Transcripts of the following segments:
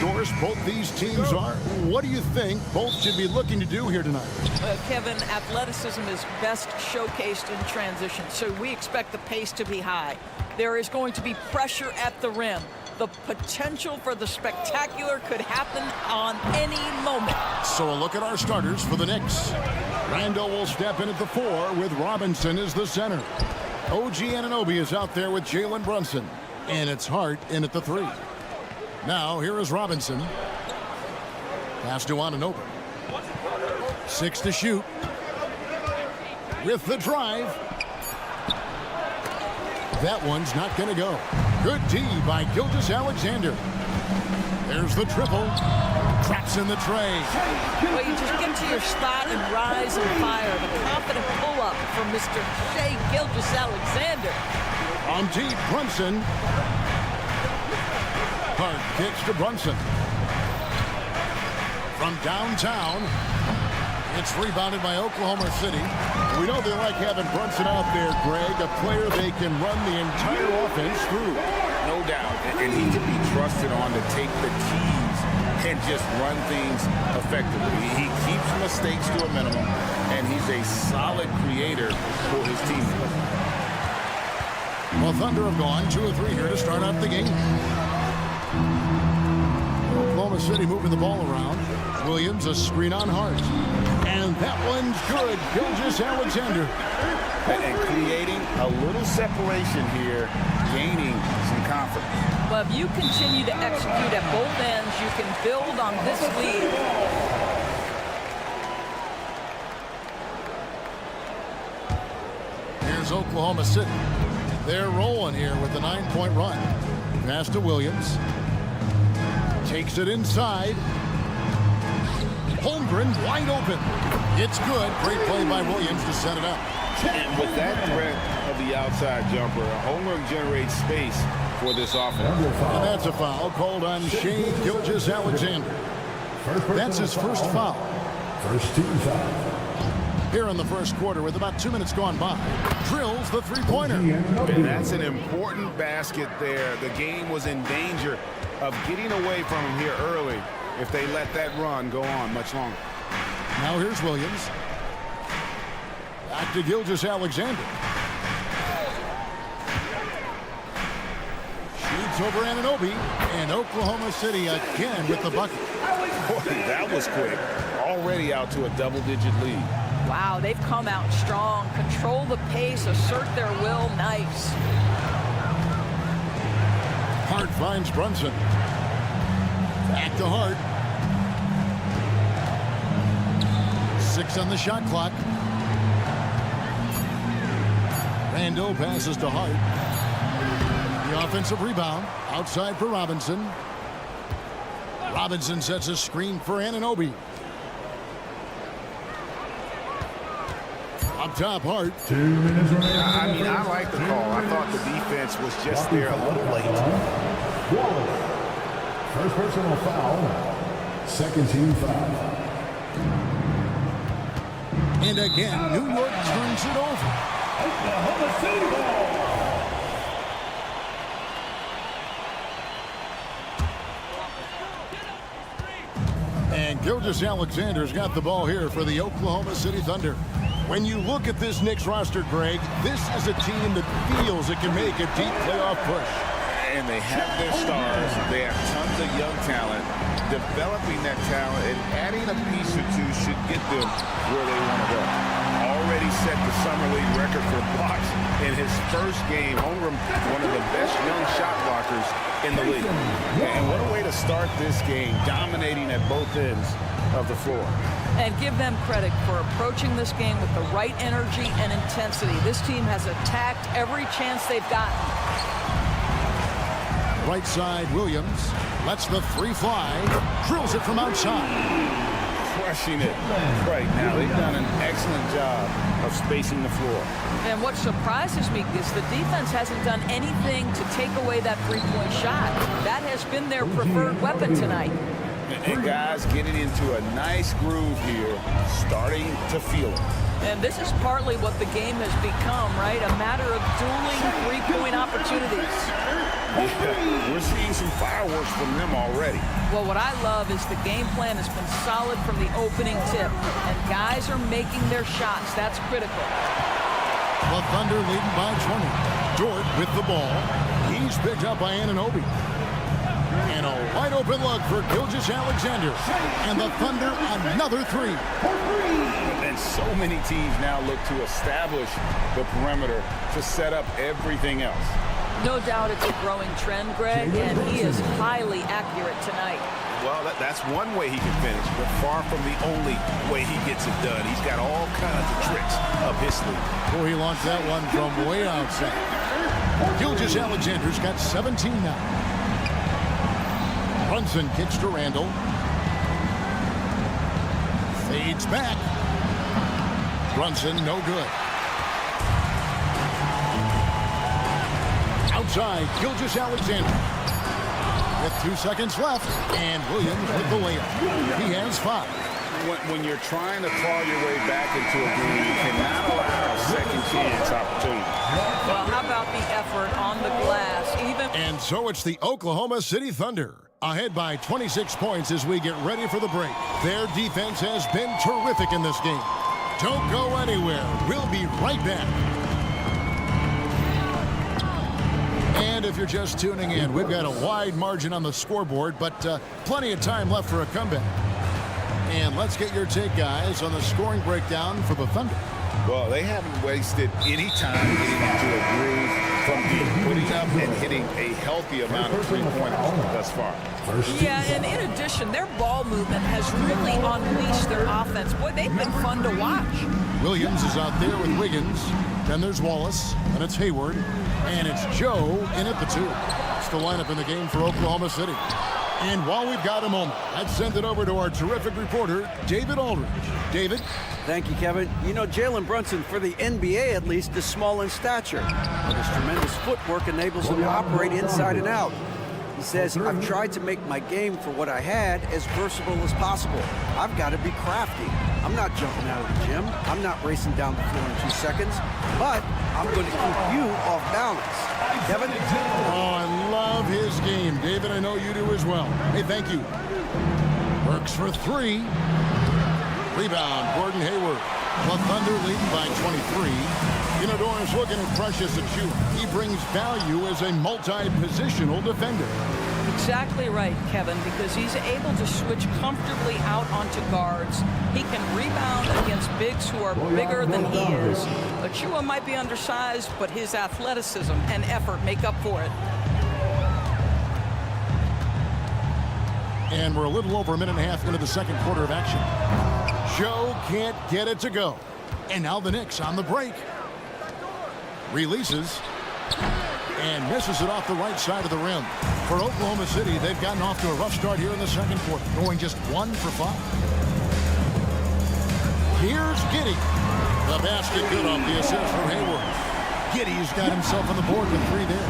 Doris, both these teams are. What do you think both should be looking to do here tonight? Kevin, athleticism is best showcased in transition, so we expect the pace to be high. There is going to be pressure at the rim. The potential for the spectacular could happen on any moment. So a look at our starters for the Knicks. Randall will step in at the 4 with Robinson as the center. OG Anunoby is out there with Jalen Brunson. And it's Hart in at the 3. Now here is Robinson. Pass to Anunoby. 6 to shoot. With the drive. That one's not going to go. Good D by Gilgeous-Alexander. There's the triple. Traps in the tray. Well, you just get to your spot and rise and fire. The confident pull-up from Mr. Shai Gilgeous-Alexander. On deep, Brunson. Hart kicks to Brunson. From downtown, it's rebounded by Oklahoma City. We know they like having Brunson out there, Greg, a player they can run the entire offense through. No doubt, and he can be trusted on to take the keys and just run things effectively. He keeps mistakes to a minimum, and he's a solid creator for his teammates. Well, Thunder have gone 2 of 3 here to start out the game. Oklahoma City moving the ball around. Williams, a screen on Hart. And that one's good. Gilgeous-Alexander. And creating a little separation here, gaining some confidence. Well, if you continue to execute at both ends, you can build on this lead. Here's Oklahoma City. They're rolling here with a 9-point run. Pass to Williams. Takes it inside. Holmgren wide open. It's good. Great play by Williams to set it up. And with that threat of the outside jumper, Holmgren generates space for this offense. And that's a foul called on Shai Gilgeous-Alexander. That's his first foul. First team foul. Here in the first quarter with about 2 minutes gone by. Drills the three-pointer. And that's an important basket there. The game was in danger of getting away from him here early if they let that run go on much longer. Now here's Williams. Back to Gilgeous-Alexander. Shoots over Anunoby. And Oklahoma City again with the bucket. Boy, that was quick. Already out to a double-digit lead. Wow, they've come out strong. Control the pace, assert their will. Nice. Hart finds Brunson. Back to Hart. 6 on the shot clock. Randall passes to Hart. The offensive rebound outside for Robinson. Robinson sets a screen for Anunoby. Up top, Hart. 2 minutes remaining. I mean, I like the call. I thought the defense was just there a little late. First personal foul. Second team foul. And again, New York turns it over. Oklahoma City ball. And Gilgeous-Alexander's got the ball here for the Oklahoma City Thunder. When you look at this Knicks roster, Greg, this is a team that feels it can make a deep playoff push. And they have their stars. They have tons of young talent. Developing that talent and adding a piece or two should get them where they want to go. Already set the Summer League record for blocks in his first game. Holmgren, one of the best young shot blockers in the league. And what a way to start this game, dominating at both ends of the floor. And give them credit for approaching this game with the right energy and intensity. This team has attacked every chance they've gotten. Right side, Williams lets the 3 fly, drills it from outside. Crushing it right now. They've done an excellent job of spacing the floor. And what surprises me is the defense hasn't done anything to take away that three-point shot. That has been their preferred weapon tonight. And guys getting into a nice groove here, starting to feel it. And this is partly what the game has become, right? A matter of dueling three-point opportunities. Yeah, we're seeing some fireworks from them already. Well, what I love is the game plan has been solid from the opening tip, and guys are making their shots. That's critical. The Thunder leading by 20. Dort with the ball. He's picked up by Anunoby. And a wide open look for Gilgeous-Alexander. And the Thunder another three. And so many teams now look to establish the perimeter to set up everything else. No doubt it's a growing trend, Greg, and he is highly accurate tonight. Well, that's one way he can finish, but far from the only way he gets it done. He's got all kinds of tricks up his sleeve. Oh, he launched that one from way outside. Gilgeous-Alexander's got 17 now. Brunson kicks to Randall. Fades back. Brunson, no good. Outside, Gilgeous-Alexander. With 2 seconds left, and Williams with the layup. He has 5. When you're trying to claw your way back into a game, you cannot allow a second chance opportunity. Well, how about the effort on the glass? And so it's the Oklahoma City Thunder, ahead by 26 points as we get ready for the break. Their defense has been terrific in this game. Don't go anywhere. We'll be right back. And if you're just tuning in, we've got a wide margin on the scoreboard, but plenty of time left for a comeback. And let's get your take, guys, on the scoring breakdown for the Thunder. Well, they haven't wasted any time getting into a groove from deep, putting up and hitting a healthy amount of three-pointers thus far. Yeah, and in addition, their ball movement has really unleashed their offense. Boy, they've been fun to watch. Williams is out there with Wiggins. Then there's Wallace, and it's Hayward, and it's Joe in at the 2. It's the lineup in the game for Oklahoma City. And while we've got a moment, let's send it over to our terrific reporter, David Aldridge. David? Thank you, Kevin. You know, Jalen Brunson, for the NBA at least, is small in stature, but his tremendous footwork enables him to operate inside and out. He says, I've tried to make my game for what I had as versatile as possible. I've got to be crafty. I'm not jumping out of the gym. I'm not racing down the floor in 2 seconds, but I'm going to keep you off balance. Kevin? Oh, I love his game. David, I know you do as well. Hey, thank you. Works for 3. Rebound, Gordon Hayward. The Thunder leading by 23. You know, Doran's looking at Precious Achiuwa. He brings value as a multi-positional defender. Exactly right, Kevin, because he's able to switch comfortably out onto guards. He can rebound against bigs who are bigger than he is. Achiuwa might be undersized, but his athleticism and effort make up for it. And we're a little over a minute and a half into the second quarter of action. Joe can't get it to go. And now the Knicks on the break. Releases. And misses it off the right side of the rim. For Oklahoma City, they've gotten off to a rough start here in the second quarter, going just 1 for 5. Here's Giddey. The basket good off the assist from Hayward. Giddey's got himself on the board with 3 there.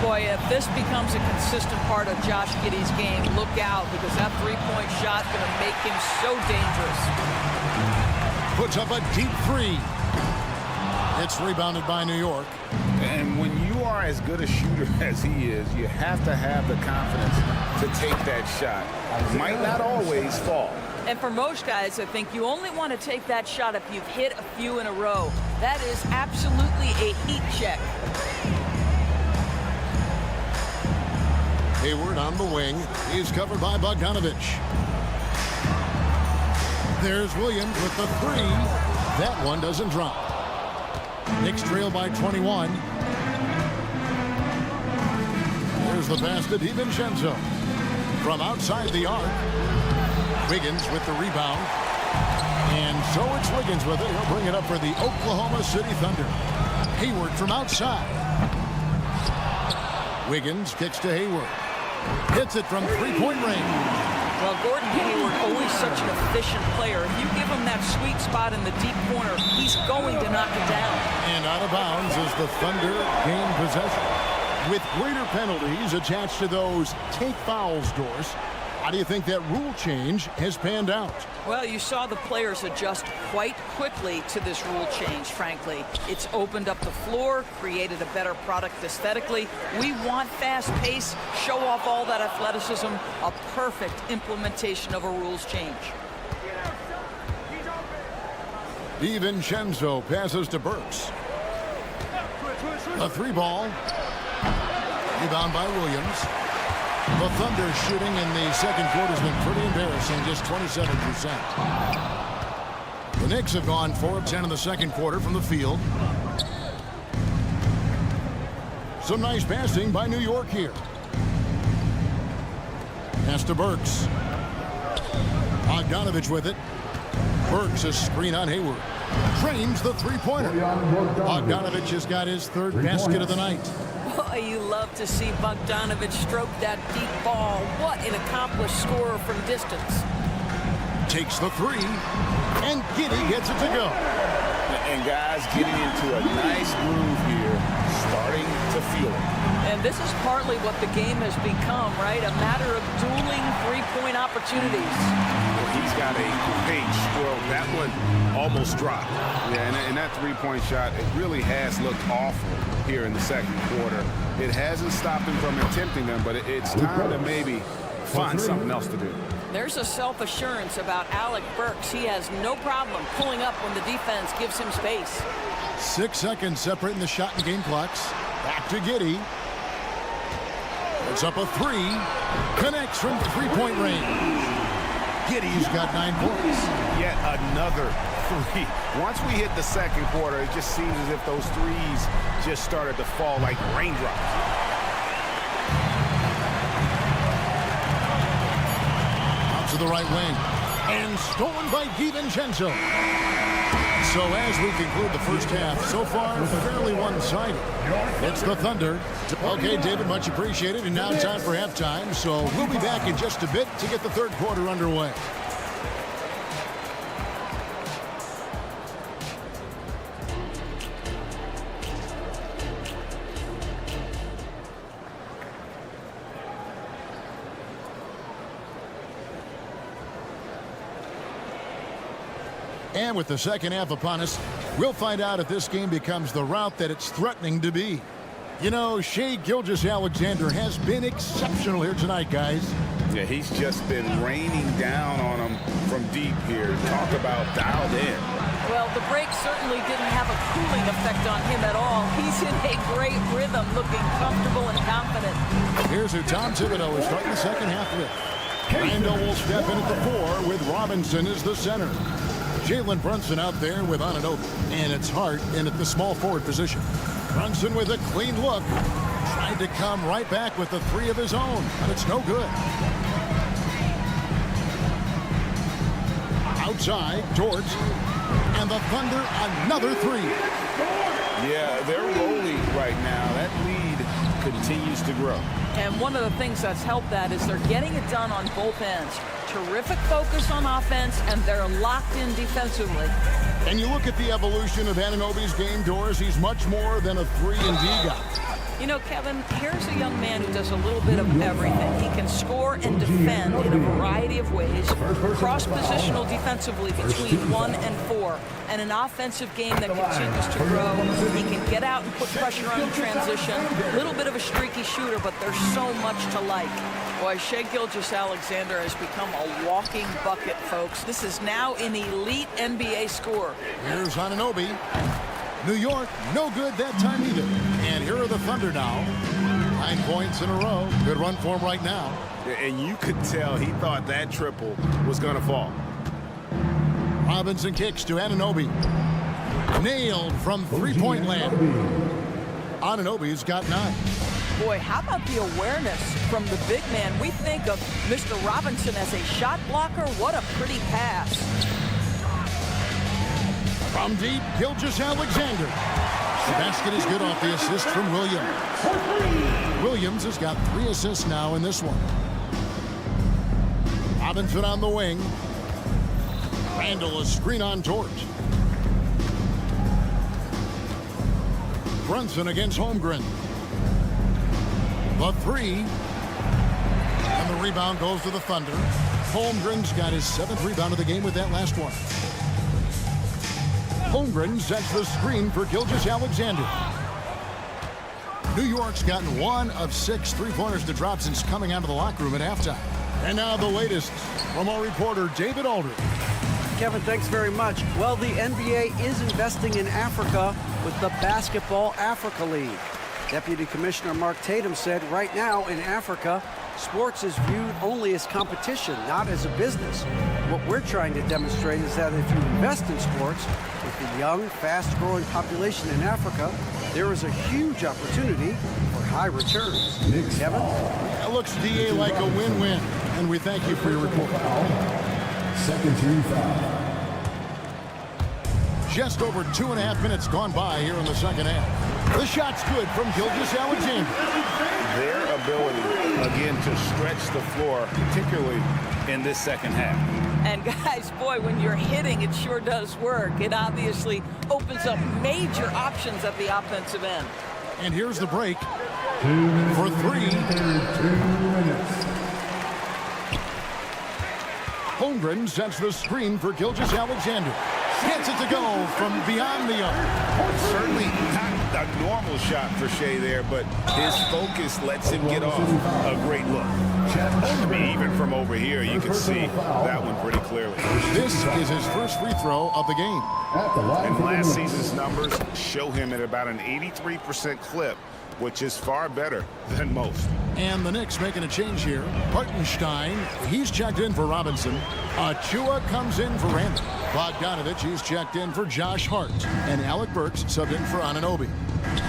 Boy, if this becomes a consistent part of Josh Giddey's game, look out, because that three-point shot's going to make him so dangerous. Puts up a deep 3. It's rebounded by New York. And when you are as good a shooter as he is, you have to have the confidence to take that shot. It might not always fall. And for most guys, I think you only want to take that shot if you've hit a few in a row. That is absolutely a heat check. Hayward on the wing. He's covered by Bogdanovich. There's Williams with the 3. That one doesn't drop. Knicks trail by 21. There's the pass to DiVincenzo. From outside the arc. Wiggins with the rebound. And so it's Wiggins with it. He'll bring it up for the Oklahoma City Thunder. Hayward from outside. Wiggins kicks to Hayward. Hits it from three-point range. Well, Gordon Hayward, always such an efficient player. If you give him that sweet spot in the deep corner, he's going to knock it down. And out of bounds as the Thunder gain possession. With greater penalties attached to those take fouls, Doris, How do you think that rule change has panned out? Well, you saw the players adjust quite quickly to this rule change, frankly. It's opened up the floor, created a better product aesthetically. We want fast pace, show off all that athleticism, a perfect implementation of a rules change. DiVincenzo passes to Burks. A 3-ball. Rebound by Williams. The Thunder shooting in the second quarter has been pretty embarrassing, just 27%. The Knicks have gone 4 of 10 in the second quarter from the field. Some nice passing by New York here. Pass to Burks. Bogdanovich with it. Burks a screen on Hayward. Frames the three-pointer. Bogdanovich has got his third basket of the night. Boy, you love to see Bogdanovich stroke that deep ball. What an accomplished scorer from distance. Takes the three, and Giddey gets it to go. And guys getting into a nice groove here, starting to feel it. And this is partly what the game has become, right? A matter of dueling three-point opportunities. He's got a pace. Well, that one almost dropped. Yeah, and that three-point shot, it really has looked awful here in the second quarter. It hasn't stopped him from attempting them, but it's time to maybe find something else to do. There's a self-assurance about Alec Burks. He has no problem pulling up when the defense gives him space. 6 seconds separating the shot and game clocks. Back to Giddey. It's up a three. Connects from three-point range. Giddey's got 9 points. Yet another three. Once we hit the second quarter, it just seems as if those threes just started to fall like raindrops. Out to the right wing. And stolen by DiVincenzo. So as we conclude the first half, so far fairly one-sided. It's the Thunder. Okay, David, much appreciated. And now time for halftime. So we'll be back in just a bit to get the third quarter underway. And with the second half upon us, we'll find out if this game becomes the route that it's threatening to be. You know, Shai Gilgeous-Alexander has been exceptional here tonight, guys. Yeah, he's just been raining down on them from deep here. Talk about dialed in. Well, the break certainly didn't have a cooling effect on him at all. He's in a great rhythm, looking comfortable and confident. Here's who Tom Thibodeau is starting the second half with. Randall will step in at the 4 with Robinson as the center. Jalen Brunson out there with Anunoby. And it's Hart in at the small forward position. Brunson with a clean look. Tried to come right back with the three of his own, but it's no good. Outside, George. And the Thunder, another three. Yeah, they're rolling right now. That lead continues to grow. And one of the things that's helped that is they're getting it done on both ends. Terrific focus on offense, and they're locked in defensively. And you look at the evolution of Anunoby's game, Doris. He's much more than a 3-and-D guy. You know, Kevin, here's a young man who does a little bit of everything. He can score and defend in a variety of ways. Cross-positional defensively between 1 and 4. And an offensive game that continues to grow. He can get out and put pressure on in transition. A little bit of a streaky shooter, but there's so much to like. Boy, Shai Gilgeous-Alexander has become a walking bucket, folks. This is now an elite NBA scorer. Here's Anunoby. New York, no good that time either. And here are the Thunder now. 9 points in a row. Good run for him right now. And you could tell he thought that triple was going to fall. Robinson kicks to Anunoby. Nailed from three-point land. Anunoby's got 9. Boy, how about the awareness from the big man? We think of Mr. Robinson as a shot blocker. What a pretty pass. From deep, Gilgeous-Alexander. The basket is good off the assist from Williams. Williams has got 3 assists now in this one. Robinson on the wing. Randall a screen on Torch. Brunson against Holmgren. The 3. And the rebound goes to the Thunder. Holmgren's got his 7th rebound of the game with that last one. Holmgren sets the screen for Gilgeous-Alexander. New York's gotten 1 of 6 3-pointers to drop since coming out of the locker room at halftime. And now the latest from our reporter, David Aldridge. Kevin, thanks very much. Well, the NBA is investing in Africa with the Basketball Africa League. Deputy Commissioner Mark Tatum said right now in Africa, sports is viewed only as competition, not as a business. What we're trying to demonstrate is that if you invest in sports, with the young, fast-growing population in Africa, there is a huge opportunity for high returns. Kevin? It looks, DA, like a win-win, and we thank you for your report. Second team foul. Just over 2.5 minutes gone by here in the second half. The shot's good from Gilgeous-Alexander. Their ability, again, to stretch the floor, particularly in this second half. And guys, boy, when you're hitting, it sure does work. It obviously opens up major options at the offensive end. And here's the break 2 minutes for 3. 2 minutes. Holmgren sets the screen for Gilgeous-Alexander. Gets it to go from beyond the arc. Certainly not a normal shot for Shea there, but his focus lets him get off a great look. I mean, even from over here, you can see that one pretty clearly. This is his first free throw of the game. At the line And for the last Knicks. season's numbers show him at about an 83% clip, which is far better than most. And the Knicks making a change here. Hartenstein, he's checked in for Robinson. Achua comes in for Randall. Bogdanovich, he's checked in for Josh Hart. And Alec Burks subbed in for Anunoby.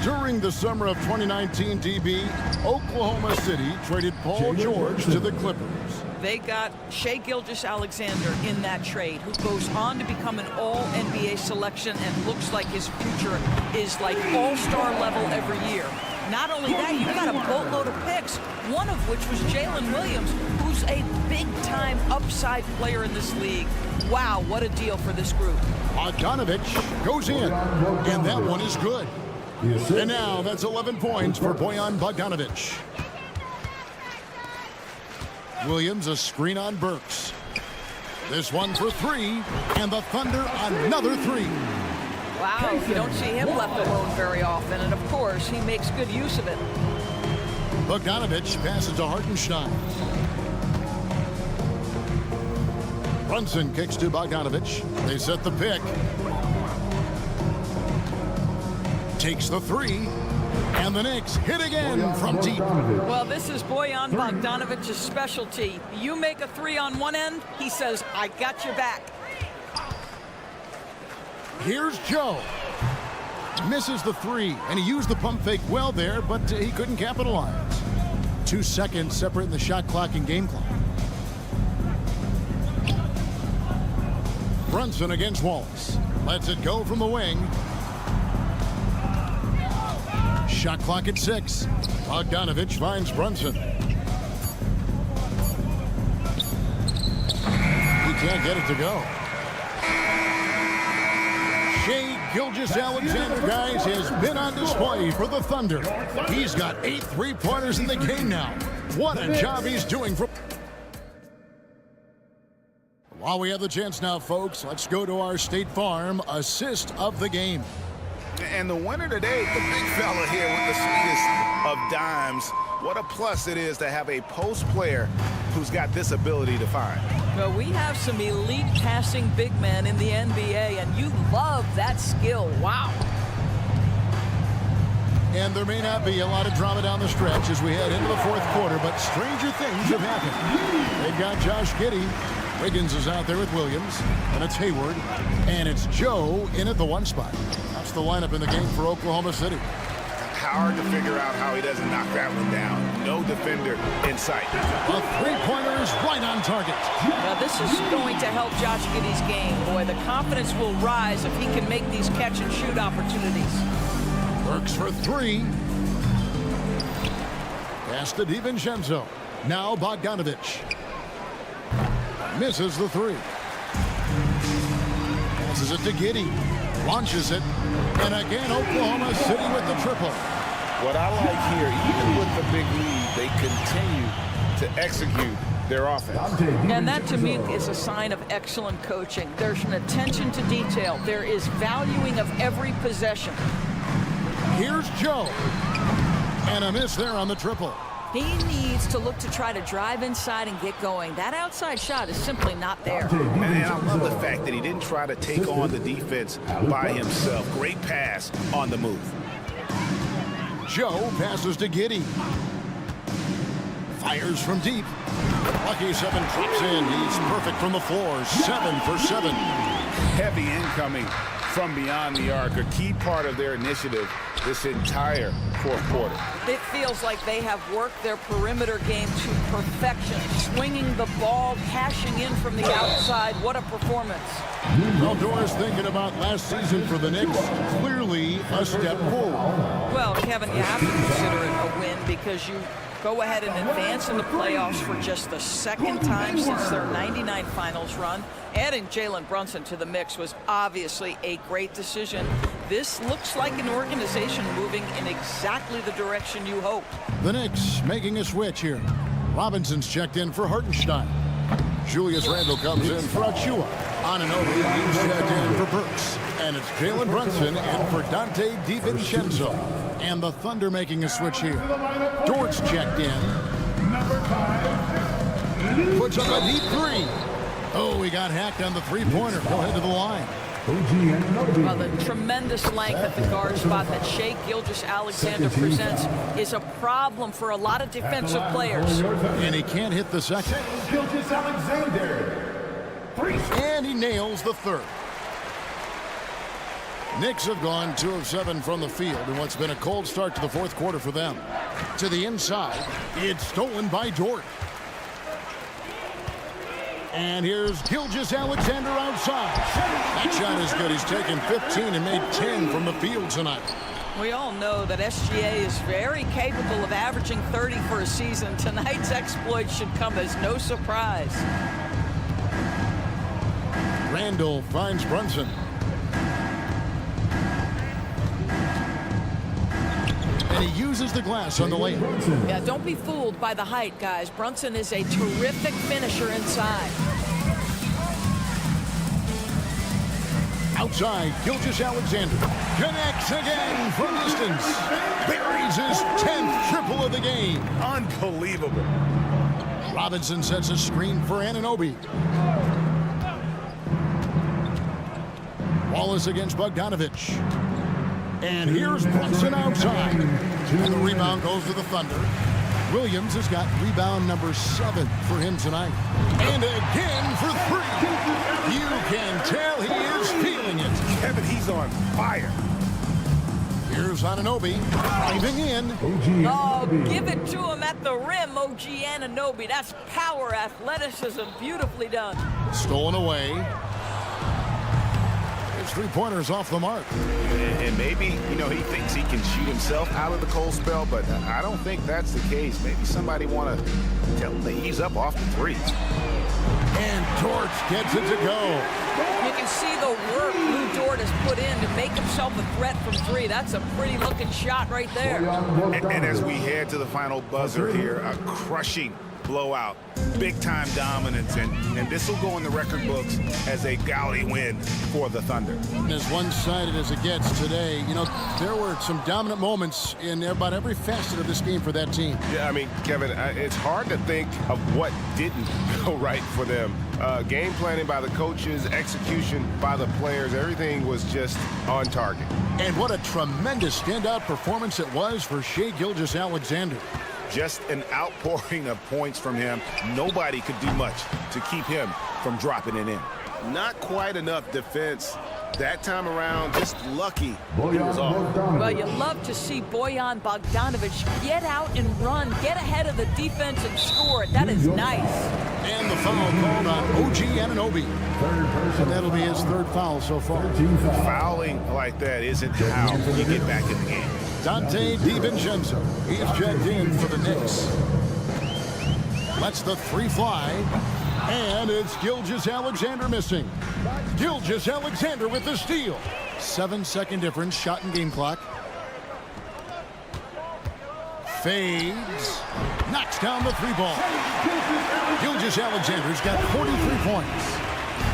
During the summer of 2019, DB, Oklahoma City traded Paul George to the Clippers. They got Shea Gilgeous-Alexander in that trade, who goes on to become an all-NBA selection and looks like his future is like all-star level every year. Not only that, you've got a boatload of picks, one of which was Jalen Williams, who's a big-time upside player in this league. Wow, what a deal for this group. Bogdanovich goes in, and that one is good. And now that's 11 points for Bojan Bogdanovich. Williams, a screen on Burks. This one for 3, and the Thunder another 3. Wow, you don't see him left alone very often, and of course, he makes good use of it. Bogdanovich passes to Hartenstein. Brunson kicks to Bogdanovich. They set the pick. Takes the 3. And the Knicks hit again from deep. Well, this is Bojan Bogdanovich's specialty. You make a 3 on one end, he says, I got your back. Here's Joe. Misses the 3, and he used the pump fake well there, but he couldn't capitalize. 2 seconds separating the shot clock and game clock. Brunson against Wallace. Lets it go from the wing. Shot clock at 6. Bogdanovich finds Brunson. He can't get it to go. Shea Gilgeous-Alexander, guys, has been on display for the Thunder. He's got 8 3-pointers in the game now. What a job he's doing. While we have the chance now, folks, let's go to our State Farm assist of the game. And the winner today, the big fella here with the sweetest of dimes. What a plus it is to have a post player who's got this ability to find. Well, we have some elite passing big men in the NBA, and you love that skill. Wow. And there may not be a lot of drama down the stretch as we head into the 4th quarter, but stranger things have happened. They've got Josh Giddey. Wiggins is out there with Williams, and it's Hayward, and it's Joe in at the 1 spot. That's the lineup in the game for Oklahoma City. Hard to figure out how he doesn't knock that one down. No defender in sight. A 3-pointer is right on target. Now, this is going to help Josh Giddey's game. Boy, the confidence will rise if he can make these catch-and-shoot opportunities. Works for 3. Pass to DiVincenzo. Now Bogdanovich. Misses the 3. Passes it to Giddey. Launches it. And again, Oklahoma City with the triple. What I like here, even with the big lead, they continue to execute their offense. And that, to me, is a sign of excellent coaching. There's an attention to detail. There is valuing of every possession. Here's Joe. And a miss there on the triple. He needs to look to try to drive inside and get going. That outside shot is simply not there. And I love the fact that he didn't try to take on the defense by himself. Great pass on the move. Joe passes to Giddey. Fires from deep. Lucky 7 drops in. He's perfect from the floor. 7 for 7. Heavy incoming from beyond the arc. A key part of their initiative this entire fourth quarter. It feels like they have worked their perimeter game to perfection. Swinging the ball, cashing in from the outside. What a performance. Well, Doris, thinking about last season for the Knicks, clearly a step forward. Well, Kevin, you have to consider it a win because you go ahead and advance in the playoffs for just the second time since their '99 finals run. Adding Jalen Brunson to the mix was obviously a great decision. This looks like an organization moving in exactly the direction you hoped. The Knicks making a switch here. Robinson's checked in for Hartenstein. Julius Randle comes in for Achua. Anunoby is checked in for Burks. And it's Jalen Brunson in for Dante DiVincenzo. And the Thunder making a switch here. Dort's checked in. Puts up a deep 3. Oh, he got hacked on the three-pointer. Go ahead to the line. Well, the tremendous length at the guard spot that Shai Gilgeous-Alexander presents is a problem for a lot of defensive players. And he can't hit the second. Gilgeous-Alexander. And he nails the third. Knicks have gone 2 of 7 from the field in what's been a cold start to the fourth quarter for them. To the inside, it's stolen by Dort. And here's Gilgeous-Alexander outside. That shot is good. He's taken 15 and made 10 from the field tonight. We all know that SGA is very capable of averaging 30 for a season. Tonight's exploit should come as no surprise. Randle finds Brunson. And he uses the glass on the lane. Yeah, don't be fooled by the height, guys. Brunson is a terrific finisher inside. Outside, Gilgeous-Alexander connects again from distance. Buries his 10th triple of the game. Unbelievable. Robinson sets a screen for Anunoby. Wallace against Bogdanovich. And here's Brunson outside. And the rebound goes to the Thunder. Williams has got rebound number 7 for him tonight. And again for 3. You can tell he is feeling it. Kevin, he's on fire. Here's Anunoby driving in. Oh, give it to him at the rim, OG Anunoby. That's power, athleticism, beautifully done. Stolen away. His three-pointers off the mark. And maybe, he thinks he can shoot himself out of the cold spell, but I don't think that's the case. Maybe somebody want to tell him to ease up off the 3. And Dort gets it to go. You can see the work Lou Dort has put in to make himself a threat from 3. That's a pretty looking shot right there. And as we head to the final buzzer here, a crushing blowout, big-time dominance, and this will go in the record books as a gaudy win for the Thunder. And as one-sided as it gets today, there were some dominant moments in about every facet of this game for that team. Yeah, I mean, Kevin, it's hard to think of what didn't go right for them. Game planning by the coaches, execution by the players, everything was just on target. And what a tremendous standout performance it was for Shai Gilgeous-Alexander. Just an outpouring of points from him. Nobody could do much to keep him from dropping it in. Not quite enough defense that time around. Just lucky it was off. Well, you love to see Bojan Bogdanovich get out and run, get ahead of the defense and score it. That is nice. And the foul called on OG Anunoby. That'll be his 3rd foul so far. Fouling like that isn't how you get back in the game. Dante DiVincenzo. He's checked in for the Knicks. Lets the 3 fly. And it's Gilgeous-Alexander missing. Gilgeous-Alexander with the steal. 7-second difference, shot and game clock. Fades. Knocks down the three ball. Gilgeous-Alexander's got 43 points.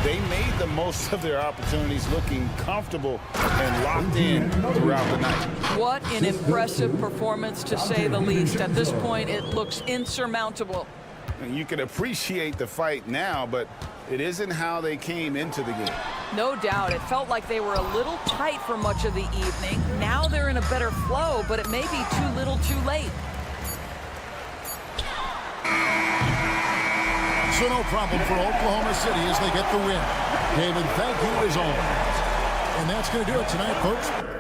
They made the most of their opportunities, looking comfortable and locked in throughout the night. What an impressive performance, to say the least. At this point, it looks insurmountable. And you can appreciate the fight now, but it isn't how they came into the game. No doubt. It felt like they were a little tight for much of the evening. Now they're in a better flow, but it may be too little too late. So no problem for Oklahoma City as they get the win. David, thank you as always. And that's going to do it tonight, folks.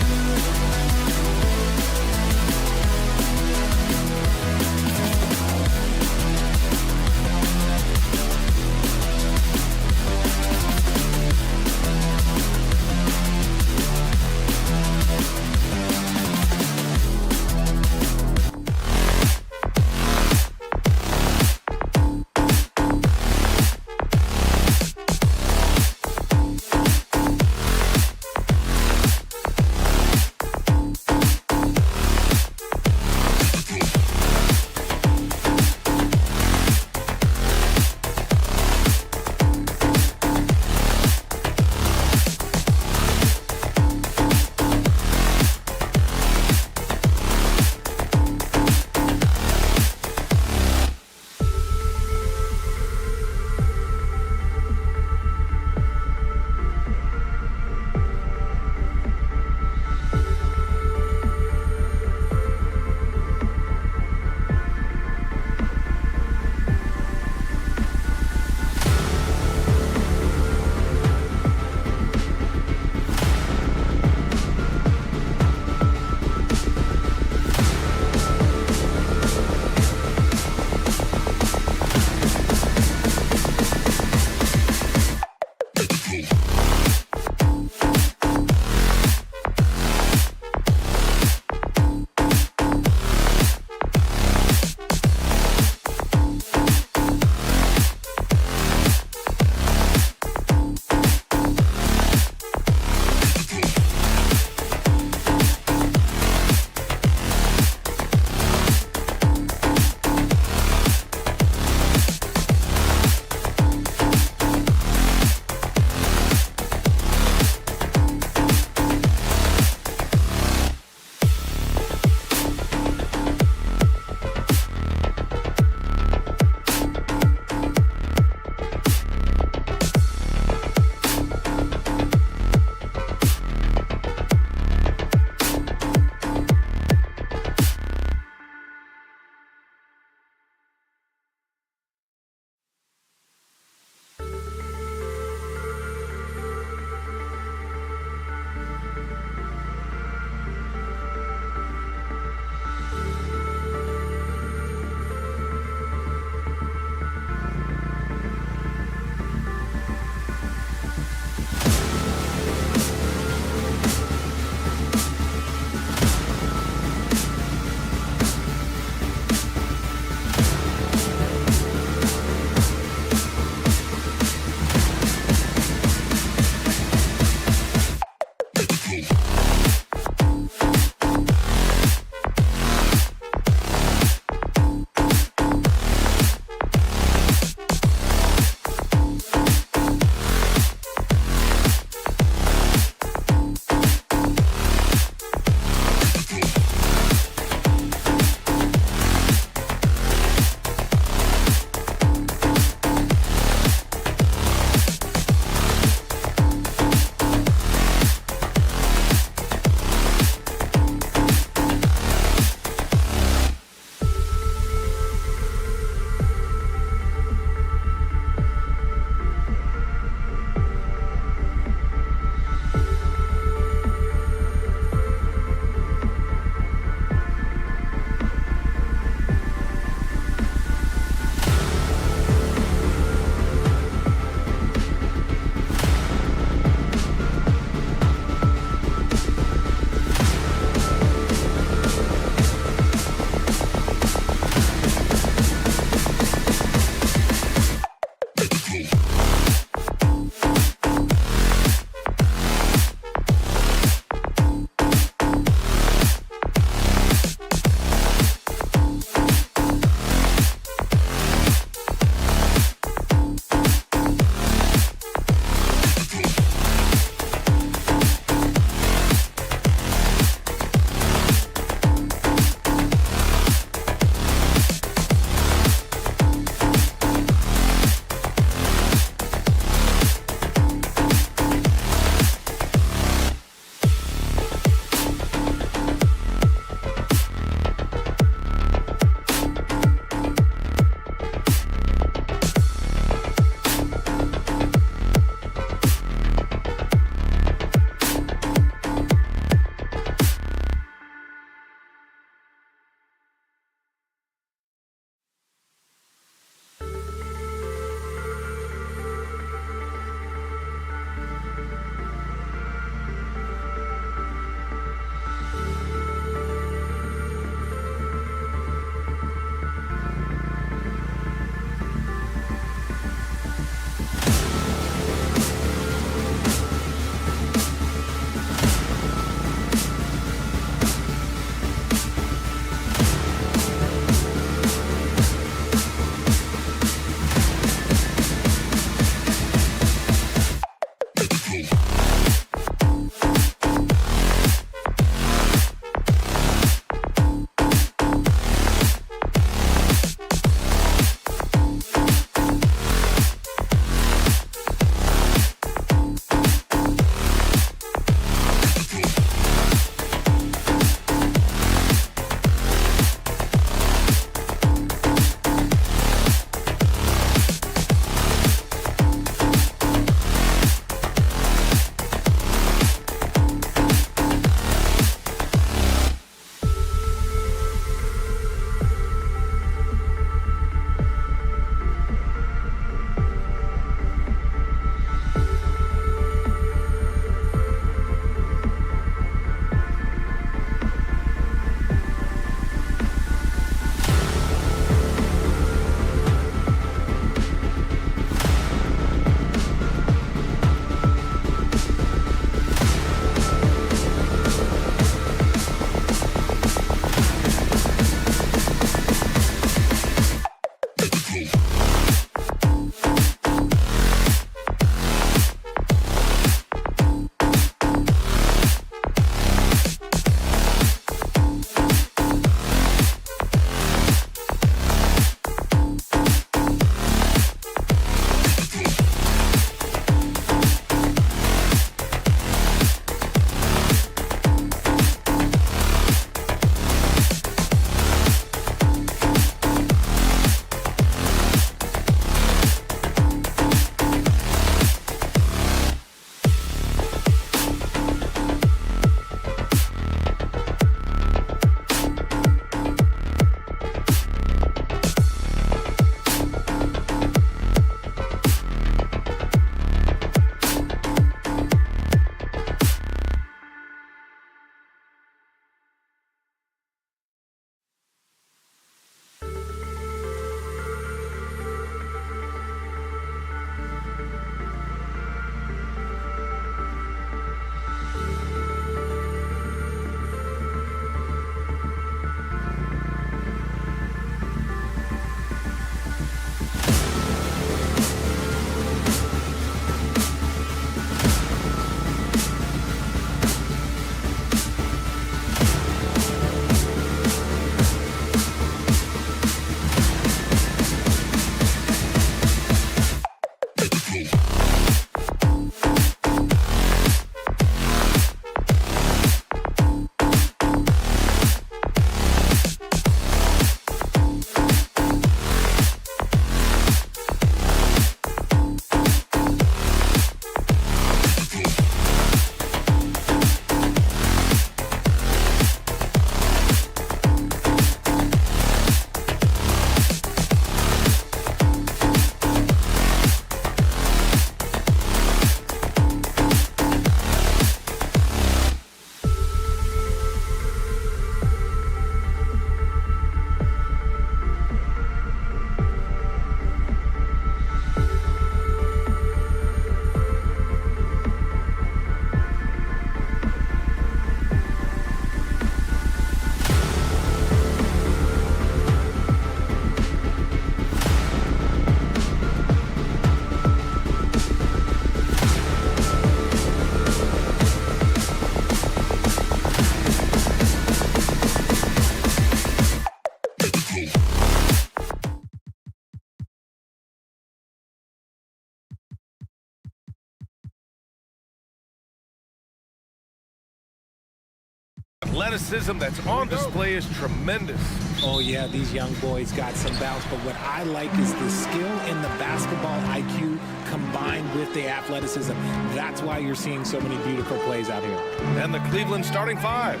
Athleticism that's on display is tremendous. Oh, yeah, these young boys got some bounce, but what I like is the skill and the basketball IQ combined with the athleticism. That's why you're seeing so many beautiful plays out here. And the Cleveland starting five.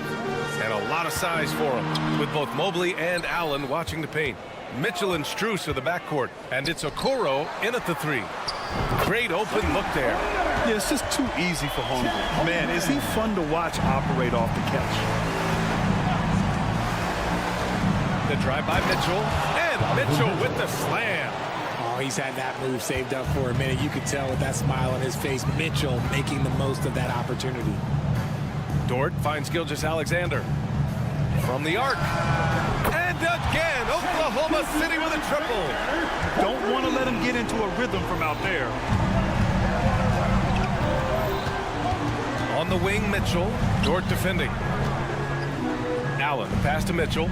And a lot of size for them, with both Mobley and Allen watching the paint. Mitchell and Strus are the backcourt, and it's Okoro in at the three. Great open look there. Yeah, it's just too easy for Holmgren. Man, is he fun to watch operate off the catch. The drive by Mitchell, and Mitchell with the slam. Oh, he's had that move saved up for a minute. You could tell with that smile on his face, Mitchell making the most of that opportunity. Dort finds Gilgeous-Alexander from the arc. And again, Oklahoma City with a triple. Don't want to let him get into a rhythm from out there. On the wing, Mitchell. Dort defending. Allen, pass to Mitchell.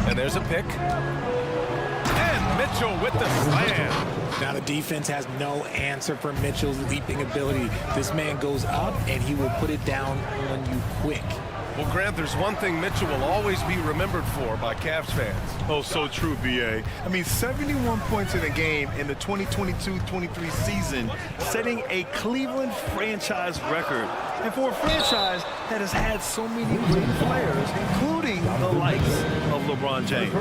And there's a pick. And Mitchell with the slam. Now the defense has no answer for Mitchell's leaping ability. This man goes up, and he will put it down on you quick. Well, Grant, there's one thing Mitchell will always be remembered for by Cavs fans. Oh, so true, B.A. I mean, 71 points in a game in the 2022-23 season, setting a Cleveland franchise record. And for a franchise that has had so many great players, including the likes of LeBron James.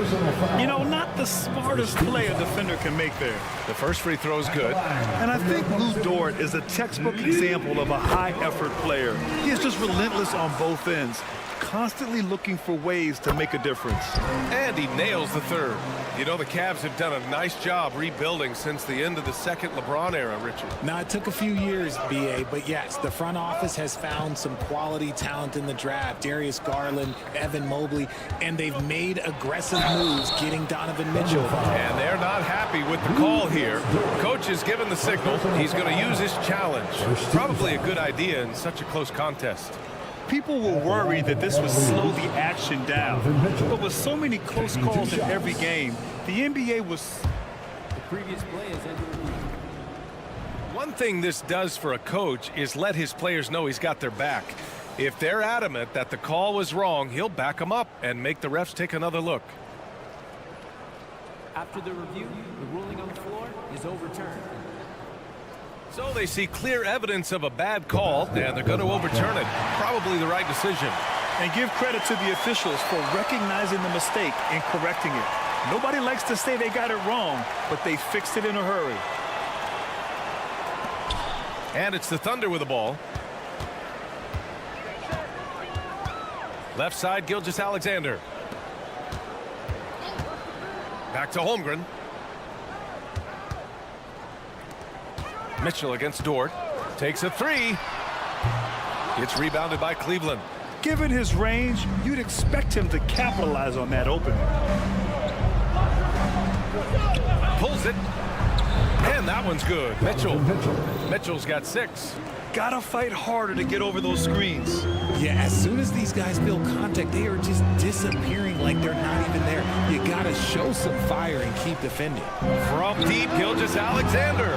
You know, not the smartest play a defender can make there. The first free throw is good. And I think Lou Dort is a textbook example of a high-effort player. He is just relentless on both ends, constantly looking for ways to make a difference. And he nails the third. You know, the Cavs have done a nice job rebuilding since the end of the second LeBron era, Richard. Now, it took a few years, B.A., but yes, the front office has found some quality talent in the draft. Darius Garland, Evan Mobley, and they've made aggressive moves getting Donovan Mitchell. And they're not happy with the call here. Coach is given the signal. He's going to use his challenge. Probably a good idea in such a close contest. People were worried that this would slow the action down. But with so many close calls in every game, the NBA was... The previous play is ended. One thing this does for a coach is let his players know he's got their back. If they're adamant that the call was wrong, he'll back them up and make the refs take another look. After the review, the ruling on the floor is overturned. So they see clear evidence of a bad call, and they're going to overturn it. Probably the right decision. And give credit to the officials for recognizing the mistake and correcting it. Nobody likes to say they got it wrong, but they fixed it in a hurry. And it's the Thunder with the ball. Left side, Gilgeous-Alexander. Back to Holmgren. Mitchell against Dort. Takes a three. It's rebounded by Cleveland. Given his range, you'd expect him to capitalize on that opening. Pulls it. And that one's good. Mitchell's got 6. Gotta fight harder to get over those screens. Yeah, as soon as these guys feel contact, they are just disappearing like they're not even there. You gotta show some fire and keep defending. From deep, Gilgeous-Alexander.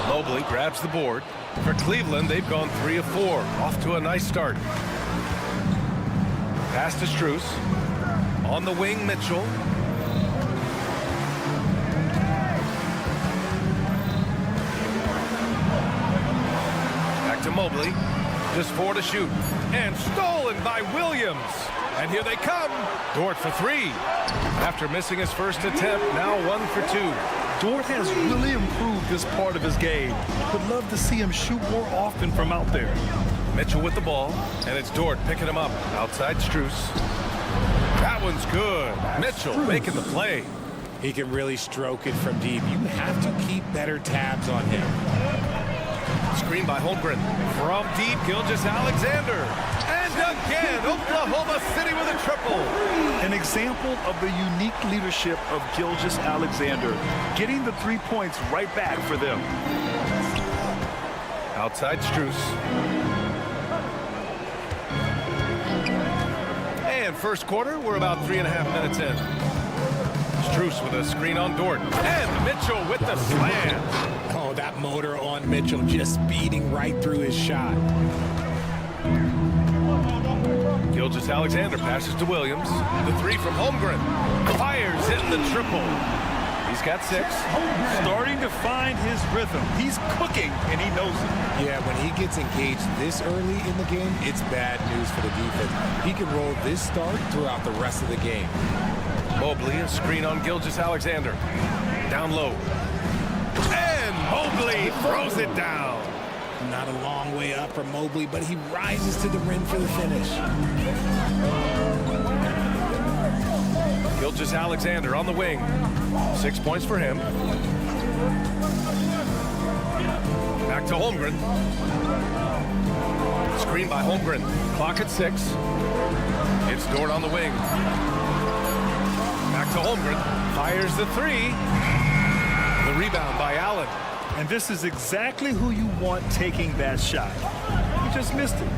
Mobley grabs the board. For Cleveland, they've gone 3 of 4. Off to a nice start. Pass to Strus. On the wing, Mitchell. To Mobley, just 4 to shoot, and stolen by Williams. And here they come. Dort for 3. After missing his first attempt, now 1 for 2. Dort has really improved this part of his game. Would love to see him shoot more often from out there. Mitchell with the ball, and it's Dort picking him up outside Strus. That one's good. Mitchell making the play. He can really stroke it from deep. You have to keep better tabs on him. Screen by Holmgren. From deep, Gilgeous-Alexander. And again, Oklahoma City with a triple. An example of the unique leadership of Gilgeous-Alexander, getting the 3 points right back for them. Outside Strus. And first quarter, we're about 3.5 minutes in. Strus with a screen on Dort. And Mitchell with the slam. Oh, that motor on Mitchell just speeding right through his shot. Gilgeous-Alexander passes to Williams. The three from Holmgren. Fires in the triple. He's got 6. Starting to find his rhythm. He's cooking, and he knows it. Yeah, when he gets engaged this early in the game, it's bad news for the defense. He can roll this start throughout the rest of the game. Mobley, a screen on Gilgeous-Alexander. Down low. And Mobley throws it down. Not a long way up for Mobley, but he rises to the rim for the finish. Gilgeous-Alexander on the wing. 6 points for him. Back to Holmgren. Screen by Holmgren. Clock at 6. It's Dort on the wing. Back to Holmgren. Fires the 3. The rebound by Allen. And this is exactly who you want taking that shot. He just missed it.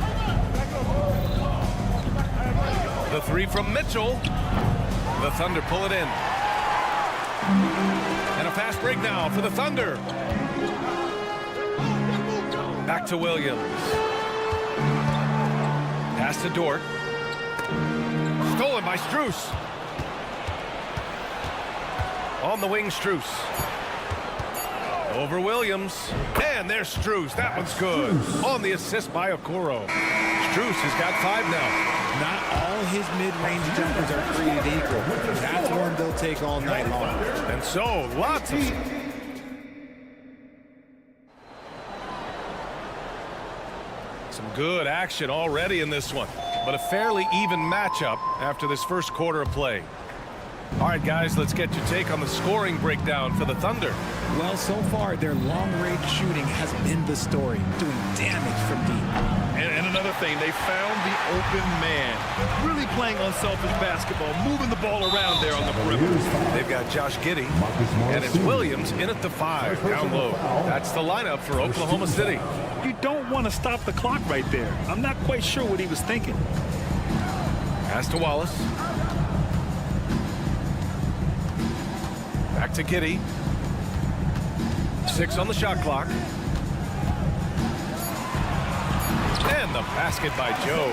The 3 from Mitchell. The Thunder pull it in. And a fast break now for the Thunder. Back to Williams. Pass to Dort. Stolen by Strus. On the wing, Strus. Over Williams. And there's Strus. That one's good. On the assist by Okoro. Strus has got 5 now. Not all his mid-range jumpers are created equal. That's one they'll take all night long. And so, lots of... Some good action already in this one. But a fairly even matchup after this first quarter of play. All right, guys, let's get your take on the scoring breakdown for the Thunder. Well, so far, their long-range shooting has been the story, doing damage from deep. And another thing, they found the open man. Really playing unselfish basketball, moving the ball around there on the perimeter. They've got Josh Giddey, and it's Williams in at the 5, down low. That's the lineup for Oklahoma City. You don't want to stop the clock right there. I'm not quite sure what he was thinking. Pass to Wallace. Back to Giddey. 6 on the shot clock. And the basket by Joe.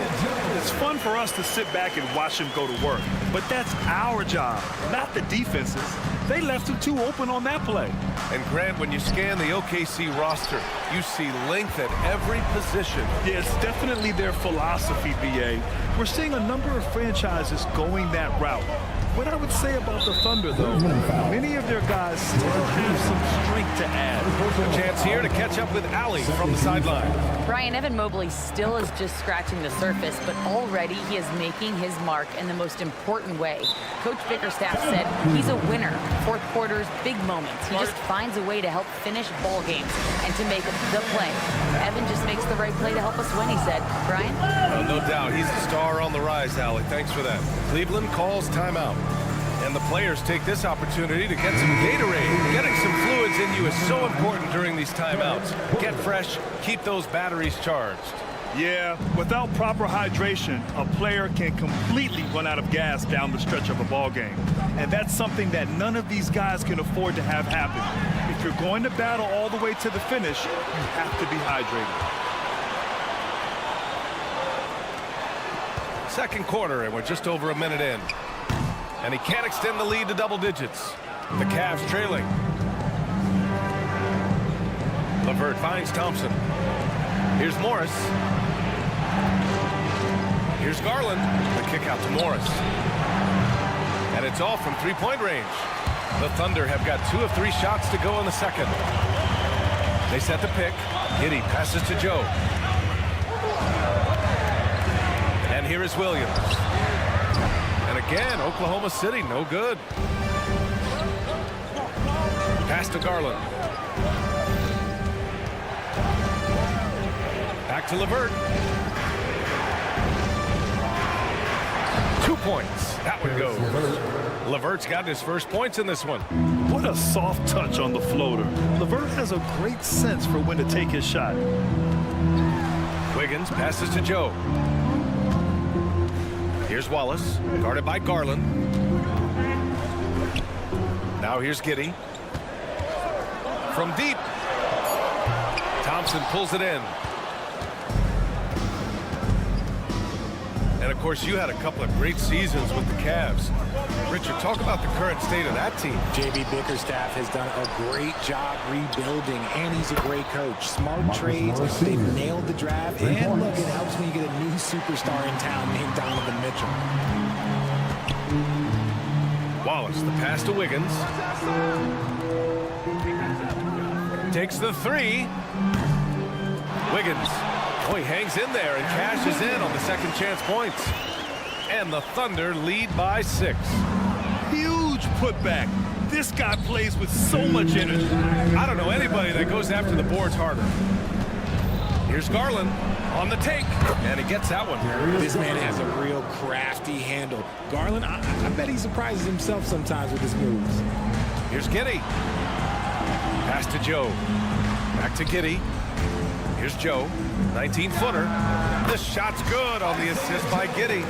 It's fun for us to sit back and watch him go to work. But that's our job, not the defense's. They left him too open on that play. And Grant, when you scan the OKC roster, you see length at every position. Yeah, it's definitely their philosophy, BA. We're seeing a number of franchises going that route. What I would say about the Thunder, though, many of their guys still have some strength to add. A chance here to catch up with Allie from the sideline. Brian, Evan Mobley still is just scratching the surface, but already he is making his mark in the most important way. Coach Bickerstaff said he's a winner. Fourth quarter's big moments. He just finds a way to help finish ball games and to make the play. Evan just makes the right play to help us win, he said. Brian? No doubt. He's the star on the rise, Allie. Thanks for that. Cleveland calls timeout. And the players take this opportunity to get some Gatorade. Getting some fluids in you is so important during these timeouts. Get fresh, keep those batteries charged. Yeah, without proper hydration, a player can completely run out of gas down the stretch of a ball game. And that's something that none of these guys can afford to have happen. If you're going to battle all the way to the finish, you have to be hydrated. Second quarter, and we're just over a minute in. And he can't extend the lead to double digits. The Cavs trailing. LeVert finds Thompson. Here's Morris. Here's Garland. The kick out to Morris. And it's all from three-point range. The Thunder have got 2 of 3 shots to go in the second. They set the pick. Giddey passes to Joe. And here is Williams. And again, Oklahoma City, no good. Pass to Garland. Back to LeVert. 2 points. That one goes. LeVert's got his first points in this one. What a soft touch on the floater. LeVert has a great sense for when to take his shot. Wiggins passes to Joe. Here's Wallace, guarded by Garland. Now here's Giddey. From deep. Thompson pulls it in. And, of course, you had a couple of great seasons with the Cavs. Richard, talk about the current state of that team. J.B. Bickerstaff has done a great job rebuilding, and he's a great coach. Smart trades, they've nailed the draft, and look, it helps when you get a new superstar in town named Donovan Mitchell. Wallace, the pass to Wiggins. Takes the three. Wiggins. Oh, he hangs in there and cashes in on the second chance points. And the Thunder lead by 6. Huge putback. This guy plays with so much energy. I don't know anybody that goes after the boards harder. Here's Garland on the take, and he gets that one. This man has a real crafty handle. Garland, I bet he surprises himself sometimes with his moves. Here's Giddey. Pass to Joe. Back to Giddey. Here's Joe. 19-footer. This shot's good on the assist by Giddey.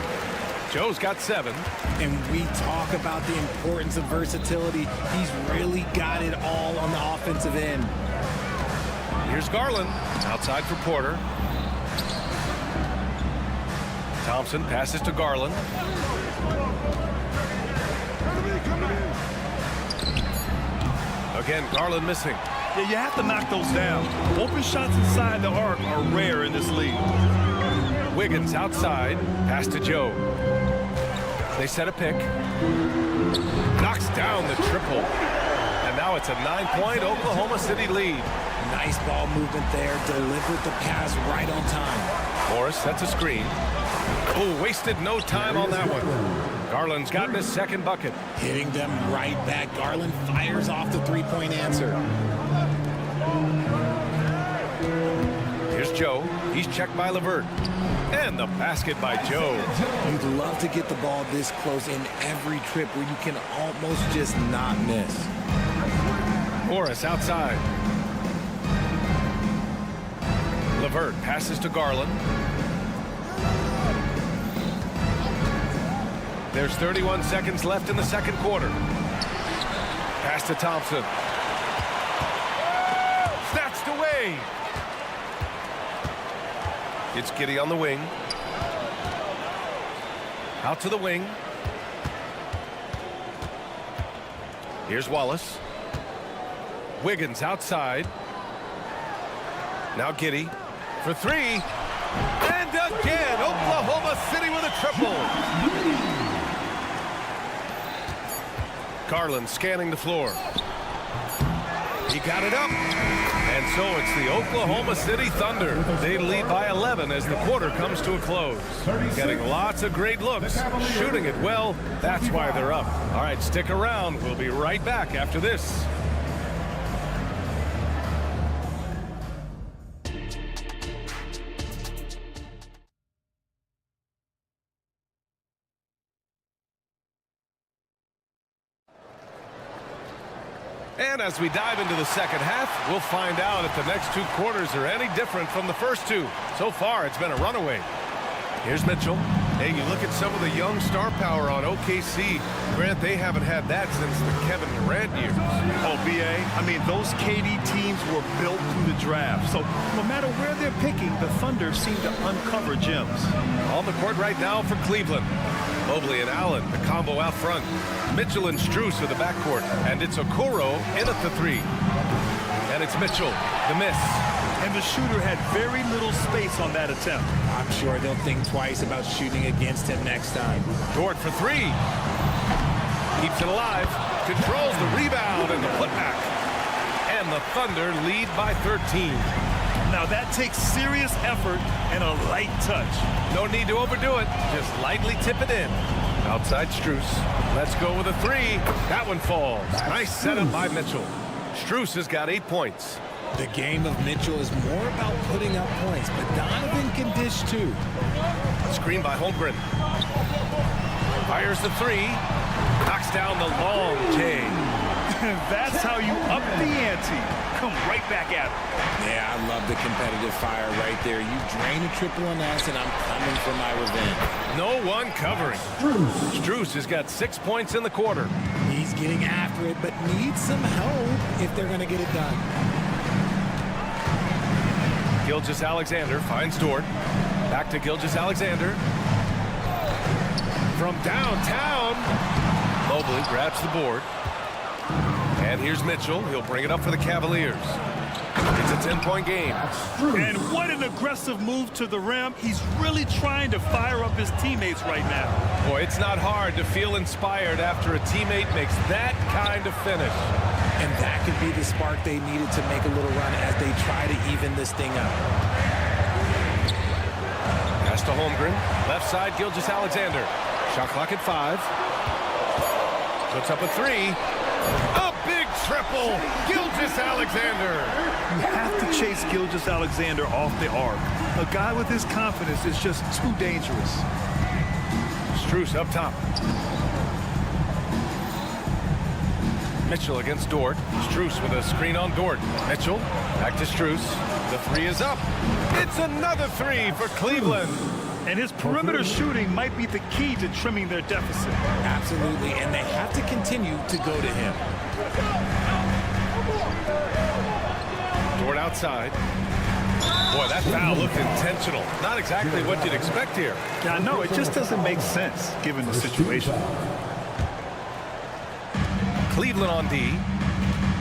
Joe's got 7. And we talk about the importance of versatility. He's really got it all on the offensive end. Here's Garland. Outside for Porter. Thompson passes to Garland. Again, Garland missing. Yeah, you have to knock those down. Open shots inside the arc are rare in this league. Wiggins outside. Pass to Joe. They set a pick. Knocks down the triple. And now it's a 9-point Oklahoma City lead. Nice ball movement there. Delivered the pass right on time. Morris sets a screen. Oh, wasted no time on that one. Garland's gotten his second bucket. Hitting them right back. Garland fires off the three-point answer. Here's Joe. He's checked by LeVert. And the basket by Joe. You'd love to get the ball this close in every trip where you can almost just not miss. Morris outside. LeVert passes to Garland. There's 31 seconds left in the second quarter. Pass to Thompson. Snatched away. It's Giddey on the wing. Out to the wing. Here's Wallace. Wiggins outside. Now Giddey for 3. And again, Oklahoma City with a triple. Garland scanning the floor. He got it up. And so it's the Oklahoma City Thunder. They lead by 11 as the quarter comes to a close. Getting lots of great looks, shooting it well. That's why they're up. All right, stick around. We'll be right back after this. And as we dive into the second half, we'll find out if the next 2 quarters are any different from the first 2. So far, it's been a runaway. Here's Mitchell. Hey, you look at some of the young star power on OKC. Grant, they haven't had that since the Kevin Durant years. Oh, B.A., I mean, those KD teams were built through the draft. So no matter where they're picking, the Thunder seem to uncover gems. On the court right now for Cleveland. Mobley and Allen, the combo out front. Mitchell and Strus are the backcourt. And it's Okoro in at the 3. And it's Mitchell, the miss. And the shooter had very little space on that attempt. I'm sure they'll think twice about shooting against him next time. Dort for 3. Keeps it alive. Controls the rebound and the putback. And the Thunder lead by 13. Now that takes serious effort and a light touch. No need to overdo it. Just lightly tip it in. Outside Strus. Let's go with a 3. That one falls. Nice setup by Mitchell. Strus has got 8 points. The game of Mitchell is more about putting up points, but Donovan can dish too. Screen by Holmgren. Fires the 3. Knocks down the long J. That's how you up the ante. Come right back at it. Yeah, I love the competitive fire right there. You drain a triple on us, and I'm coming for my revenge. No one covering. Strus has got 6 points in the quarter. He's getting after it, but needs some help if they're going to get it done. Gilgeous-Alexander finds Dort. Back to Gilgeous-Alexander. from downtown. Mobley grabs the board. And here's Mitchell. He'll bring it up for the Cavaliers. It's a 10-point game. And what an aggressive move to the rim. He's really trying to fire up his teammates right now. Boy, it's not hard to feel inspired after a teammate makes that kind of finish. And that could be the spark they needed to make a little run as they try to even this thing up. Pass to Holmgren. Left side, Gilgeous-Alexander. Shot clock at 5. Puts up a 3. A big triple. Gilgeous-Alexander. You have to chase Gilgeous-Alexander off the arc. A guy with his confidence is just too dangerous. Strus up top. Mitchell against Dort. Strus with a screen on Dort. Mitchell back to Strus. The 3 is up. It's another 3 for Cleveland. And his perimeter shooting might be the key to trimming their deficit. Absolutely, and they have to continue to go to him. Dort outside. Boy, that foul looked intentional. Not exactly what you'd expect here. Yeah, I know. It just doesn't make sense given the situation. Cleveland on D.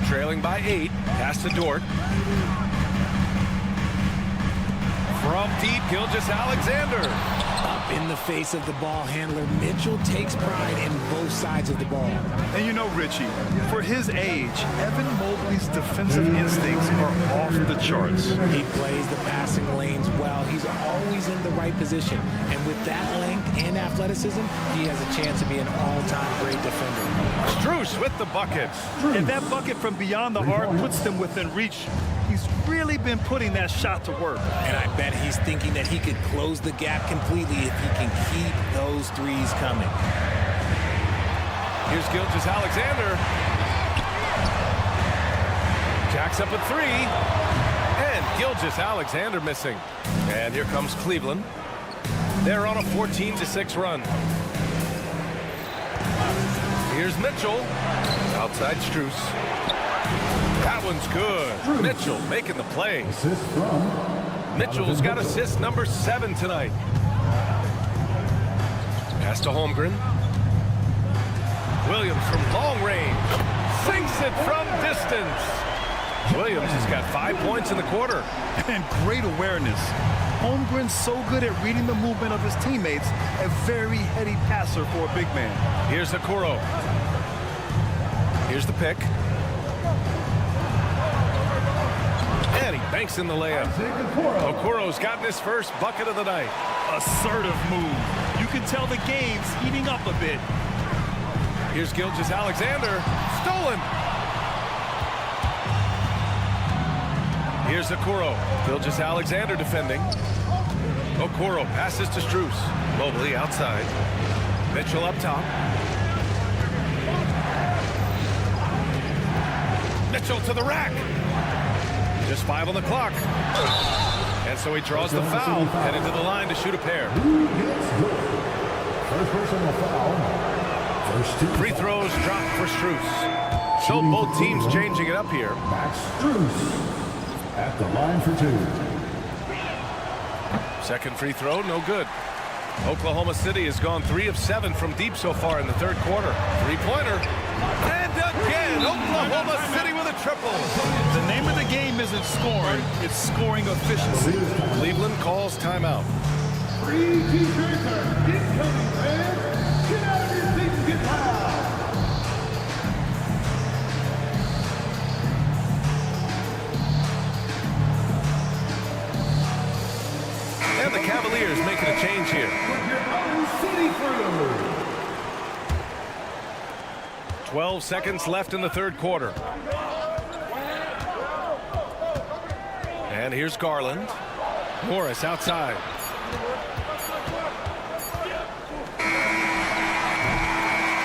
Trailing by 8. Pass to Dort. From deep, Gilgeous-Alexander. Up in the face of the ball handler, Mitchell takes pride in both sides of the ball. And you know, Richie, for his age, Evan Mobley's defensive instincts are off the charts. He plays the passing lanes well. He's always in the right position. And with that length and athleticism, he has a chance to be an all-time great defender. Strus with the bucket. And that bucket from beyond the arc puts them within reach. He's really been putting that shot to work. And I bet he's thinking that he could close the gap completely if he can keep those threes coming. Here's Gilgeous-Alexander. Jacks up a 3. And Gilgeous-Alexander missing. And here comes Cleveland. They're on a 14-6 run. Here's Mitchell. Outside Strus. That one's good. Mitchell making the play. Mitchell's got assist number 7 tonight. Pass to Holmgren. Williams from long range. Sinks it from distance. Williams has got 5 points in the quarter. And great awareness. Holmgren's so good at reading the movement of his teammates. A very heady passer for a big man. Here's Okoro. Here's the pick. And he banks in the layup. Okoro's gotten his first bucket of the night. Assertive move. You can tell the game's heating up a bit. Here's Gilgeous-Alexander. Stolen. Here's Okoro. Gilgeous-Alexander defending. Okoro passes to Strus. Mobley outside. Mitchell up top. Mitchell to the rack. Just 5 on the clock. And so he draws the foul, heading to the line to shoot a pair. First personal foul. First 2 Free throws dropped for Strus. So both teams changing it up here. Max Strus at the line for 2. Second free throw, no good. Oklahoma City has gone 3 of 7 from deep so far in the third quarter. Three-pointer. And again, Oklahoma City with a triple. The name of the game isn't scoring, it's scoring efficiency. Cleveland calls timeout. Free t-shirts are incoming, fans. Get out of your seats and get loud. And the Cavaliers making a change here. 12 seconds left in the third quarter. And here's Garland. Morris outside.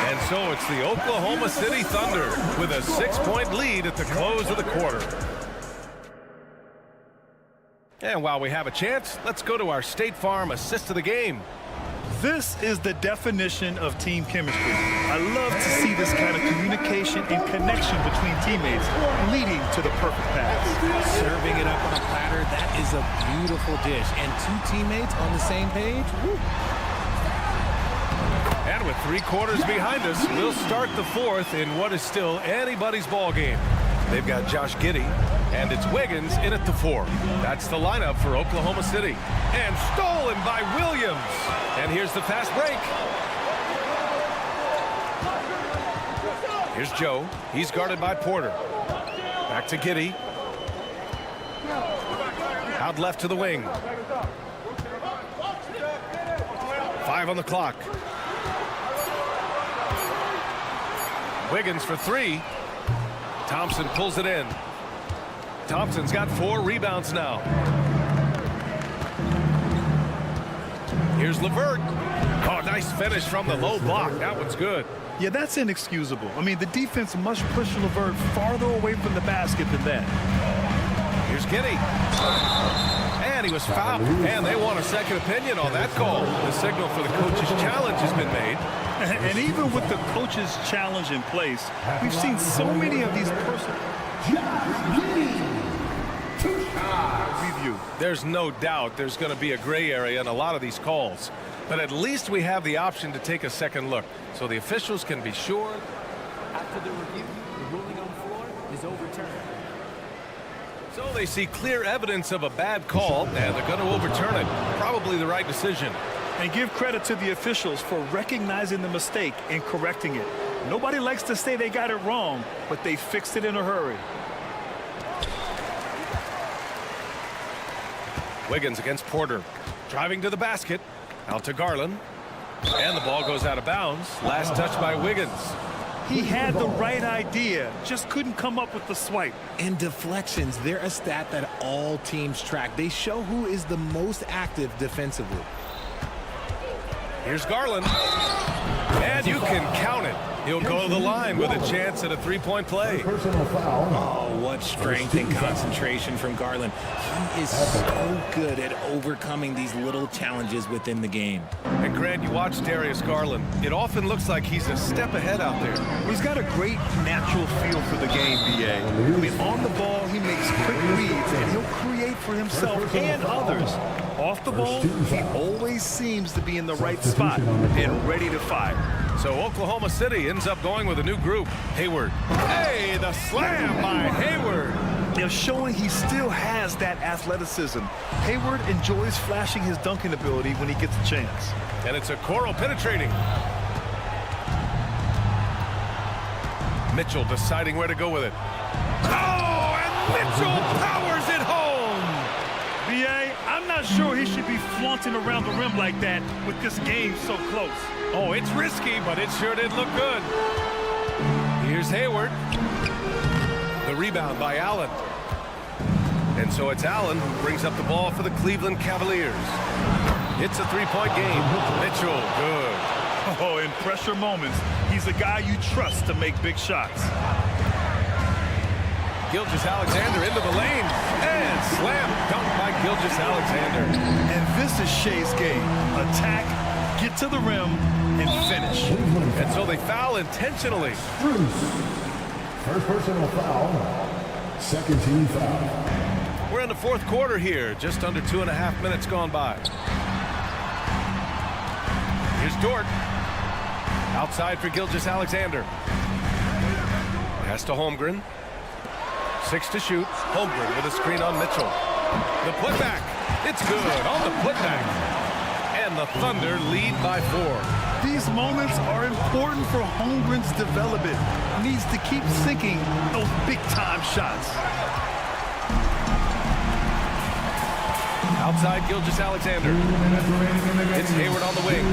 And so it's the Oklahoma City Thunder with a 6-point lead at the close of the quarter. And while we have a chance, let's go to our State Farm assist of the game. This is the definition of team chemistry. I love to see this kind of communication and connection between teammates leading to the perfect pass. Serving it up on a platter, that is a beautiful dish. And 2 teammates on the same page. Woo. with 3 quarters behind us, we'll start the 4th in what is still anybody's ball game. They've got Josh Giddey, and it's Wiggins in at the 4. That's the lineup for Oklahoma City. And stolen by Williams. And here's the fast break. Here's Joe. He's guarded by Porter. Back to Giddey. Out left to the wing. 5 on the clock. Wiggins for 3. Thompson pulls it in. Thompson's got 4 rebounds now. Here's LeVert. Oh, nice finish from the low block. That one's good. Yeah, that's inexcusable. I mean, the defense must push LeVert farther away from the basket than that. Here's Giddey. And he was fouled. And they want a second opinion on that call. The signal for the coach's challenge has been made. And even with the coach's challenge in place, we've seen so many of these personal review. There's no doubt there's going to be a gray area in a lot of these calls. But at least we have the option to take a second look, so the officials can be sure. After the review, the ruling on the floor is overturned. So they see clear evidence of a bad call, and they're going to overturn it. Probably the right decision. And give credit to the officials for recognizing the mistake and correcting it. Nobody likes to say they got it wrong, but they fixed it in a hurry. Wiggins against Porter. Driving to the basket. Out to Garland. And the ball goes out of bounds. Last touch by Wiggins. He had the right idea, just couldn't come up with the swipe. And deflections, they're a stat that all teams track. They show who is the most active defensively. Here's Garland. And you can count it. He'll go to the line with a chance at a 3-point play. Oh, what strength and concentration from Garland. He is so good at overcoming these little challenges within the game. And Grant, you watch Darius Garland. It often looks like he's a step ahead out there. He's got a great natural feel for the game, B.A. I mean, on the ball, he makes quick reads, and he'll create for himself and others. Off the ball, he always seems to be in the right spot and ready to fire. So Oklahoma City ends up going with a new group. Hayward. Hey, the slam by Hayward. They're showing he still has that athleticism. Hayward enjoys flashing his dunking ability when he gets a chance. And it's a Coro penetrating. Mitchell deciding where to go with it. Oh, and Mitchell powers it home. B.A., I'm not sure he should be flaunting around the rim like that with this game so close. Oh, it's risky, but it sure did look good. Here's Hayward. The rebound by Allen. And so it's Allen who brings up the ball for the Cleveland Cavaliers. It's a 3-point game. Mitchell, good. Oh, in pressure moments, he's a guy you trust to make big shots. Gilgeous-Alexander into the lane. And slam dunk by Gilgeous-Alexander. And this is Shea's game. Attack, get to the rim, and finish. And so they foul intentionally. First personal foul. Second team foul. We're in the 4th quarter here. Just under 2.5 minutes gone by. Here's Dort. Outside for Gilgeous-Alexander. Pass to Holmgren. 6 to shoot. Holmgren with a screen on Mitchell. The putback. It's good on the putback. And the Thunder lead by 4. These moments are important for Holmgren's development. He needs to keep sinking those big-time shots. Outside Gilgeous-Alexander. It's Hayward on the wing.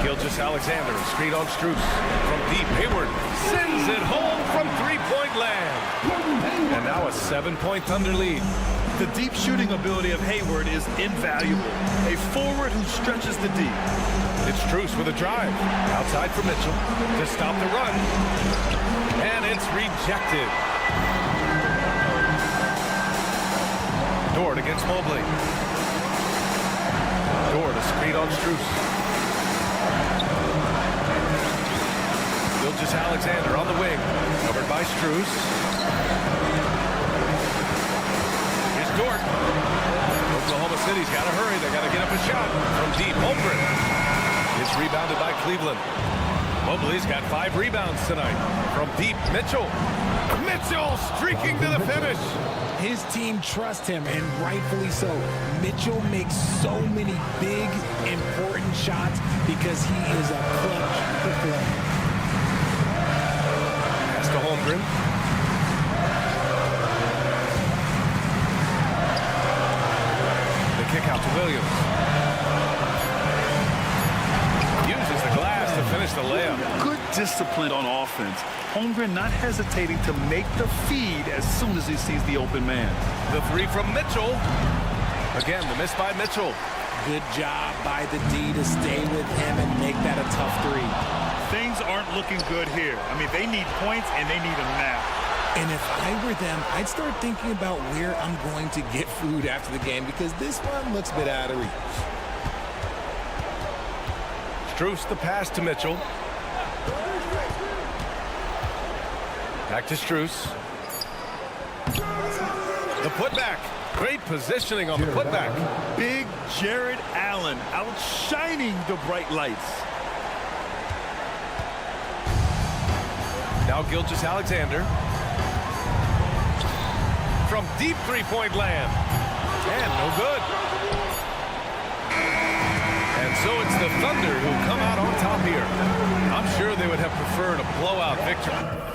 Gilgeous-Alexander, screen on Strus. From deep, Hayward sends it home from 3-point land. And now a 7-point Thunder lead. The deep shooting ability of Hayward is invaluable. A forward who stretches the deep. It's Strus with a drive. Outside for Mitchell to stop the run. And it's rejected. Dort against Mobley. Dort a screen on Strus. Gilgeous-Alexander on the wing. Covered by Strus. Here's Dort. Oklahoma City's got to hurry. They got to get up a shot from deep. Holmgren. It's rebounded by Cleveland. Mobley's got 5 rebounds tonight. From deep, Mitchell. Mitchell streaking to the finish. His team trusts him, and rightfully so. Mitchell makes so many big, important shots because he is a clutch performer. Pass to Holmgren. The kick out to Williams. Uses the glass to finish the layup. Good discipline on offense. Holmgren not hesitating to make the feed as soon as he sees the open man. The 3 from Mitchell. Again, the miss by Mitchell. Good job by the D to stay with him and make that a tough 3. Things aren't looking good here. I mean, they need points, and they need them now. And if I were them, I'd start thinking about where I'm going to get food after the game because this one looks a bit out of reach. Strus the pass to Mitchell. Back to Strus. The putback. Great positioning on the putback. Big Jared Allen outshining the bright lights. Now Gilgeous-Alexander. From deep three-point land. And no good. And so it's the Thunder who come out on top here. I'm sure they would have preferred a blowout victory.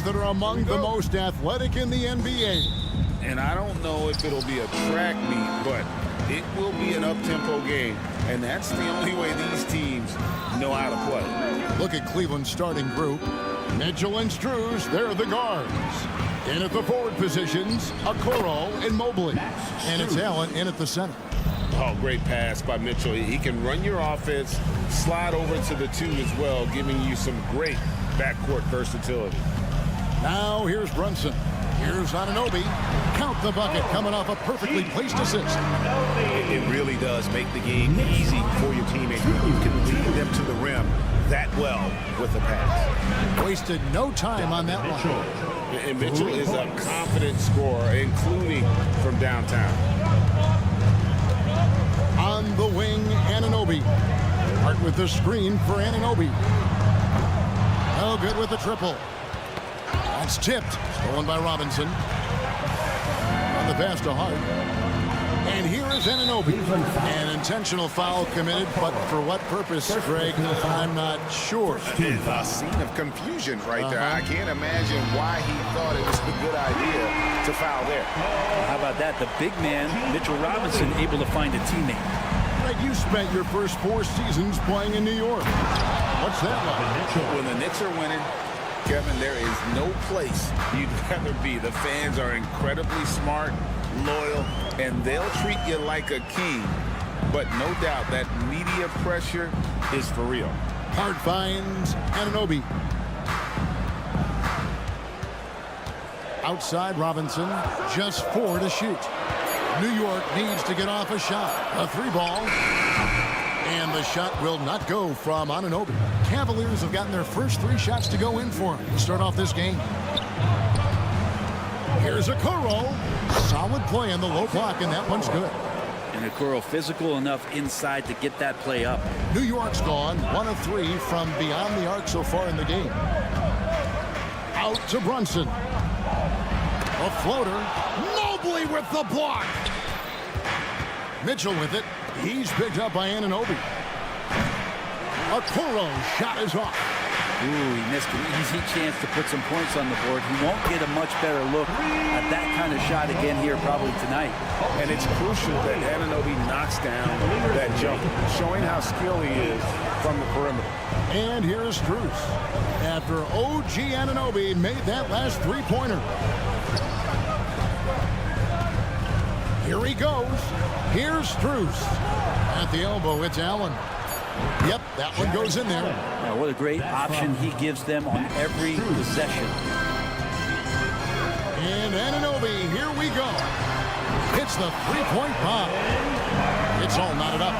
that are among the most athletic in the NBA. And I don't know if it'll be a track meet, but it will be an up-tempo game. And that's the only way these teams know how to play. Look at Cleveland's starting group. Mitchell and Struz, they're the guards. In at the forward positions, Okoro and Mobley. And it's Allen in at the center. Oh, great pass by Mitchell. He can run your offense, slide over to the 2 as well, giving you some great backcourt versatility. Now here's Brunson. Here's Anunoby. Count the bucket coming off a perfectly placed assist. It really does make the game easy for your teammates. You can lead them to the rim that well with the pass. Wasted no time on that one. And Mitchell is a confident scorer, including from downtown. On the wing, Anunoby. Hart with the screen for Anunoby. No good with the triple. That's tipped. Stolen by Robinson. On the pass to Hart. And here is Anunoby. An intentional foul committed, but for what purpose, Greg, I'm not sure. A scene of confusion right there. I can't imagine why he thought it was a good idea to foul there. How about that? The big man, Mitchell Robinson, able to find a teammate. Greg, you spent your first 4 seasons playing in New York. What's that like? When the Knicks are winning, Kevin, there is no place you'd rather be. The fans are incredibly smart, loyal, and they'll treat you like a king. But no doubt that media pressure is for real. Hart finds Anunoby. Outside Robinson, just 4 to shoot. New York needs to get off a shot. A 3-ball. And the shot will not go from Anunoby. Cavaliers have gotten their first 3 shots to go in for him to start off this game. Here's Okoro. Solid play on the low block, and that one's good. And Okoro physical enough inside to get that play up. New York's gone 1 of 3 from beyond the arc so far in the game. Out to Brunson. A floater. Mobley with the block. Mitchell with it. He's picked up by Anunoby. Okoro shot is off. Ooh, he missed an easy chance to put some points on the board. He won't get a much better look at that kind of shot again here probably tonight. And it's crucial that Anunoby knocks down that jumper, showing how skilled he is from the perimeter. And here's Strus. After OG Anunoby made that last 3-pointer. Here he goes. Here's Strus. At the elbow, it's Allen. Yep, that one goes in there. Now, what a great option he gives them on every possession. And Anunoby, here we go. Hits the 3-point bomb. It's all knotted up.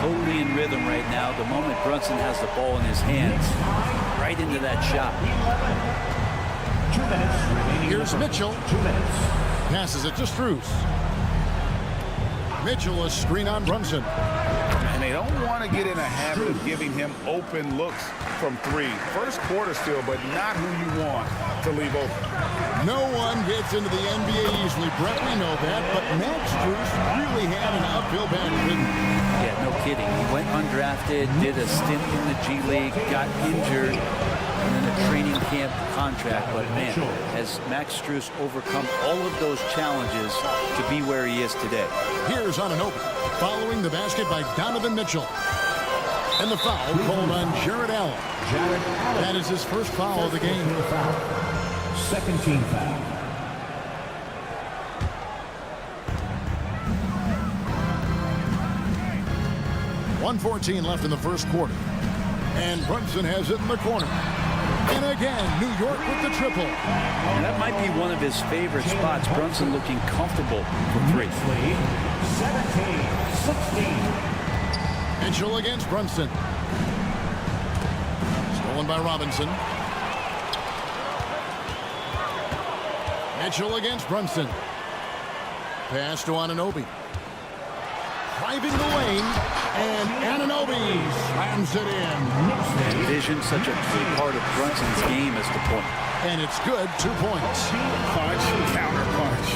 Totally in rhythm right now. The moment Brunson has the ball in his hands, right into that shot. 2 minutes. Here's Mitchell. 2 minutes. Passes it to Strus. Mitchell, a screen on Brunson. And they don't want to get in a habit of giving him open looks from 3. First quarter still, but not who you want to leave open. No one gets into the NBA easily, Brett. We know that, but Max Strus really had an uphill battle, didn't he? Yeah, no kidding. He went undrafted, did a stint in the G League, got injured, and then a training camp contract. But man, has Max Strus overcome all of those challenges to be where he is today. Here's Anunoby, following the basket by Donovan Mitchell. And the foul called on Jared Allen. That is his first foul of the game. Second team foul. .114 left in the first quarter. And Brunson has it in the corner. And again, New York with the triple. And that might be one of his favorite spots. Brunson looking comfortable for 3. 17-16. Mitchell against Brunson. Stolen by Robinson. Mitchell against Brunson. Pass to Anunoby. Driving the lane, and Anunoby slams it in. Vision, such a key part of Brunson's game as the point. And it's good, 2 points. Punch, counter punch.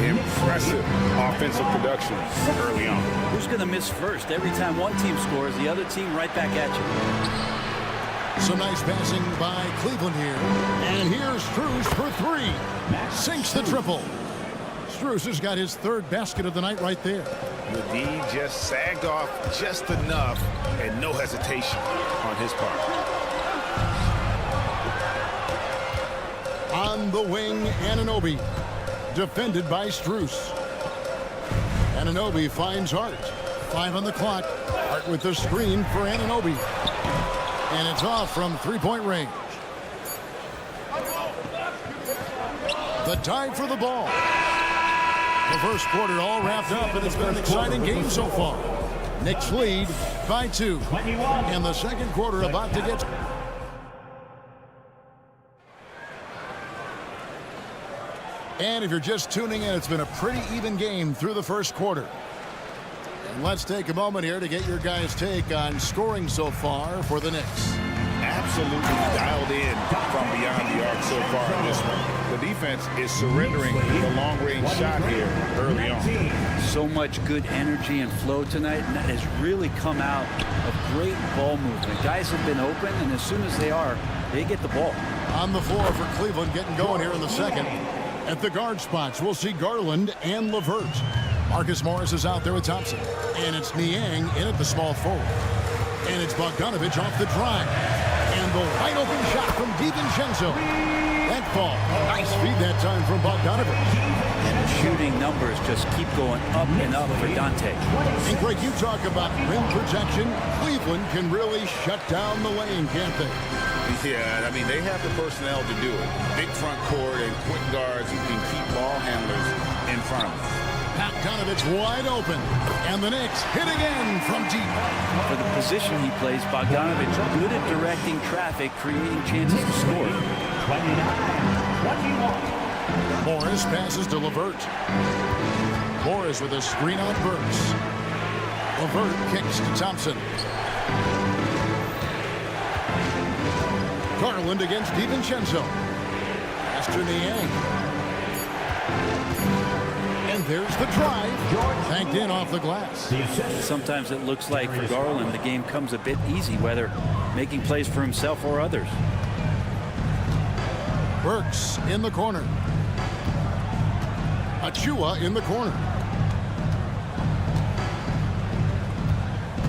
Impressive offensive production early on. Who's going to miss first? Every time one team scores, the other team right back at you. Some nice passing by Cleveland here. And here's Strus for 3. Sinks the triple. Strus has got his 3rd basket of the night right there. The D just sagged off just enough, and no hesitation on his part. On the wing, Anunoby. Defended by Strus. Anunoby finds Hart. 5 on the clock. Hart with the screen for Anunoby. And it's off from three-point range. The tie for the ball. The first quarter all wrapped up, and it's been an exciting game so far. Knicks lead by 2. And the second quarter about to get... And if you're just tuning in, it's been a pretty even game through the first quarter. And let's take a moment here to get your guys' take on scoring so far for the Knicks. Absolutely dialed in from beyond the arc so far in this one. The defense is surrendering the long-range shot here early on. So much good energy and flow tonight, and that has really come out of great ball movement. Guys have been open, and as soon as they are, they get the ball. On the floor for Cleveland, getting going here in the second. At the guard spots, we'll see Garland and LeVert. Marcus Morris is out there with Thompson. And it's Niang in at the small forward. And it's Bogdanovich off the drive. And the wide open shot from DiVincenzo. That ball. Nice feed that time from Bogdanovich. And the shooting numbers just keep going up and up for Dante. And Greg, you talk about rim protection. Cleveland can really shut down the lane, can't they? Yeah, I mean, they have the personnel to do it. Big front court and quick guards who can keep ball handlers in front of them. Bogdanovich wide open. And the Knicks hit again from deep. For the position he plays, Bogdanovich good at directing traffic, creating chances to score. 29-21. Morris passes to LeVert. Morris with a screen on Burks. LeVert kicks to Thompson. Garland against DiVincenzo. Pass to Niang. And there's the drive. Banked in off the glass. Sometimes it looks like for Garland, the game comes a bit easy, whether making plays for himself or others. Burks in the corner. Achua in the corner.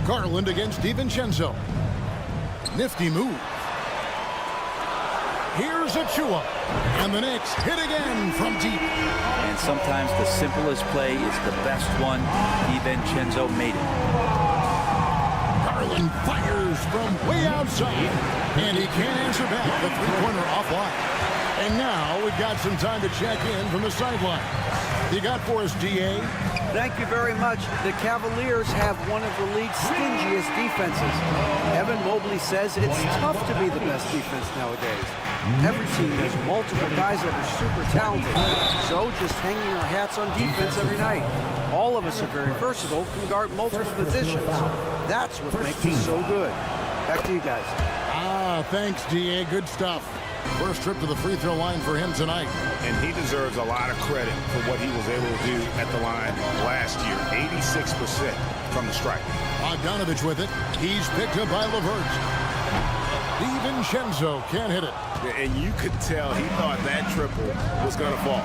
Garland against DiVincenzo. Nifty move. Here's Achua. And the Knicks hit again from deep. And sometimes the simplest play is the best one. DiVincenzo made it. Garland fires from way outside. And he can't answer back. The three-pointer offline. And now we've got some time to check in from the sideline. You got for us, DA? Thank you very much. The Cavaliers have one of the league's stingiest defenses. Evan Mobley says it's tough to be the best defense nowadays. Every team has multiple guys that are super talented. So just hanging our hats on defense every night. All of us are very versatile, can guard multiple positions. That's what makes us so good. Back to you guys. Thanks, DA. Good stuff. First trip to the free throw line for him tonight. And he deserves a lot of credit for what he was able to do at the line last year. 86% from the stripe. Bogdanovich with it. He's picked up by LeVert. DiVincenzo can't hit it. And you could tell he thought that triple was going to fall.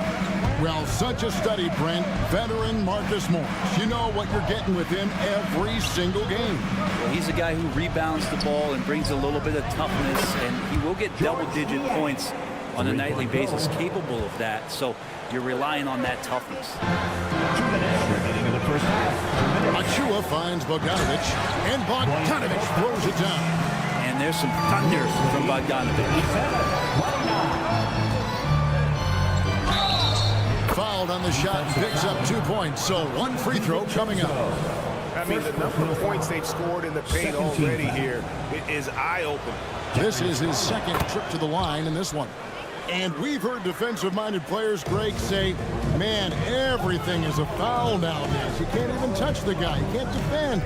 Well, such a study, Brent. Veteran Marcus Morris. You know what you're getting with him every single game. Well, he's a guy who rebounds the ball and brings a little bit of toughness, and he will get double-digit points on a nightly basis, capable of that. So you're relying on that toughness. 2 minutes remaining in the first half. Achua finds Bogdanovich, and Bogdanovich throws it down. And there's some thunder from Bogdanovich. Fouled on the shot and picks up 2 points. So 1 free throw coming up. I mean, the number of points they've scored in the paint already here is eye-opening. This is his second trip to the line in this one. And we've heard defensive-minded players, Greg, say, man, everything is a foul nowadays. You can't even touch the guy. You can't defend.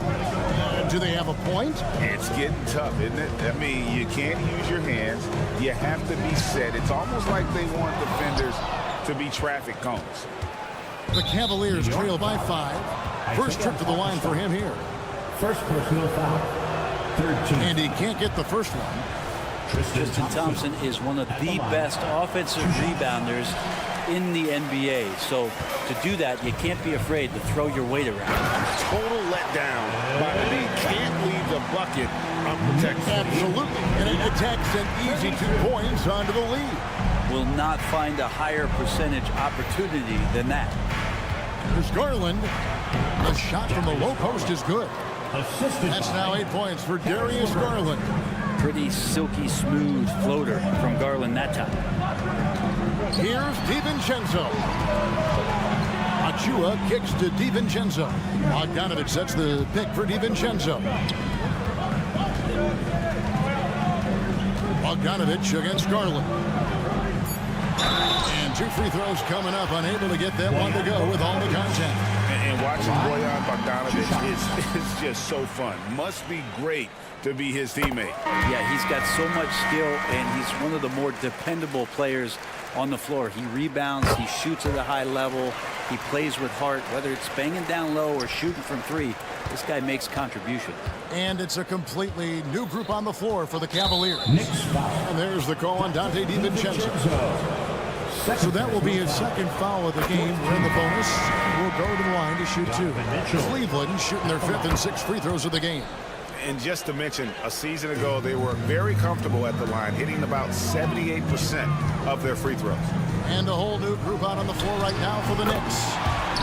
Do they have a point? It's getting tough, isn't it? I mean, you can't use your hands. You have to be set. It's almost like they want defenders to be traffic cones. The Cavaliers trail by 5. First trip to the line for him here. First personal foul. 13. And he can't get the first one. Tristan Thompson is one of the best offensive rebounders in the NBA. So to do that, you can't be afraid to throw your weight around. Total letdown by the league. Can't leave the bucket unprotected. Absolutely. And it attacks an easy 2 points onto the lead. Will not find a higher percentage opportunity than that. There's Garland. The shot from the low post is good. That's now 8 points for Darius Garland. Pretty silky smooth floater from Garland that time. Here's DiVincenzo. Achua kicks to DiVincenzo. Bogdanovich sets the pick for DiVincenzo. Bogdanovich against Garland. And 2 free throws coming up, unable to get that one to go with all the contact. And watching Bojan Bogdanovich is just so fun. Must be great to be his teammate. Yeah, he's got so much skill, and he's one of the more dependable players on the floor. He rebounds, he shoots at a high level, he plays with heart, whether it's banging down low or shooting from 3. This guy makes contribution. And it's a completely new group on the floor for the Cavaliers. And there's the call on Dante DiVincenzo. So that will be his second foul of the game. We're in the bonus. We'll go to the line to shoot 2. Cleveland shooting their 5th and 6th free throws of the game. And just to mention, a season ago, they were very comfortable at the line, hitting about 78% of their free throws. And a whole new group out on the floor right now for the Knicks.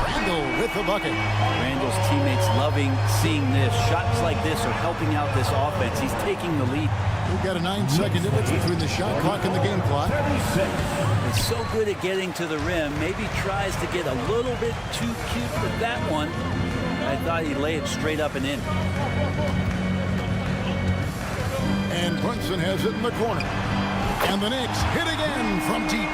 Randall with the bucket. Randall's teammates loving seeing this. Shots like this are helping out this offense. He's taking the lead. We've got a 9-second difference between the shot clock and the game clock. He's so good at getting to the rim. Maybe tries to get a little bit too cute with that one. I thought he'd lay it straight up and in. And Brunson has it in the corner. And the Knicks hit again from deep.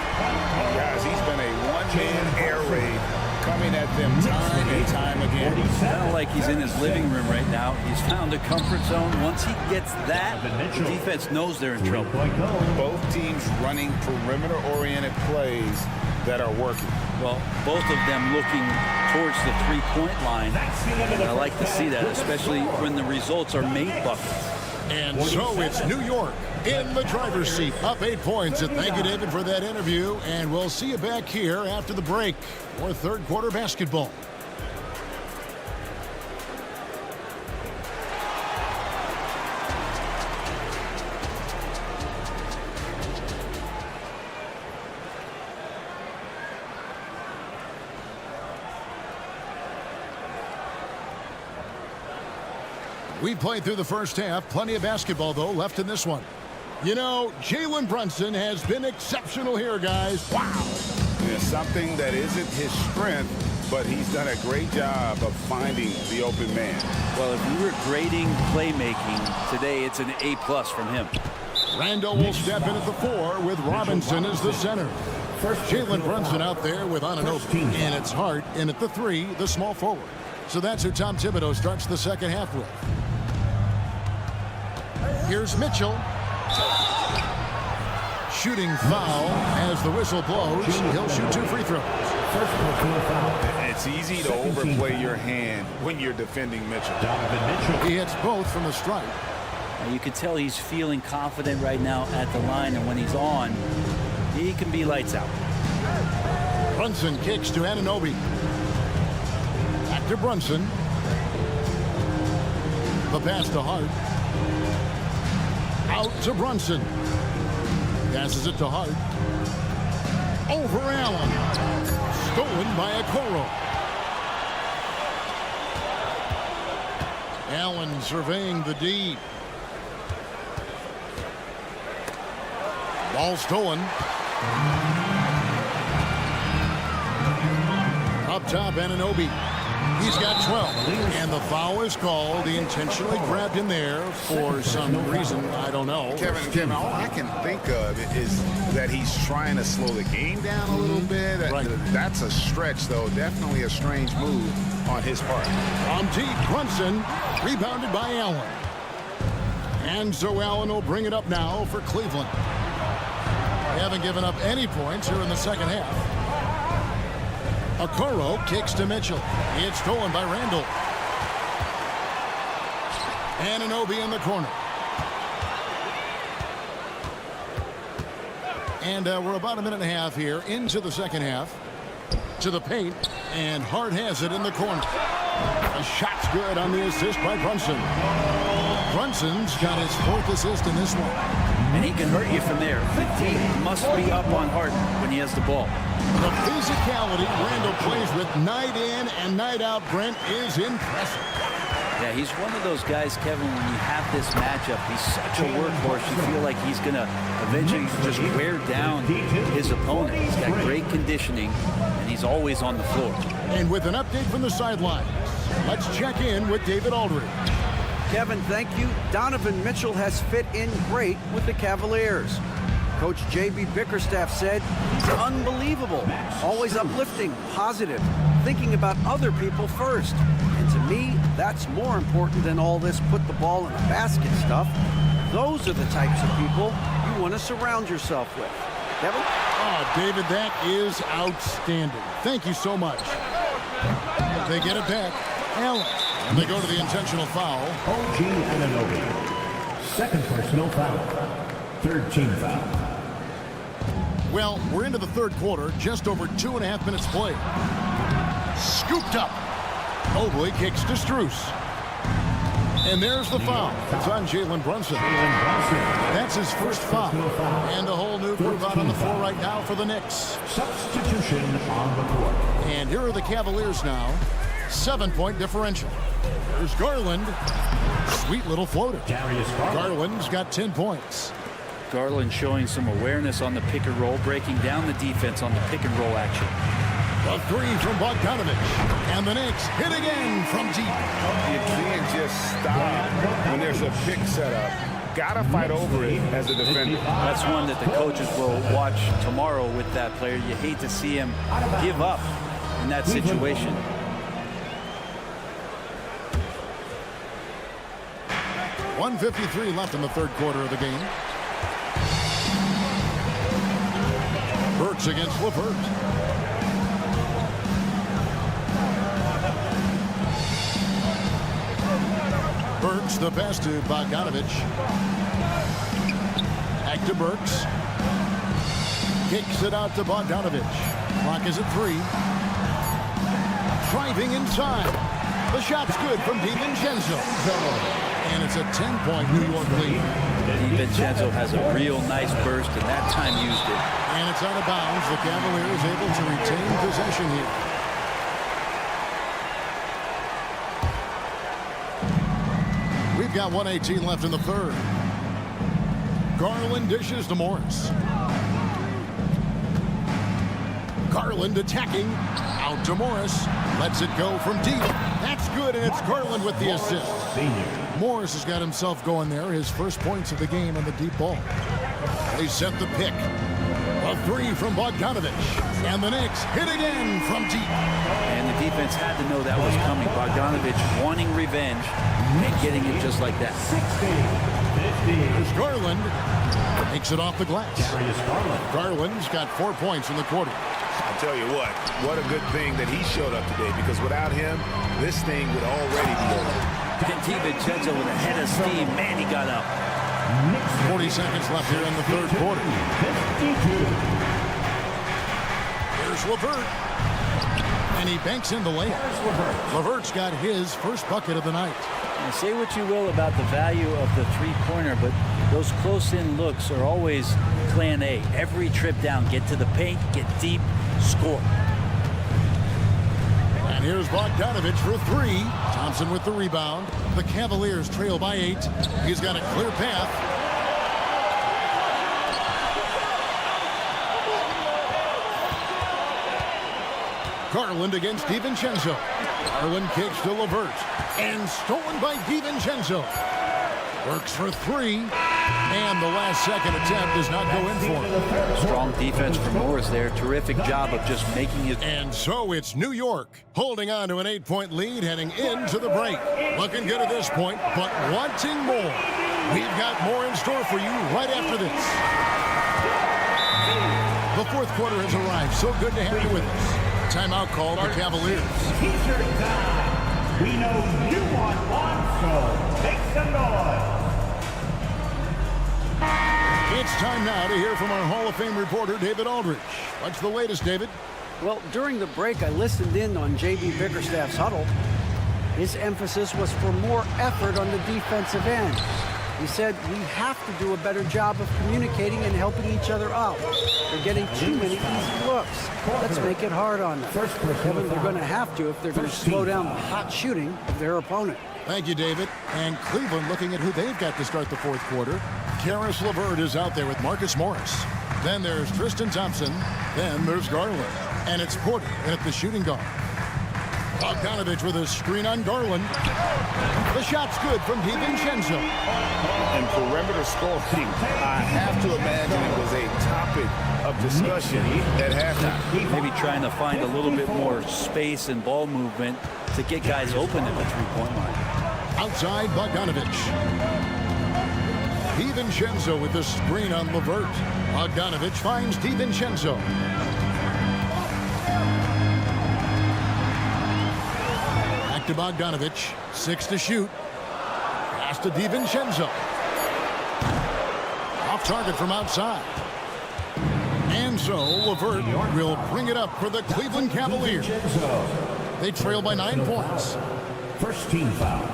Guys, he's been a one-man air raid coming at them time and time again. Kind of like he's in his living room right now. He's found a comfort zone. Once he gets that, the defense knows they're in trouble. Both teams running perimeter-oriented plays that are working. Well, both of them looking towards the three-point line. And I like to see that, especially when the results are made buckets. And so it's New York in the driver's seat, up 8 points. And thank you, David, for that interview. And we'll see you back here after the break for third quarter basketball. We played through the first half. Plenty of basketball, though, left in this one. You know, Jalen Brunson has been exceptional here, guys. Wow. Yeah, something that isn't his strength, but he's done a great job of finding the open man. Well, if we were grading playmaking today, it's an A+ from him. Randall will step in at the 4 with Robinson as the center. Jalen Brunson out there with Anunoby. And it's Hart in at the 3, the small forward. So that's who Tom Thibodeau starts the second half with. Here's Mitchell. Shooting foul as the whistle blows. He'll shoot 2 free throws. It's easy to overplay your hand when you're defending Mitchell. He hits both from the stripe. Now you can tell he's feeling confident right now at the line, and when he's on, he can be lights out. Brunson kicks to Anunoby. Back to Brunson. The pass to Hart. Out to Brunson. Passes it to Hart. Over Allen. Stolen by Okoro. Allen surveying the D. Ball stolen. Up top, Anunoby. He's got 12. And the foul is called. He intentionally grabbed him there for some reason. I don't know. Kevin, all I can think of is that he's trying to slow the game down a little bit. Right. That's a stretch, though. Definitely a strange move on his part. From deep, Brunson, rebounded by Allen. And so Allen will bring it up now for Cleveland. They haven't given up any points here in the second half. Okoro kicks to Mitchell. It's stolen by Randall. Anunoby in the corner. And we're about a minute and a half here into the second half. To the paint, and Hart has it in the corner. A shot's good on the assist by Brunson. Brunson's got his 4th assist in this one. and he can hurt you from there. The team must be up on Hart when he has the ball. The physicality Randall plays with night in and night out, Brent, is impressive. Yeah, he's one of those guys, Kevin, when you have this matchup, he's such a workhorse. You feel like he's going to eventually just wear down his opponent. He's got great conditioning, and he's always on the floor. And with an update from the sidelines, let's check in with David Aldridge. Kevin, thank you. Donovan Mitchell has fit in great with the Cavaliers. Coach J.B. Bickerstaff said he's unbelievable, always uplifting, positive, thinking about other people first. And to me, that's more important than all this put the ball in the basket stuff. Those are the types of people you want to surround yourself with. Kevin? Oh, David, that is outstanding. Thank you so much. They get it back. Allen. And they go to the intentional foul. OG Anunoby. Second personal foul. Third team foul. Well, we're into the third quarter, just over 2.5 minutes played. Scooped up. Mobley kicks to Strus. And there's the foul. It's on Jalen Brunson. That's his first foul. And a whole new group out on the floor right now for the Knicks. Substitution on the court. And here are the Cavaliers now. 7-point differential. There's Garland. Sweet little floater. Garland's got 10 points. Garland showing some awareness on the pick and roll, breaking down the defense on the pick and roll action. A three from Bogdanovich. And the Knicks hit again from deep. You can't just stop when there's a pick set up. Gotta fight over it as a defender. That's one that the coaches will watch tomorrow with that player. You hate to see him give up in that situation. .153 left in the third quarter of the game. Burks against LeVert. Burks, the pass to Bogdanovich. Back to Burks. Kicks it out to Bogdanovich. Clock is at 3. Driving inside. The shot's good from DiVincenzo. And it's a 10-point New York lead. DiVincenzo has a real nice burst, and that time used it. And it's out of bounds. The Cavaliers able to retain possession here. We've got 1:18 left in the third. Garland dishes to Morris. Garland attacking. Out to Morris. Lets it go from deep. That's good, and it's Garland with the assist. Morris has got himself going there. His first points of the game on the deep ball. They set the pick. A three from Bogdanovich. And the Knicks hit again from deep. And the defense had to know that was coming. Bogdanovich wanting revenge and getting it just like that. There's Garland. Takes it off the glass. Garland's got 4 points in the quarter. I'll tell you what a good thing that he showed up today, because without him, this thing would already be over. DiVincenzo with a head of steam. Man, he got up. 40 seconds left here in the third quarter. Here's LeVert. And he banks in the layup. LeVert's got his first bucket of the night. Now, say what you will about the value of the three-pointer, but those close-in looks are always plan A. Every trip down, get to the paint, get deep, score. And here's Bogdanovich for 3. Thompson with the rebound. The Cavaliers trail by 8. He's got a clear path. Garland against DiVincenzo. Garland kicks to LeVert. And stolen by DiVincenzo. Works for 3. And the last second attempt does not go in for him. Strong defense from Morris there. Terrific job of just making it. And so it's New York holding on to an 8-point lead heading into the break. Looking good at this point, but wanting more. We've got more in store for you right after this. The fourth quarter has arrived. So good to have you with us. Timeout called the Cavaliers. T-shirt time. We know you want one, so make some noise. It's time now to hear from our Hall of Fame reporter, David Aldridge. What's the latest, David? Well, during the break, I listened in on J.B. Bickerstaff's huddle. His emphasis was for more effort on the defensive end. He said, we have to do a better job of communicating and helping each other out. They're getting too many easy looks. Let's make it hard on them. Kevin, they're going to have to if they're going to slow down the hot shooting of their opponent. Thank you, David. And Cleveland looking at who they've got to start the fourth quarter. Karis LeVert is out there with Marcus Morris. Then there's Tristan Thompson. Then there's Garland. And it's Porter in at the shooting guard. Bogdanovich with a screen on Garland. The shot's good from DiVincenzo. And perimeter scoring, I have to imagine it was a topic of discussion at halftime. Maybe trying to find a little bit more space and ball movement to get guys open at the three-point line. Outside Bogdanovich. DiVincenzo with the screen on LeVert. Bogdanovich finds DiVincenzo. To Bogdanovich, 6 to shoot. Pass to DiVincenzo. Off target from outside. And so LeVert will bring it up for the Cleveland Cavaliers. They trail by 9 points. First team foul.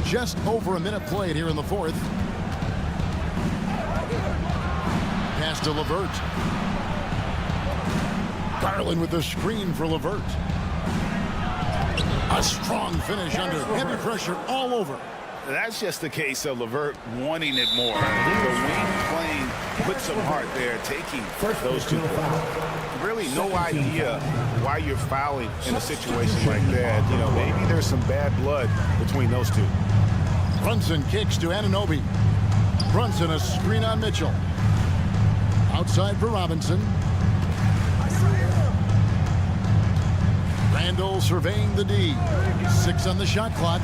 Just over a minute played here in the fourth. Pass to LeVert. Garland with the screen for LeVert. A strong finish under heavy pressure all over. That's just the case of LeVert wanting it more. The wing playing put some heart there, taking those 2 points. Really no idea why you're fouling in a situation like that. You know, maybe there's some bad blood between those two. Brunson kicks to Anunoby. Brunson a screen on Mitchell. Outside for Robinson. Randall surveying the D. 6 on the shot clock.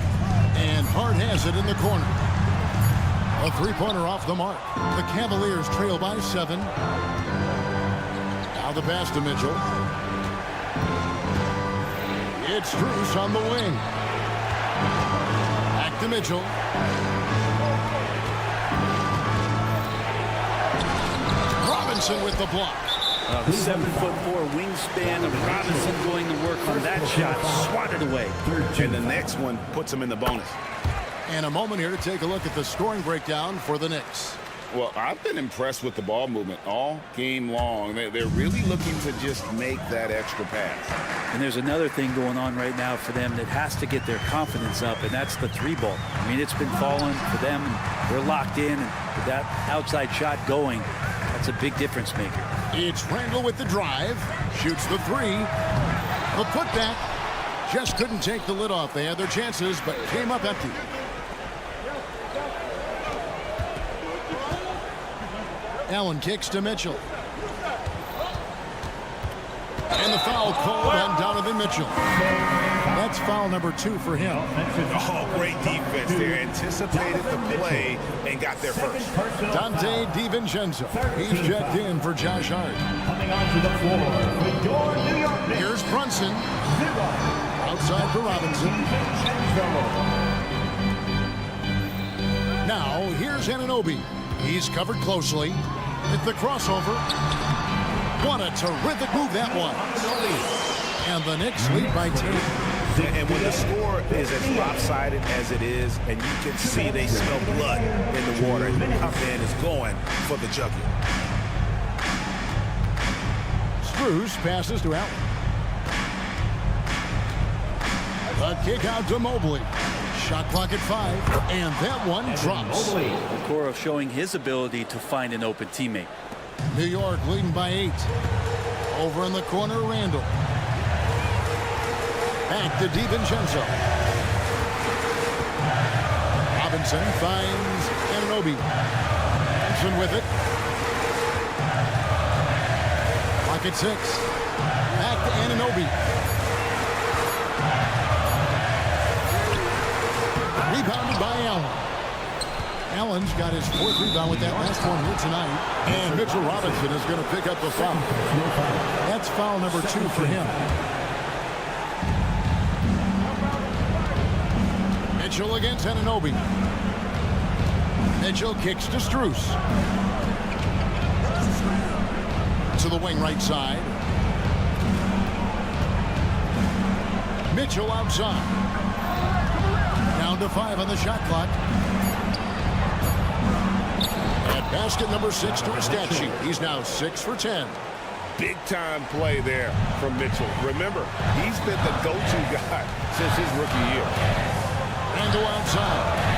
And Hart has it in the corner. A three-pointer off the mark. The Cavaliers trail by 7. Now the pass to Mitchell. It's Strus on the wing. Back to Mitchell. Robinson with the block. The 7'4" wingspan of Robinson going to work on that shot. Swatted away. And the next one puts him in the bonus. And a moment here to take a look at the scoring breakdown for the Knicks. Well, I've been impressed with the ball movement all game long. They're really looking to just make that extra pass. And there's another thing going on right now for them that has to get their confidence up, and that's the 3-ball. I mean, it's been falling for them, and they're locked in, and with that outside shot going, that's a big difference maker. It's Randall with the drive. Shoots the 3. The putback. Just couldn't take the lid off. They had their chances, but came up empty. Allen kicks to Mitchell. And the foul called on Donovan Mitchell. That's foul number 2 for him. Oh, great defense there. Anticipated the play and got there first. Dante DiVincenzo. He's checked in for Josh Hart. Coming onto the floor for your New York Knicks. Here's Brunson. Outside for Robinson. Now, here's Anunoby. He's covered closely. Hit the crossover. What a terrific move that was. And the Knicks lead by 10. And when the score is as lopsided as it is, and you can see they smell blood in the water, and the man is going for the jugular. Strus passes to Allen. The kick out to Mobley. Shot clock at 5, and that one drops. Okoro showing his ability to find an open teammate. New York leading by 8. Over in the corner, Randall. Back to DiVincenzo. Robinson finds Anunoby. Thompson with it. Clock at 6. Back to Anunoby. Rebounded by Allen. Allen's got his 4th rebound with that last one here tonight. And Mitchell Robinson is going to pick up the foul. That's foul number 2 for him. Mitchell against Anunoby. Mitchell kicks to Strus. To the wing right side. Mitchell outside. Down to 5 on the shot clock. Basket number 6 to his stat sheet. He's now 6 for 10. Big-time play there from Mitchell. Remember, he's been the go-to guy since his rookie year. Randle outside.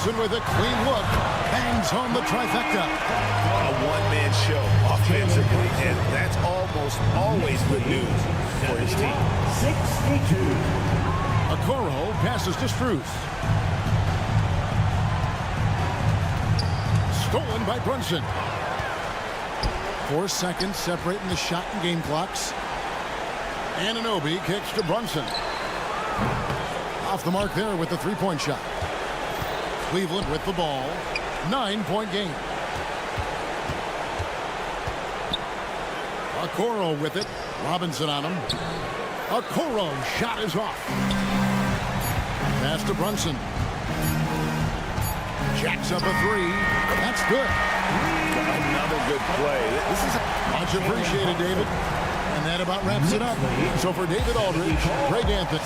Brunson with a clean look. Bangs home the trifecta. A one-man show offensively, and that's almost always good news for his team. 62. Okoro passes to Strus. Stolen by Brunson. 4 seconds separating the shot and game clocks. Anunoby kicks to Brunson. Off the mark there with the three-point shot. Cleveland with the ball. 9-point game. Okoro with it. Robinson on him. Okoro shot is off. Pass to Brunson. Jacks up a 3. That's good. Another good play. This is much appreciated, David. And that about wraps it up. So for David Aldridge, Greg Anthony.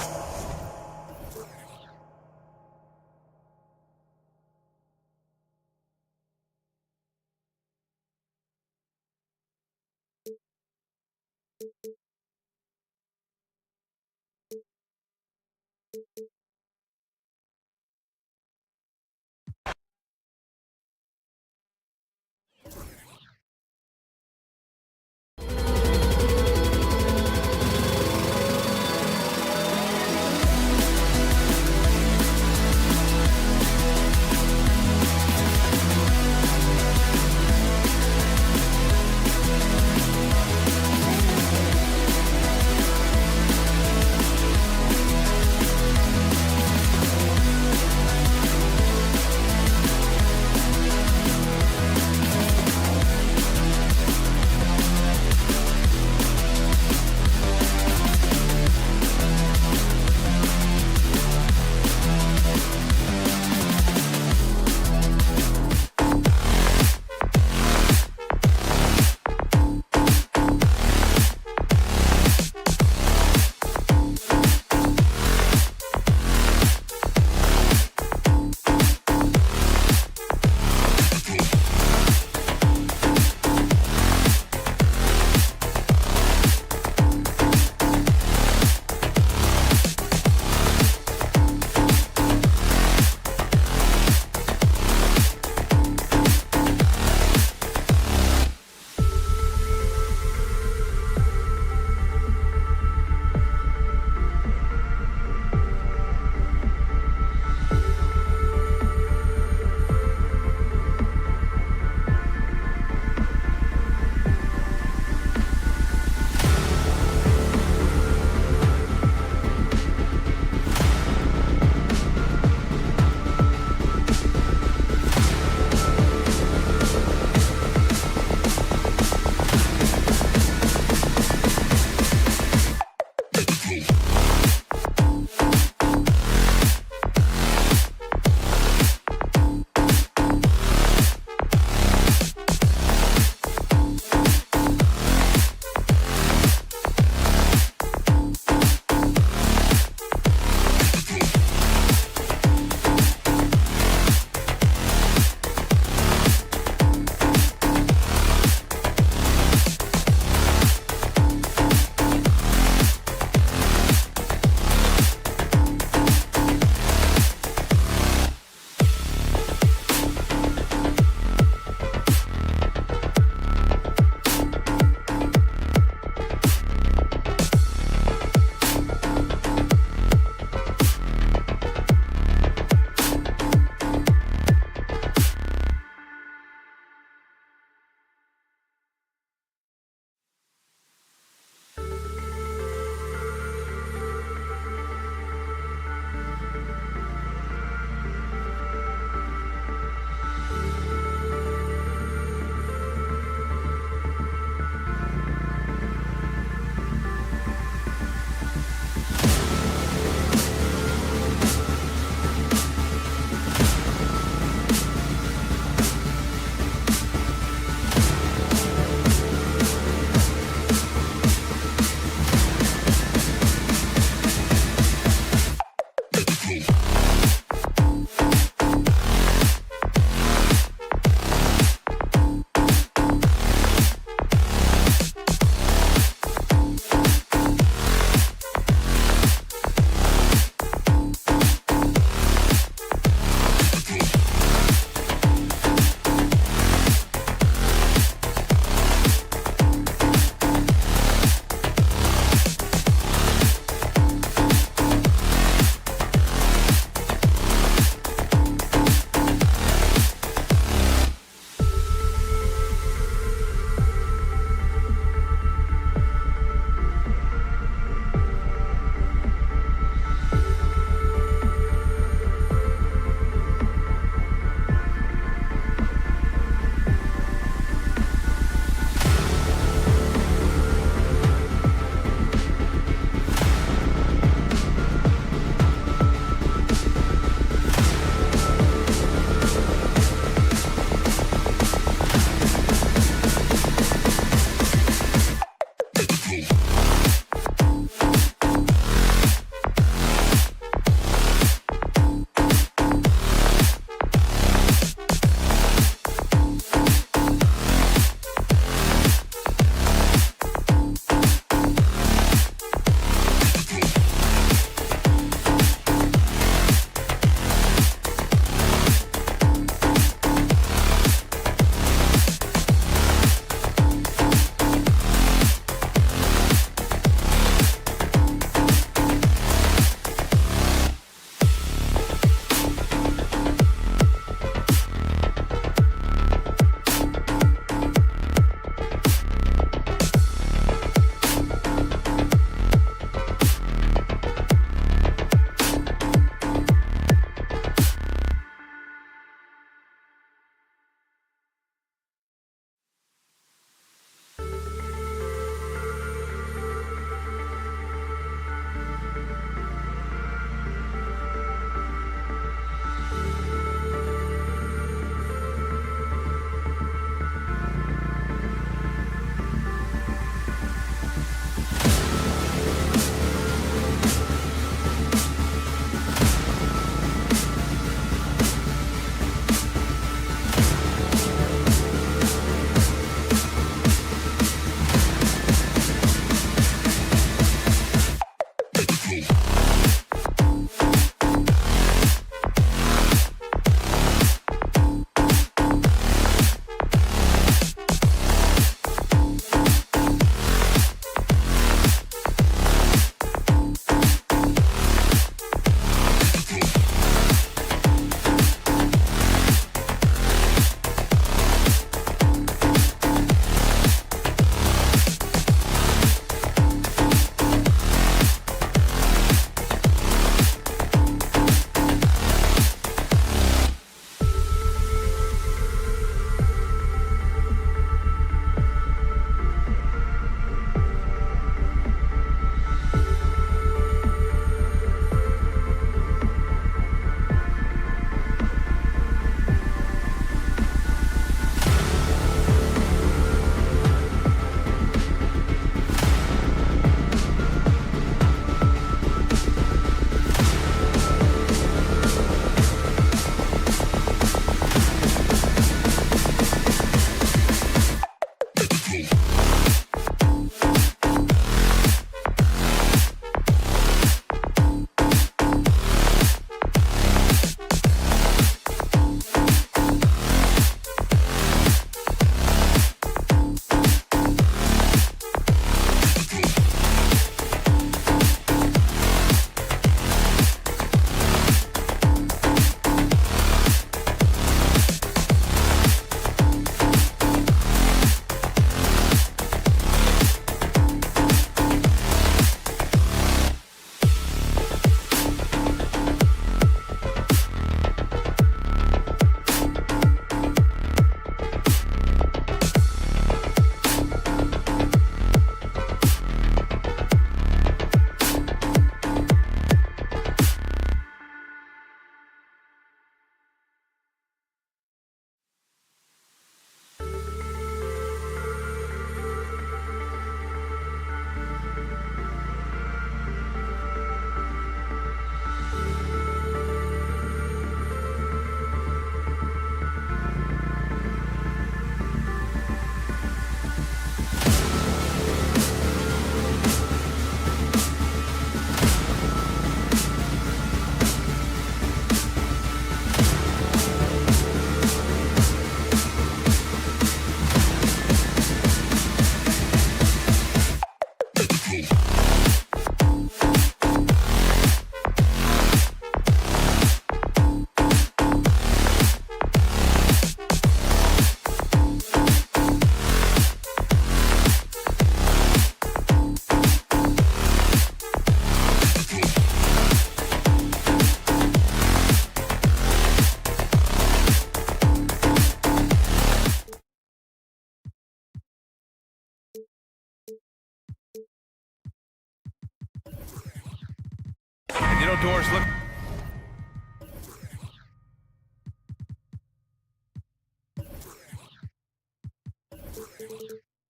You know, Doris, look.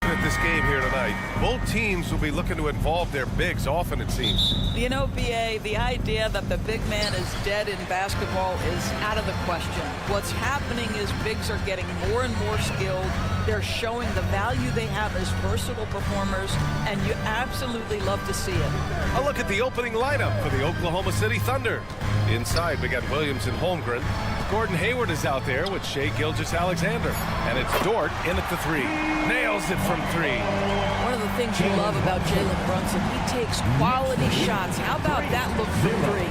At this game here tonight, both teams will be looking to involve their bigs often, it seems. You know, BA, the idea that the big man is dead in basketball is out of the question. What's happening is bigs are getting more and more skilled. They're showing the value they have as versatile performers, and you absolutely love to see it. A look at the opening lineup for the Oklahoma City Thunder. Inside, we got Williams and Holmgren. Gordon Hayward is out there with Shai Gilgeous-Alexander. And it's Dort in at the 3. Nails it from 3. One of the things you love about Jalen Brunson, he takes quality shots. How about that look from 3?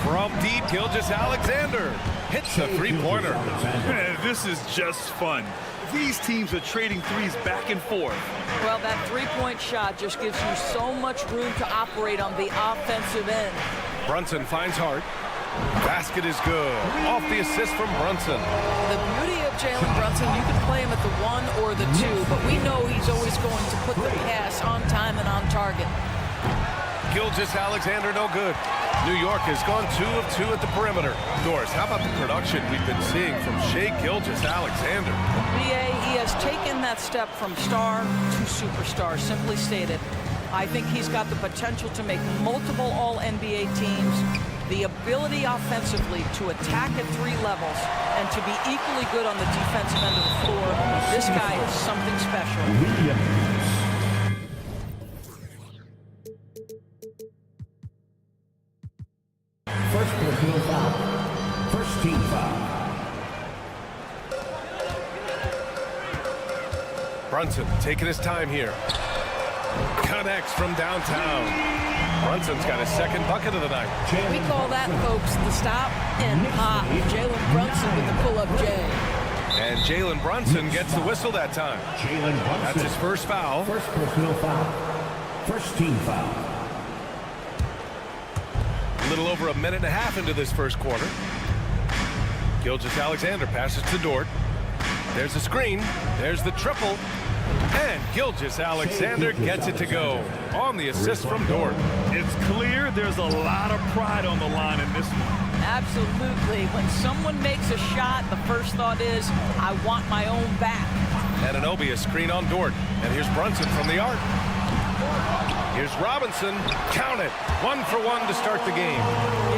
From deep, Gilgeous-Alexander hits a three-pointer. Man, this is just fun. These teams are trading threes back and forth. Well, that three-point shot just gives you so much room to operate on the offensive end. Brunson finds Hart. Basket is good. Off the assist from Brunson. The beauty of Jalen Brunson, you can play him at the 1 or the 2, but we know he's always going to put the pass on time and on target. Gilgeous-Alexander no good. New York has gone 2 of 2 at the perimeter. Doris, how about the production we've been seeing from Shai Gilgeous-Alexander? BA, he has taken that step from star to superstar, simply stated. I think he's got the potential to make multiple All-NBA teams, the ability offensively to attack at 3 levels, and to be equally good on the defensive end of the floor. This guy is something special. First personal foul. First team foul. Brunson taking his time here. Connects from downtown. Brunson's got his second bucket of the night. We call that, folks, the stop and pop. Jalen Brunson with the pull-up J. And Jalen Brunson gets the whistle that time. Jalen Brunson. That's his first foul. First personal foul. First team foul. A little over a minute and a half into this first quarter. Gilgeous-Alexander passes to Dort. There's a screen. There's the triple. And Gilgeous-Alexander gets it to go on the assist from Dort. It's clear there's a lot of pride on the line in this one. Absolutely. When someone makes a shot, the first thought is, I want my own back. Anunoby a screen on Dort. And here's Brunson from the arc. Here's Robinson. Count it. 1 for 1 to start the game.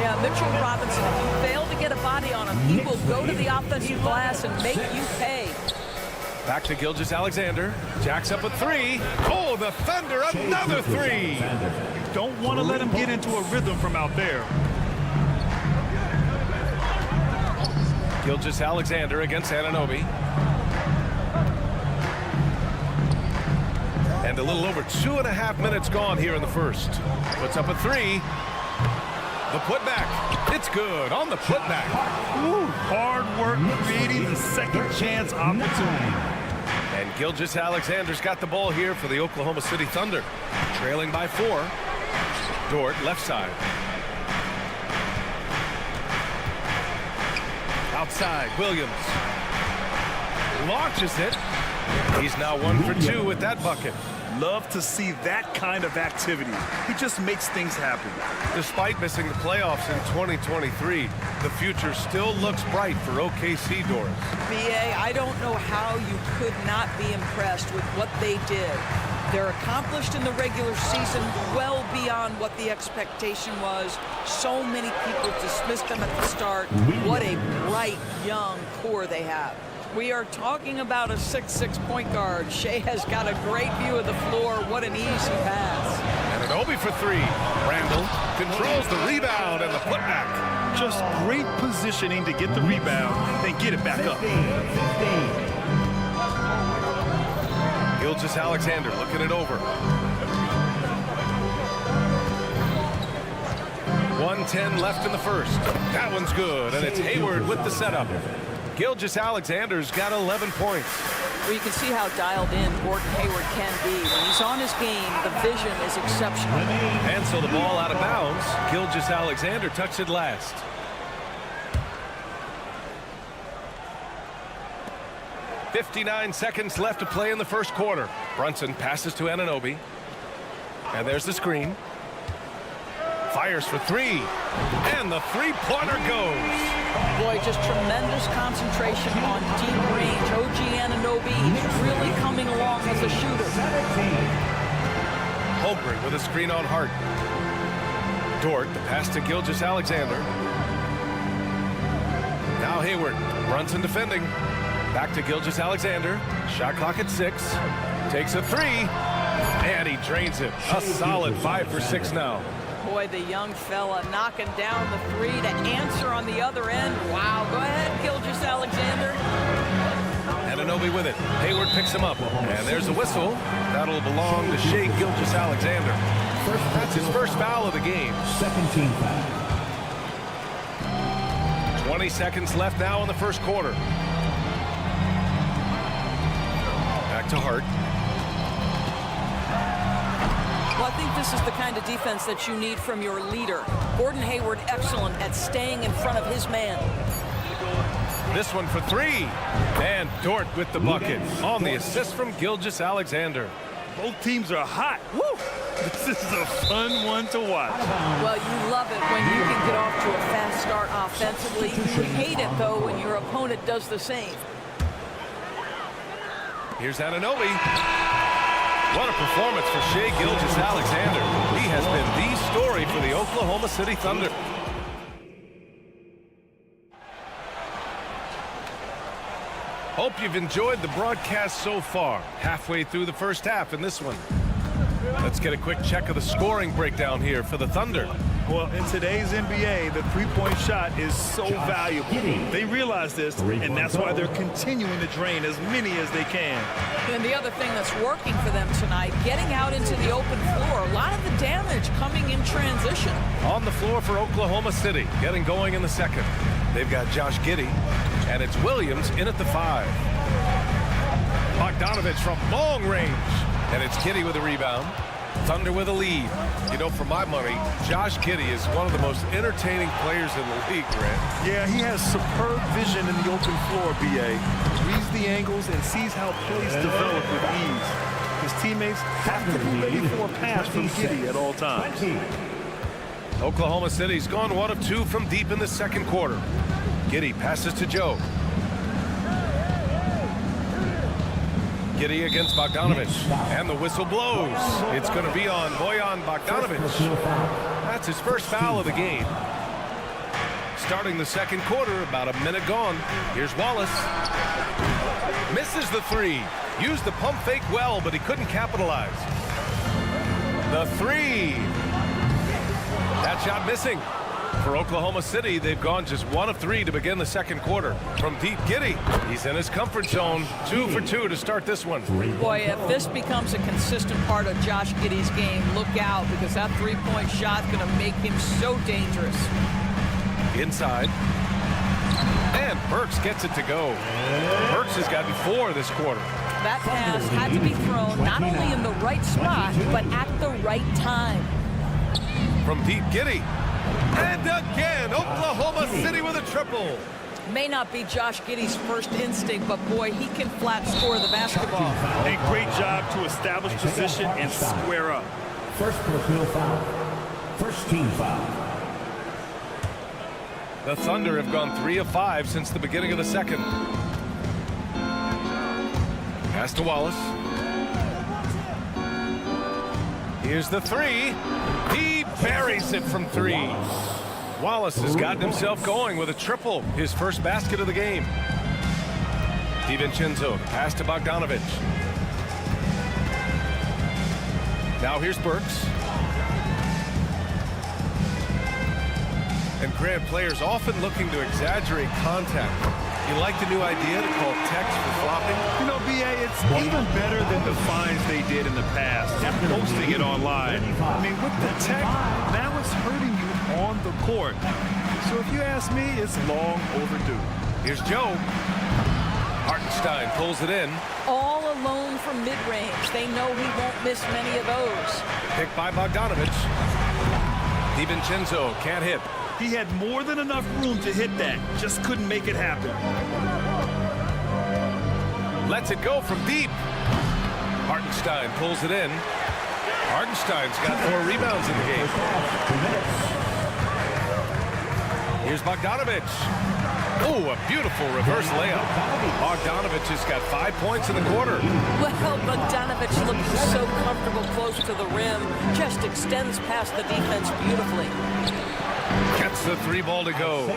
Yeah, Mitchell Robinson, if you fail to get a body on him, he will go to the offensive glass and make you pay. Back to Gilgeous-Alexander. Jacks up a 3. Oh, the Thunder, another 3. You don't want to let him get into a rhythm from out there. Gilgeous-Alexander against Anunoby. And a little over 2.5 minutes gone here in the first. Puts up a 3. The putback. It's good on the putback. Ooh, hard work creating the second chance opportunity. And Gilgeous-Alexander's got the ball here for the Oklahoma City Thunder. Trailing by 4. Dort, left side. Outside, Williams. Launches it. He's now 1 for 2 with that bucket. Love to see that kind of activity. He just makes things happen. Despite missing the playoffs in 2023, the future still looks bright for OKC, Doris. BA, I don't know how you could not be impressed with what they did. They're accomplished in the regular season well beyond what the expectation was. So many people dismissed them at the start. What a bright, young core they have. We are talking about a 6'6" point guard. Shai has got a great view of the floor. What an easy pass. Anunoby for 3. Randall controls the rebound and the putback. Just great positioning to get the rebound, then get it back up. Gilgeous-Alexander looking it over. 1:10 left in the first. That one's good, and it's Hayward with the setup. Gilgeous-Alexander's got 11 points. Well, you can see how dialed in Gordon Hayward can be. When he's on his game, the vision is exceptional. And so the ball out of bounds. Gilgeous-Alexander touched it last. .59 seconds left to play in the first quarter. Brunson passes to Anunoby. And there's the screen. Fires for three. And the three-pointer goes. Boy, just tremendous concentration on deep range. OG Anunoby, he's really coming along as a shooter. Holmgren with a screen on Hart. Dort, the pass to Gilgeous-Alexander. Now Hayward. Brunson defending. Back to Gilgeous-Alexander. Shot clock at 6. Takes a three. And he drains it. A solid 5 for 6 now. Boy, the young fella knocking down the three to answer on the other end. Wow, go ahead, Gilgeous-Alexander. Anunoby with it. Hayward picks him up. And there's a whistle. That'll belong to Shai Gilgeous-Alexander. That's his first foul of the game. Second team foul. 20 seconds left now in the first quarter. Back to Hart. Well, I think this is the kind of defense that you need from your leader. Gordon Hayward, excellent at staying in front of his man. This one for three. And Dort with the bucket on the assist from Gilgeous-Alexander. Both teams are hot. Woo! This is a fun one to watch. Well, you love it when you can get off to a fast start offensively. You hate it, though, when your opponent does the same. Here's Anunoby. What a performance for Shai Gilgeous-Alexander. He has been the story for the Oklahoma City Thunder. Hope you've enjoyed the broadcast so far. Halfway through the first half in this one. Let's get a quick check of the scoring breakdown here for the Thunder. Well, in today's NBA, the three-point shot is so valuable. They realize this, and that's why they're continuing to drain as many as they can. And the other thing that's working for them tonight, getting out into the open floor. A lot of the damage coming in transition. On the floor for Oklahoma City, getting going in the second. They've got Josh Giddey, and it's Williams in at the 5. Bogdanovich from long range, and it's Giddey with a rebound. Thunder with a lead. You know, for my money, Josh Giddey is one of the most entertaining players in the league, Grant. Yeah, he has superb vision in the open floor, B.A. Reads the angles and sees how plays develop with ease. His teammates have to be ready for a pass from Giddey at all times. Oklahoma City's gone 1 of 2 from deep in the second quarter. Giddey passes to Joe. Giddey against Bogdanovich, and the whistle blows. It's going to be on Bojan Bogdanovich. That's his first foul of the game. Starting the second quarter, about a minute gone. Here's Wallace. Misses the three. Used the pump fake well, but he couldn't capitalize. The three. That shot missing. For Oklahoma City, they've gone just 1 of 3 to begin the second quarter. From deep, Giddey. He's in his comfort zone. 2 for 2 to start this one. Boy, if this becomes a consistent part of Josh Giddey's game, look out, because that three-point shot's going to make him so dangerous. Inside. And Burks gets it to go. Burks has gotten 4 this quarter. That pass had to be thrown not only in the right spot, but at the right time. From deep, Giddey. And again, Oklahoma City with a triple. May not be Josh Giddey's first instinct, but boy, he can flat score the basketball. A great job to establish position and square up. First personal foul. First team foul. The Thunder have gone 3 of 5 since the beginning of the second. Pass to Wallace. Here's the three. He buries it from 3. Wallace has gotten himself going with a triple, his first basket of the game. DiVincenzo, pass to Bogdanovich. Now here's Burks. And Grant, players often looking to exaggerate contact. You like the new idea to call text for flopping? You know, B.A., it's even better than the fines they did in the past and posting it online. I mean, with the tech, now it's hurting you on the court. So if you ask me, it's long overdue. Here's Joe. Hartenstein pulls it in. All alone from mid-range. They know he won't miss many of those. Picked by Bogdanovich. DiVincenzo can't hit. He had more than enough room to hit that. Just couldn't make it happen. Lets it go from deep. Hartenstein pulls it in. Hardenstein's got 4 rebounds in the game. Here's Bogdanovich. Oh, a beautiful reverse layup. Bogdanovich has got 5 points in the quarter. Well, Bogdanovich looking so comfortable close to the rim. Just extends past the defense beautifully. Gets the 3 ball to go.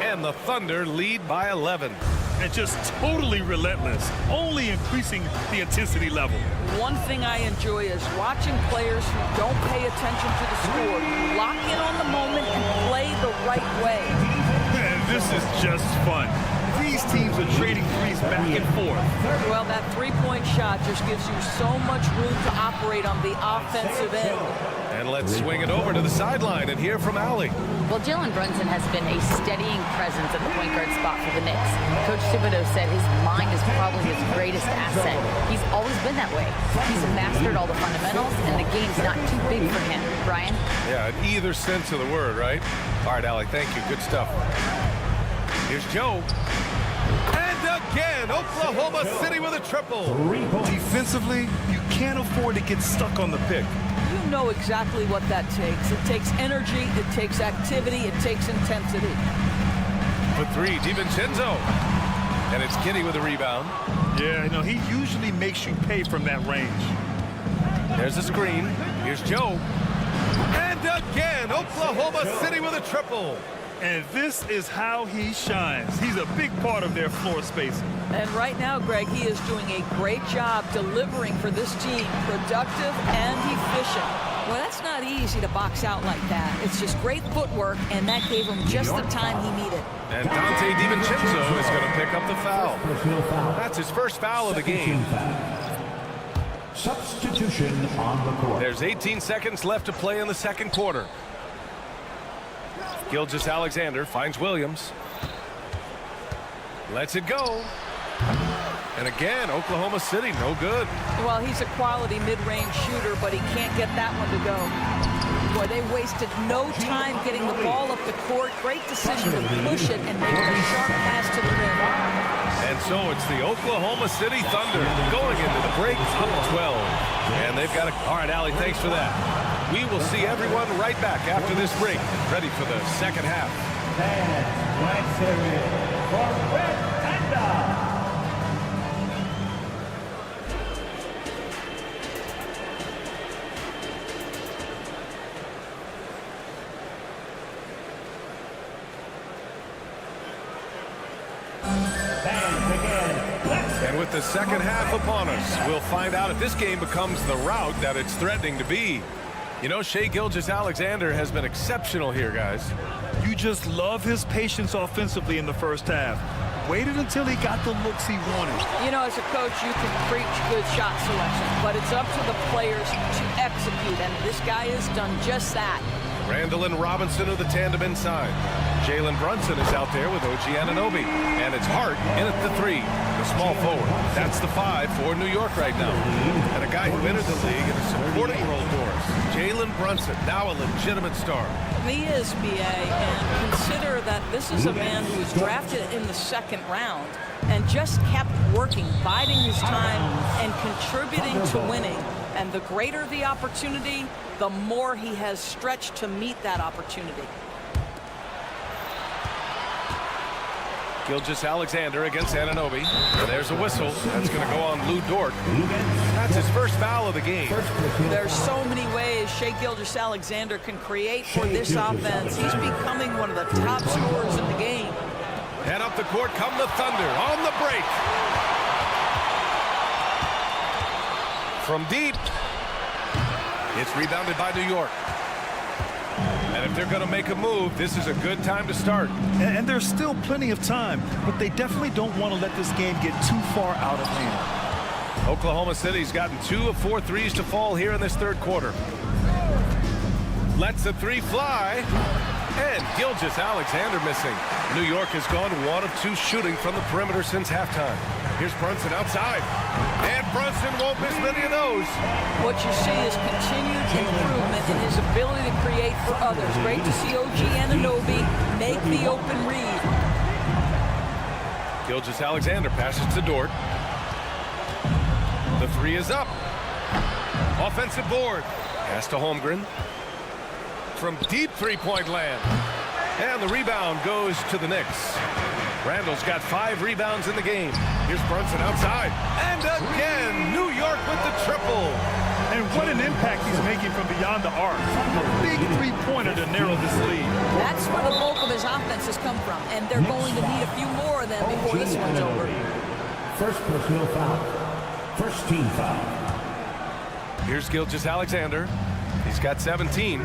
And the Thunder lead by 11. And just totally relentless, only increasing the intensity level. One thing I enjoy is watching players who don't pay attention to the score, who lock in on the moment and play the right way. Man, this is just fun. These teams are trading threes back and forth. Well, that three-point shot just gives you so much room to operate on the offensive end. And let's swing it over to the sideline and hear from Allie. Well, Jalen Brunson has been a steadying presence at the point guard spot for the Knicks. Coach Thibodeau said his mind is probably his greatest asset. He's always been that way. He's mastered all the fundamentals, and the game's not too big for him. Brian? Yeah, in either sense of the word, right? All right, Allie, thank you. Good stuff. Here's Joe. And again, Oklahoma City with a triple. Defensively, you can't afford to get stuck on the pick. You know exactly what that takes. It takes energy, it takes activity, it takes intensity. For 3, DiVincenzo. And it's Kitty with a rebound. Yeah, no, he usually makes you pay from that range. There's the screen. Here's Joe. And again, Oklahoma City with a triple. And this is how he shines. He's a big part of their floor spacing. And right now, Greg, he is doing a great job delivering for this team, productive and efficient. Well, that's not easy to box out like that. It's just great footwork, and that gave him just the time he needed. And Dante DiVincenzo is going to pick up the foul. That's his first foul of the game. Substitution on the court. There's 18 seconds left to play in the second quarter. Gilgeous-Alexander finds Williams. Lets it go. And again, Oklahoma City, no good. Well, he's a quality mid-range shooter, but he can't get that one to go. Boy, they wasted no time getting the ball up the court. Great decision to push it and make a sharp pass to the rim. And so it's the Oklahoma City Thunder going into the break up 12. And they've got a... All right, Allie, thanks for that. We will see everyone right back after this break, ready for the second half. For Red Panda. And with the second half upon us, we'll find out if this game becomes the rout that it's threatening to be. You know, Shai Gilgeous-Alexander has been exceptional here, guys. You just love his patience offensively in the first half. Waited until he got the looks he wanted. You know, as a coach, you can preach good shot selection, but it's up to the players to execute, and this guy has done just that. Randall and Robinson are the tandem inside. Jalen Brunson is out there with OG Anunoby. And it's Hart in at the 3, the small forward. That's the 5 for New York right now. And a guy who entered the league in a supporting role for us. Jalen Brunson, now a legitimate star. He is, B.A., and consider that this is a man who was drafted in the second round and just kept working, biding his time, and contributing to winning. And the greater the opportunity, the more he has stretched to meet that opportunity. Gilgeous-Alexander against Anunoby. There's a whistle. That's going to go on Lou Dort. That's his first foul of the game. There's so many ways Shai Gilgeous-Alexander can create for this offense. He's becoming one of the top scorers in the game. Head up the court come the Thunder on the break. From deep. It's rebounded by New York. And if they're going to make a move, this is a good time to start. And there's still plenty of time, but they definitely don't want to let this game get too far out of hand. Oklahoma City's gotten 2 of 4 threes to fall here in this third quarter. Lets the 3 fly. And Gilgeous-Alexander missing. New York has gone 1 of 2 shooting from the perimeter since halftime. Here's Brunson outside. And Brunson won't miss many of those. What you see is continued improvement in his ability to create for others. Great to see OG Anunoby make the open read. Gilgeous-Alexander passes to Dort. The 3 is up. Offensive board. Pass to Holmgren. From deep three-point land. And the rebound goes to the Knicks. Randall's got 5 rebounds in the game. Here's Brunson outside. And again, New York with the triple. And what an impact he's making from beyond the arc. A big three-pointer to narrow this lead. That's where the bulk of his offense has come from, and they're going to need a few more of them before this one's over. First personal foul. First team foul. Here's Gilgeous-Alexander. He's got 17.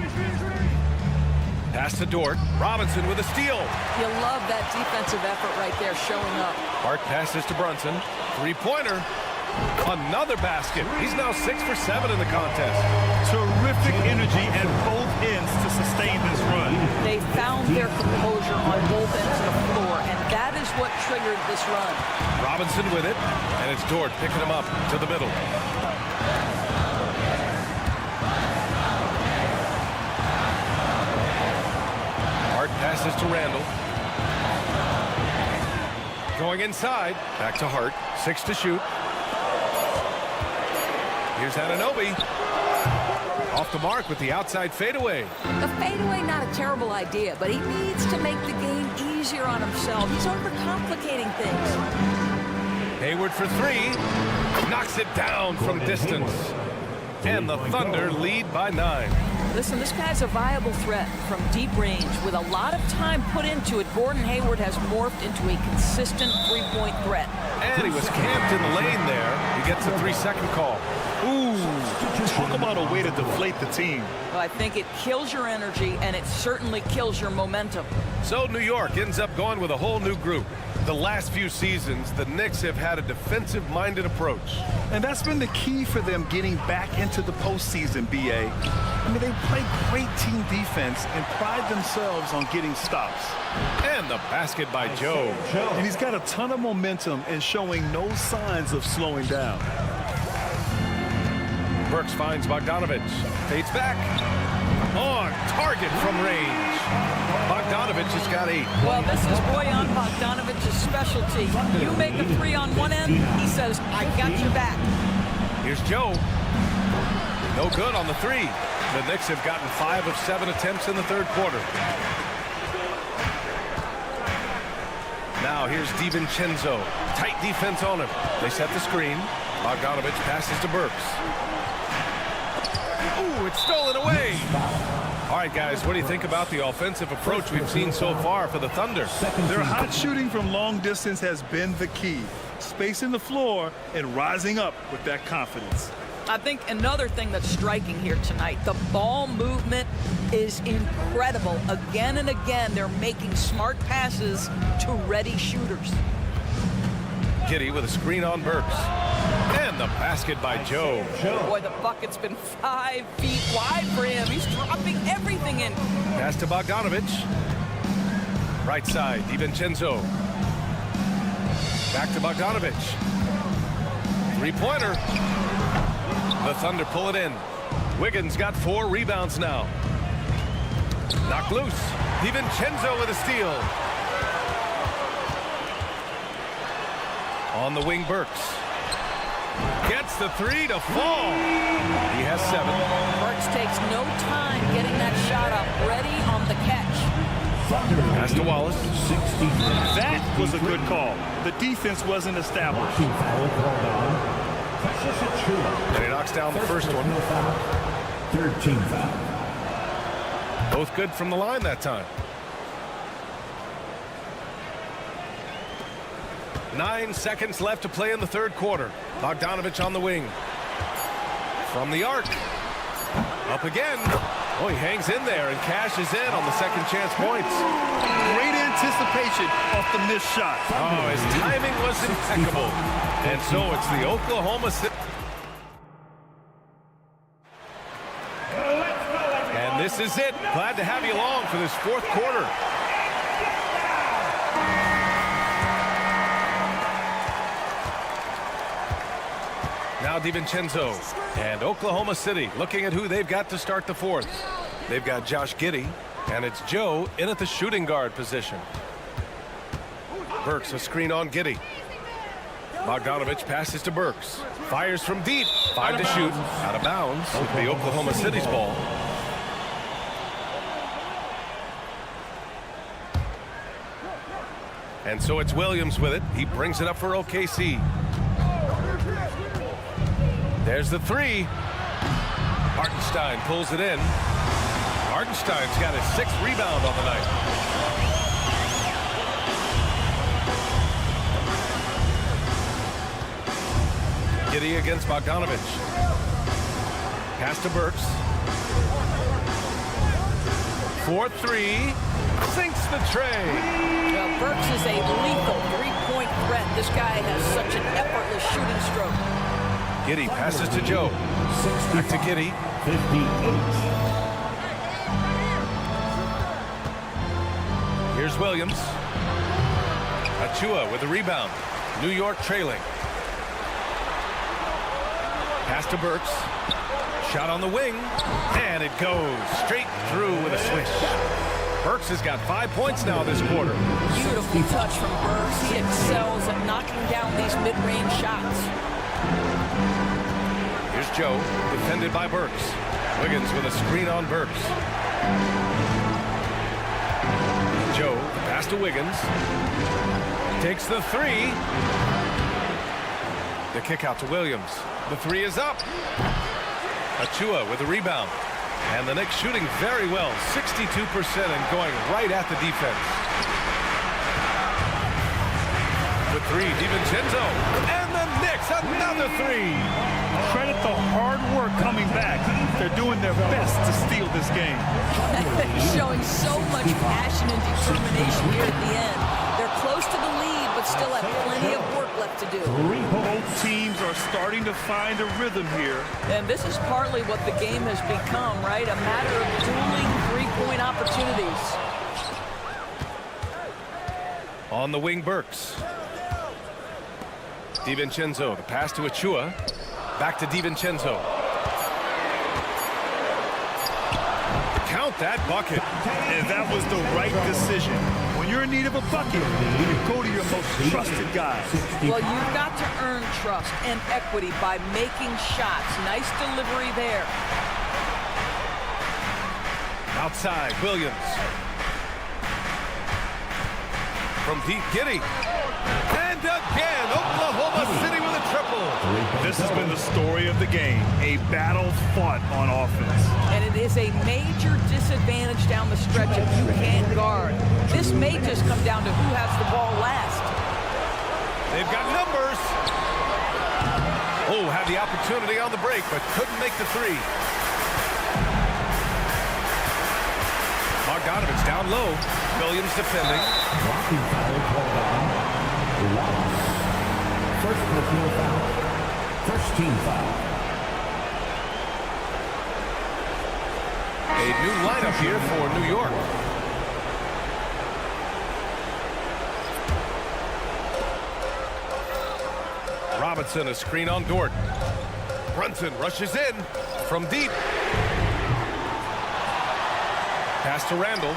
Pass to Dort. Robinson with a steal. You love that defensive effort right there showing up. Hart passes to Brunson. Three-pointer. Another basket. He's now 6 for 7 in the contest. Terrific energy at both ends to sustain this run. They found their composure on both ends of the floor, and that is what triggered this run. Robinson with it, and it's Dort picking him up to the middle. Hart passes to Randall. Going inside. Back to Hart. 6 to shoot. Here's Anunoby. Off the mark with the outside fadeaway. The fadeaway, not a terrible idea, but he needs to make the game easier on himself. He's overcomplicating things. Hayward for 3. Knocks it down from distance. And the Thunder lead by 9. Listen, this guy's a viable threat from deep range. With a lot of time put into it, Gordon Hayward has morphed into a consistent three-point threat. And he was camped in the lane there. He gets a 3-second call. Ooh, talk about a way to deflate the team. Well, I think it kills your energy, and it certainly kills your momentum. So New York ends up going with a whole new group. The last few seasons, the Knicks have had a defensive-minded approach. And that's been the key for them getting back into the postseason, B.A. I mean, they play great team defense and pride themselves on getting stops. And the basket by Joe. And he's got a ton of momentum and showing no signs of slowing down. Burks finds Bogdanovich. Fades back. On target from range. Bogdanovich has got 8. Well, this is Bojan Bogdanovich's specialty. You make a 3 on one end, he says, I got you back. Here's Joe. No good on the 3. The Knicks have gotten 5 of 7 attempts in the third quarter. Now here's DiVincenzo. Tight defense on him. They set the screen. Bogdanovich passes to Burks. Ooh, it's stolen away. All right, guys, what do you think about the offensive approach we've seen so far for the Thunder? Their hot shooting from long distance has been the key. Spacing the floor and rising up with that confidence. I think another thing that's striking here tonight, the ball movement is incredible. Again and again, they're making smart passes to ready shooters. Giddey with a screen on Burks. And the basket by Joe. Boy, the bucket's been 5 feet wide for him. He's dropping everything in. Pass to Bogdanovich. Right side, DiVincenzo. Back to Bogdanovich. Three-pointer. The Thunder pull it in. Wiggins got 4 rebounds now. Knocked loose. DiVincenzo with a steal. On the wing, Burks. Gets the 3 to fall. He has 7. Burks takes no time getting that shot up. Ready on the catch. Pass to Wallace. That was a good call. The defense wasn't established. And he knocks down the first one. Third team foul. Both good from the line that time. 9 seconds left to play in the third quarter. Bogdanovich on the wing. From the arc. Up again. Oh, he hangs in there and cashes in on the second chance points. Great anticipation off the missed shot. Oh, his timing was impeccable. And so it's the Oklahoma City. And this is it. Glad to have you along for this fourth quarter. Now DiVincenzo and Oklahoma City looking at who they've got to start the fourth. They've got Josh Giddey, and it's Joe in at the shooting guard position. Burks a screen on Giddey. Bogdanovich passes to Burks. Fires from deep. 5 to shoot. Out of bounds. With the Oklahoma City's ball. And so it's Williams with it. He brings it up for OKC. There's the three. Hartenstein pulls it in. Hartenstein's got his 6th rebound on the night. Giddy against Bogdanovich. Pass to Burks. 4-3. Sinks the tray. Well, Burks is a lethal 3-point threat. This guy has such an effortless shooting stroke. Giddy passes to Joe. Back to Giddy. 58. Here's Williams. Achua with the rebound. New York trailing. Pass to Burks. Shot on the wing. And it goes straight through with a swish. Burks has got 5 points now this quarter. Beautiful touch from Burks. He excels at knocking down these mid-range shots. Here's Joe, defended by Burks. Wiggins with a screen on Burks. Joe, pass to Wiggins. Takes the three. The kick out to Williams. The three is up. Achua with the rebound. And the Knicks shooting very well, 62% and going right at the defense. The three, DiVincenzo. And the Knicks, another three. Credit the hard work coming back. They're doing their best to steal this game. Showing so much passion and determination here at the end. They're close to the lead, but still have plenty of work left to do. Both teams are starting to find a rhythm here. And this is partly what the game has become, right? A matter of dueling three-point opportunities. On the wing, Burks. DiVincenzo, the pass to Achua. Back to DiVincenzo. Count that bucket. And that was the right decision. When you're in need of a bucket, you go to your most trusted guy. Well, you've got to earn trust and equity by making shots. Nice delivery there. Outside, Williams. From deep, Giddy. And again, Oklahoma City with a triple. This has been the story of the game. A battle fought on offense. And it is a major disadvantage down the stretch if you can't guard. This may just come down to who has the ball last. They've got numbers. Oh, had the opportunity on the break, but couldn't make the three. Bogdanovich down low. Williams defending. Blocking foul called on Wallace. First personal foul. First team foul. A new lineup here for New York. Robinson, a screen on Dort. Brunson rushes in from deep. Pass to Randall.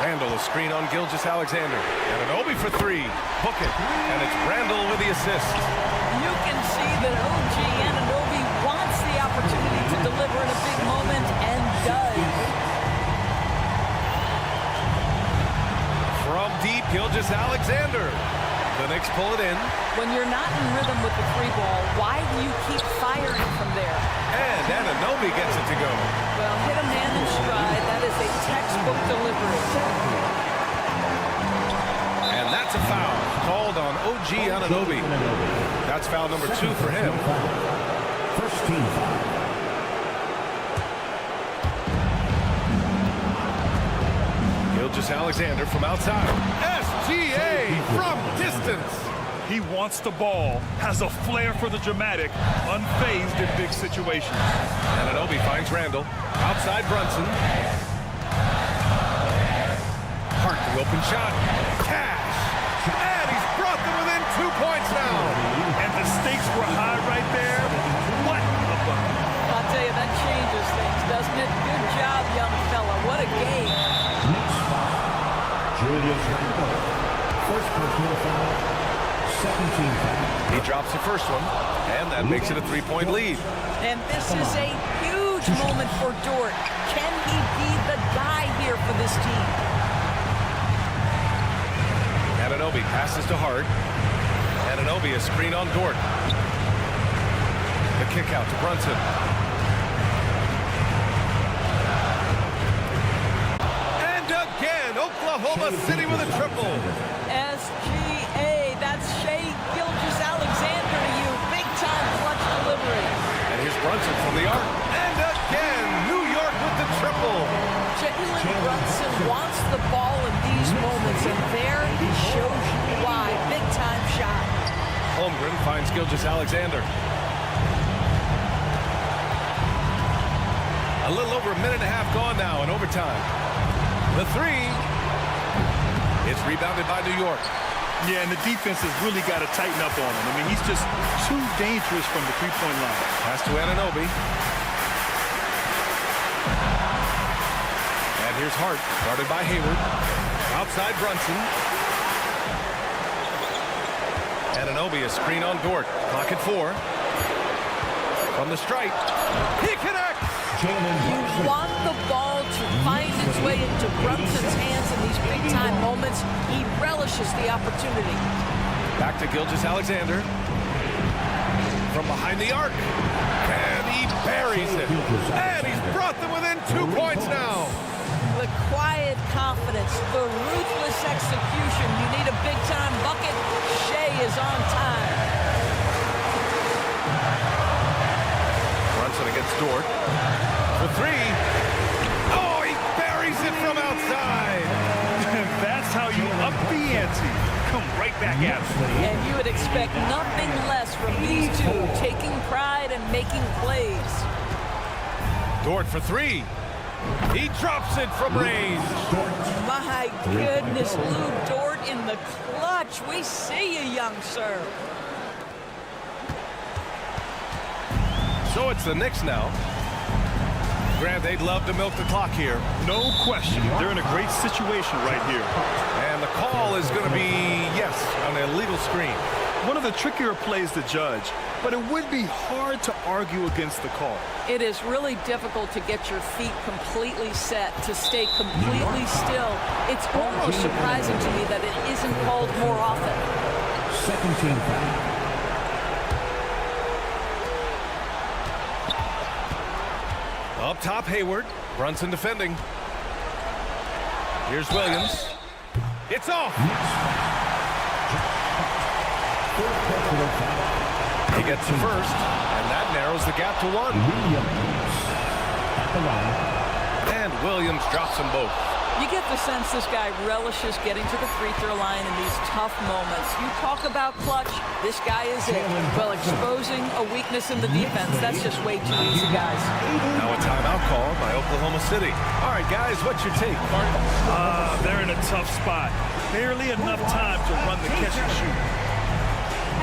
Randall, a screen on Gilgeous-Alexander. And an Obi for three. Book it. And it's Randall with the assist. You can see that OG Anunoby wants the opportunity to deliver in a big moment and does. From deep, Gilgeous-Alexander. The Knicks pull it in. When you're not in rhythm with the three ball, why do you keep firing from there? And Anunoby gets it to go. Well, hit a man in stride. That is a textbook delivery. And that's a foul called on OG Anunoby. That's foul number 2 for him. First team foul. Gilgeous-Alexander from outside. SGA from distance. He wants the ball, has a flair for the dramatic, unfazed in big situations. Anunoby finds Randall. Outside Brunson. Hart, the open shot. Cash. And he's brought them within 2 points now. And the stakes were high right there. What a bucket. I'll tell you, that changes things, doesn't it? Good job, young fella. What a game. Next foul. Julius Randle. First personal foul. He drops the first one, and that makes it a 3-point lead. And this is a huge moment for Dort. Can he be the guy here for this team? Anunoby passes to Hart. Anunoby a screen on Dort. The kick out to Brunson. And again, Oklahoma City with a triple. SGA, that's Shai Gilgeous-Alexander to you. Big-time clutch delivery. And here's Brunson from the arc. And again, New York with the triple. Jalen Brunson wants the ball in these moments, and there he shows you why. Big-time shot. Holmgren finds Gilgeous-Alexander. A little over a minute and a half gone now in overtime. The three. It's rebounded by New York. Yeah, and the defense has really got to tighten up on him. I mean, he's just too dangerous from the three-point line. Pass to Anunoby. And here's Hart, guarded by Hayward. Outside Brunson. Anunoby a screen on Dort. Clock at 4. From the stripe. He connects! You want the ball to find its way into Brunson's hands in these big-time moments. He relishes the opportunity. Back to Gilgeous-Alexander. From behind the arc. And he buries it. And he's brought them within 2 points now. The quiet confidence, the ruthless execution. You need a big-time bucket. Shai is on time. Brunson against Dort. For 3. Oh, he buries it from outside. That's how you up the ante. Come right back at him. And you would expect nothing less from these two, taking pride and making plays. Dort for 3. He drops it from range. My goodness, Lou Dort in the clutch. We see you, young sir. So it's the Knicks now. Grant, they'd love to milk the clock here. No question. They're in a great situation right here. And the call is going to be, yes, on an illegal screen. One of the trickier plays to judge, but it would be hard to argue against the call. It is really difficult to get your feet completely set, to stay completely still. It's almost surprising to me that it isn't called more often. Second team foul. Up top, Hayward. Brunson defending. Here's Williams. It's off. He gets the first, and that narrows the gap to 1. And Williams drops them both. You get the sense this guy relishes getting to the free throw line in these tough moments. You talk about clutch, this guy is it. Well, exposing a weakness in the defense, that's just way too easy, guys. Now a timeout call by Oklahoma City. All right, guys, what's your take? They're in a tough spot. Barely enough time to run the catch and shoot.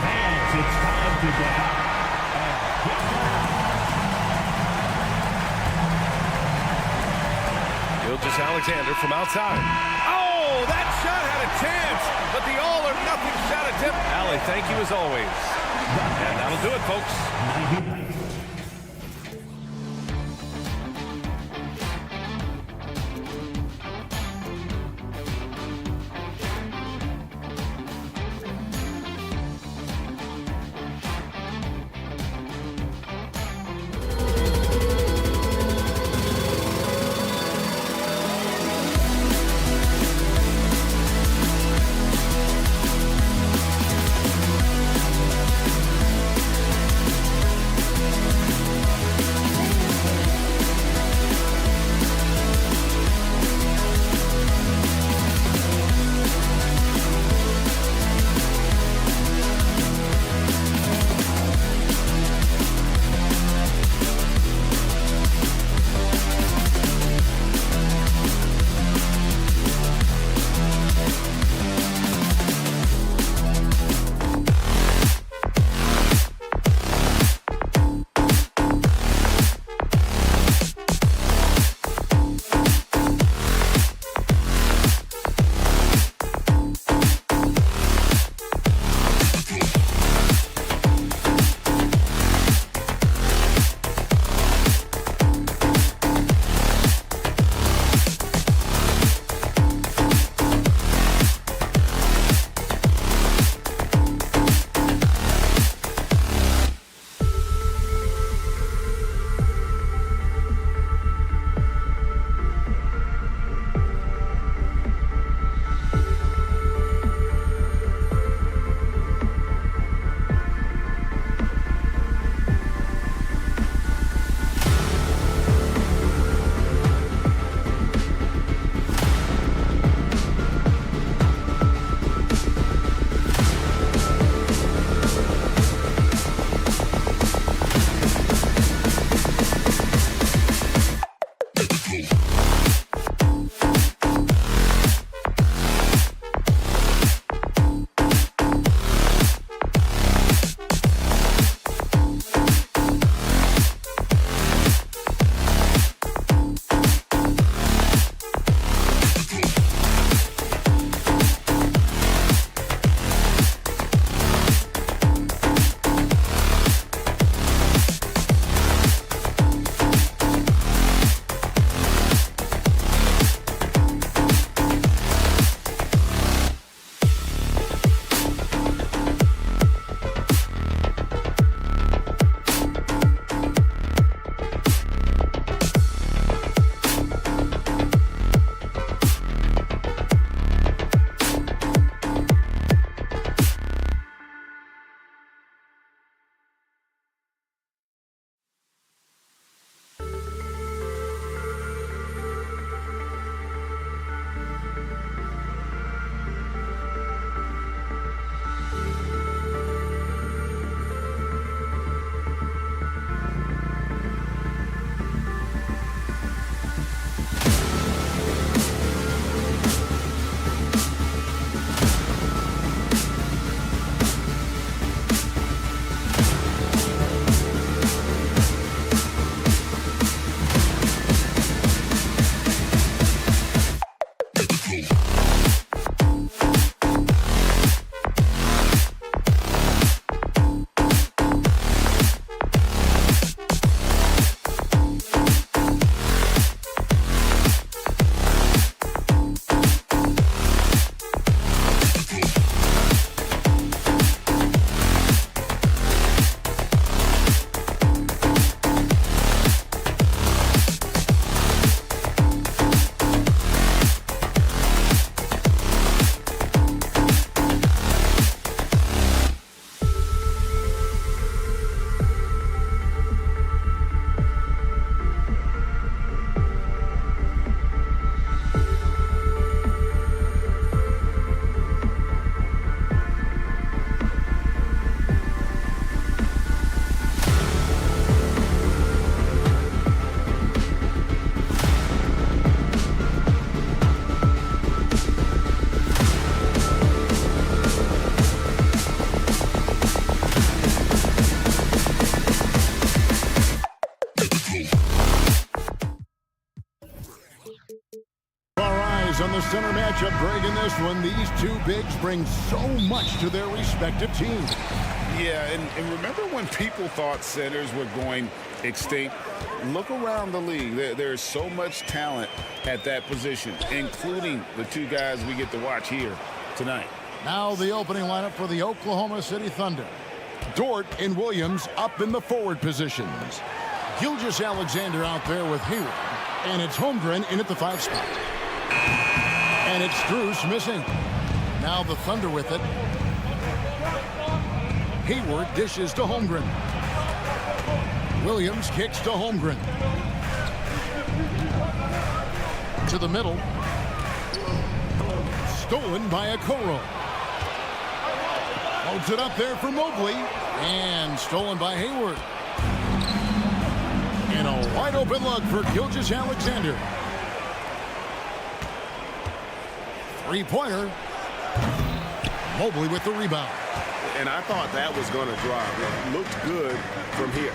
Fans, it's time to get out. Gilgeous-Alexander from outside. Oh, that shot had a chance, but the all-or-nothing shot attempt. Allie, thank you as always. And that'll do it, folks. the center matchup, Greg, in this one. These two bigs bring so much to their respective teams. Yeah, and remember when people thought centers were going extinct? Look around the league. There's so much talent at that position, including the two guys we get to watch here tonight. Now the opening lineup for the Oklahoma City Thunder. Dort and Williams up in the forward positions. Gilgeous-Alexander out there with Hayward. And it's Holmgren in at the 5 spot. And it's Strus missing. Now the Thunder with it. Hayward dishes to Holmgren. Williams kicks to Holmgren. To the middle. Stolen by Okoro. Holds it up there for Mobley. And stolen by Hayward. And a wide open look for Gilgeous-Alexander. Three-pointer. Mobley with the rebound. And I thought that was going to drop. It looked good from here.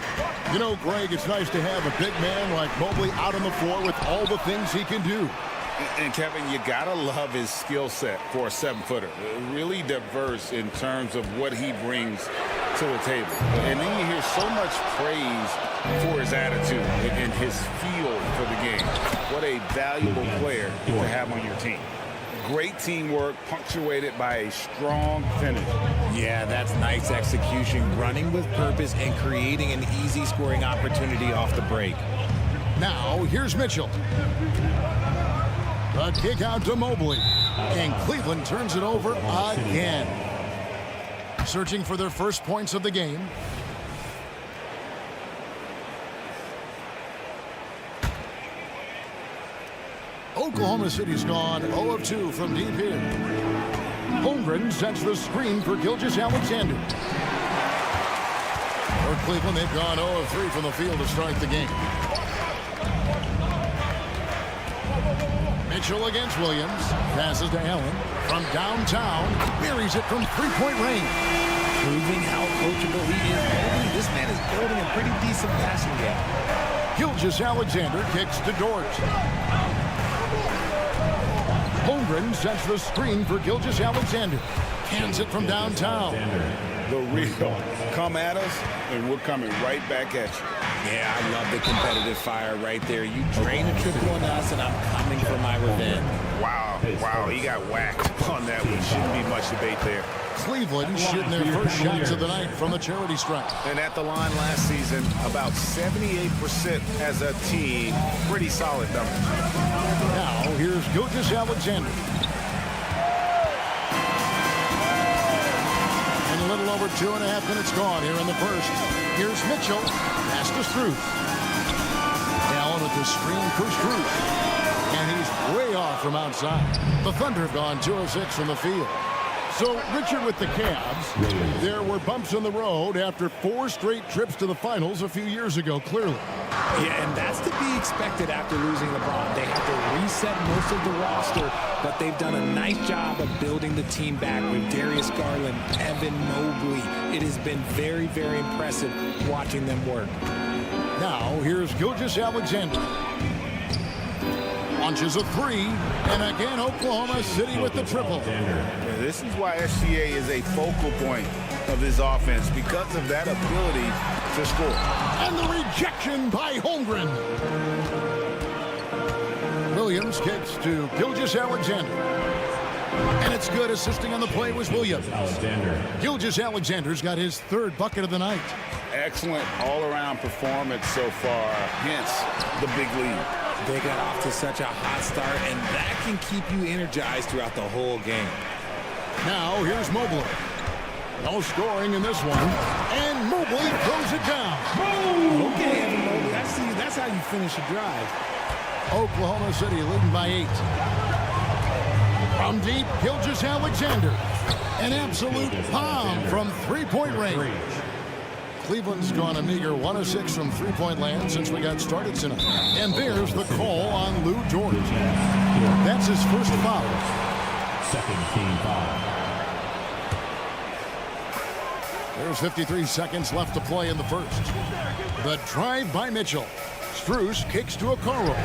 You know, Greg, it's nice to have a big man like Mobley out on the floor with all the things he can do. And Kevin, you gotta love his skill set for a 7-footer. Really diverse in terms of what he brings to the table. And then you hear so much praise for his attitude and his feel for the game. What a valuable player to have on your team. Great teamwork, punctuated by a strong finish. Yeah, that's nice execution, running with purpose and creating an easy scoring opportunity off the break. Now, here's Mitchell. The kick out to Mobley. And Cleveland turns it over again. Searching for their first points of the game. Oklahoma City's gone 0 of 2 from deep here. Holmgren sets the screen for Gilgeous-Alexander. For Cleveland, they've gone 0 of 3 from the field to start the game. Mitchell against Williams. Passes to Allen. From downtown. Buries it from three-point range. Proving how coachable he is. Mobley, this man is building a pretty decent passing game. Gilgeous-Alexander kicks to Dort. Holmgren sets the screen for Gilgeous-Alexander. Hands it from downtown. The real come at us, and we're coming right back at you. Yeah, I love the competitive fire right there. You drain a triple on us, and I'm coming for my revenge. Wow, he got whacked on that one. Shouldn't be much debate there. Cleveland shooting their first shots of the night from the charity stripe. And at the line last season, about 78% as a team. Pretty solid number. Now, here's Gilgeous-Alexander. And a little over 2.5 minutes gone here in the first. Here's Mitchell. Pass to Strus. Allen with the screen for Strus. And he's way off from outside. The Thunder have gone 2 of 6 from the field. So, Richard, with the Cavs, there were bumps in the road after 4 straight trips to the finals a few years ago, clearly. Yeah, and that's to be expected after losing LeBron. They had to reset most of the roster, but they've done a nice job of building the team back with Darius Garland, Evan Mobley. It has been very, very impressive watching them work. Now, here's Gilgeous-Alexander. Launches a 3, and again Oklahoma City with the triple. Yeah, this is why SGA is a focal point of this offense, because of that ability to score. And the rejection by Holmgren. Williams kicks to Gilgeous-Alexander. And it's good. Assisting on the play was Williams. Gilgeous-Alexander's got his 3rd bucket of the night. Excellent all-around performance so far, hence the big lead. They got off to such a hot start, and that can keep you energized throughout the whole game. Now, here's Mobley. No scoring in this one. And Mobley throws it down. Okay, Evan Mobley, I see. That's how you finish a drive. Oklahoma City leading by 8. From deep, Gilgeous-Alexander. An absolute bomb from three-point range. Cleveland's gone a meager 1 of 6 from three-point land since we got started tonight. And there's the call on Lou Dort. That's his first foul. Second team foul. There's 53 seconds left to play in the first. The drive by Mitchell. Strus kicks to Okoro.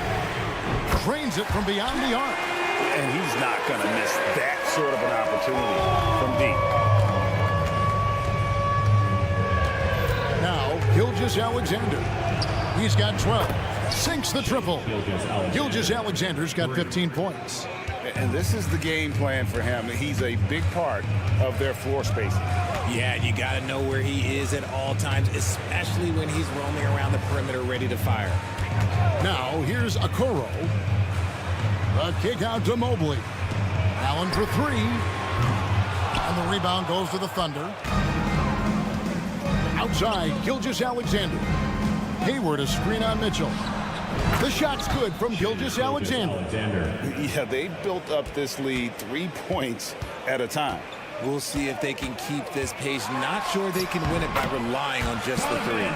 Drains it from beyond the arc. And he's not going to miss that sort of an opportunity from deep. Now, Gilgeous-Alexander. He's got 12. Sinks the triple. Gilgeous-Alexander's got 15 points. And this is the game plan for him. He's a big part of their floor spacing. Yeah, you got to know where he is at all times, especially when he's roaming around the perimeter ready to fire. Now, here's Okoro. The kick out to Mobley. Allen for three. And the rebound goes to the Thunder. Outside, Gilgeous-Alexander. Hayward a screen on Mitchell. The shot's good from Gilgeous-Alexander. Yeah, they built up this lead 3 points at a time. We'll see if they can keep this pace. Not sure they can win it by relying on just the three.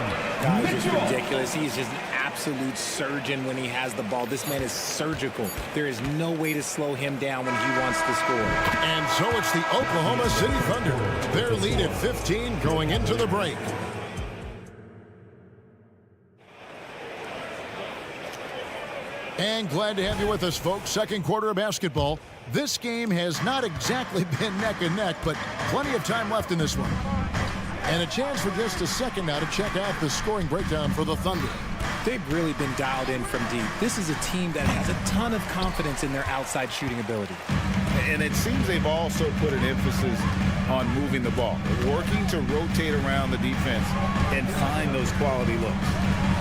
God, it's just ridiculous. He is just an absolute surgeon when he has the ball. This man is surgical. There is no way to slow him down when he wants to score. And so it's the Oklahoma City Thunder. Their lead at 15 going into the break. And glad to have you with us, folks. Second quarter of basketball. This game has not exactly been neck and neck, but plenty of time left in this one. And a chance for just a second now to check out the scoring breakdown for the Thunder. They've really been dialed in from deep. This is a team that has a ton of confidence in their outside shooting ability. And it seems they've also put an emphasis on moving the ball, working to rotate around the defense and find those quality looks.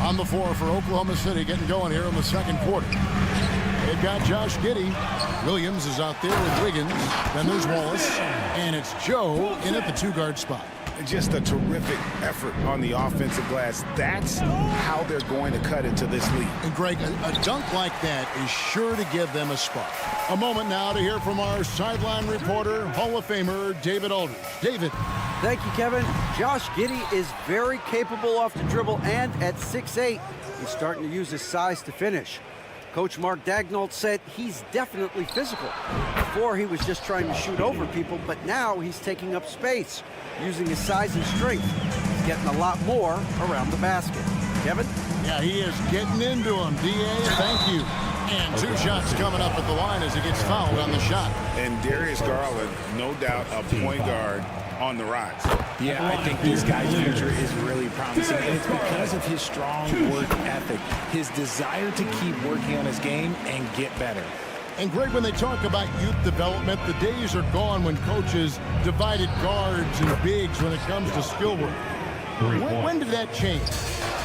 On the floor for Oklahoma City, getting going here in the second quarter. They've got Josh Giddey. Williams is out there with Wiggins. Then there's Wallace. And it's Joe in at the two-guard spot. Just a terrific effort on the offensive glass. That's how they're going to cut into this lead. And Greg, a dunk like that is sure to give them a spark. A moment now to hear from our sideline reporter, Hall of Famer David Aldridge. David. Thank you, Kevin. Josh Giddey is very capable off the dribble, and at 6'8", he's starting to use his size to finish. Coach Mark Daigneault said he's definitely physical. Before, he was just trying to shoot over people, but now he's taking up space, using his size and strength. He's getting a lot more around the basket. Kevin? Yeah, he is getting into him. D.A., thank you. And two shots coming up at the line as he gets fouled on the shot. And Darius Garland, no doubt a point guard on the rise. Yeah, I think this guy's future is really promising, and it's because of his strong work ethic, his desire to keep working on his game and get better. And Greg, when they talk about youth development, the days are gone when coaches divided guards and bigs when it comes to skill work. When did that change?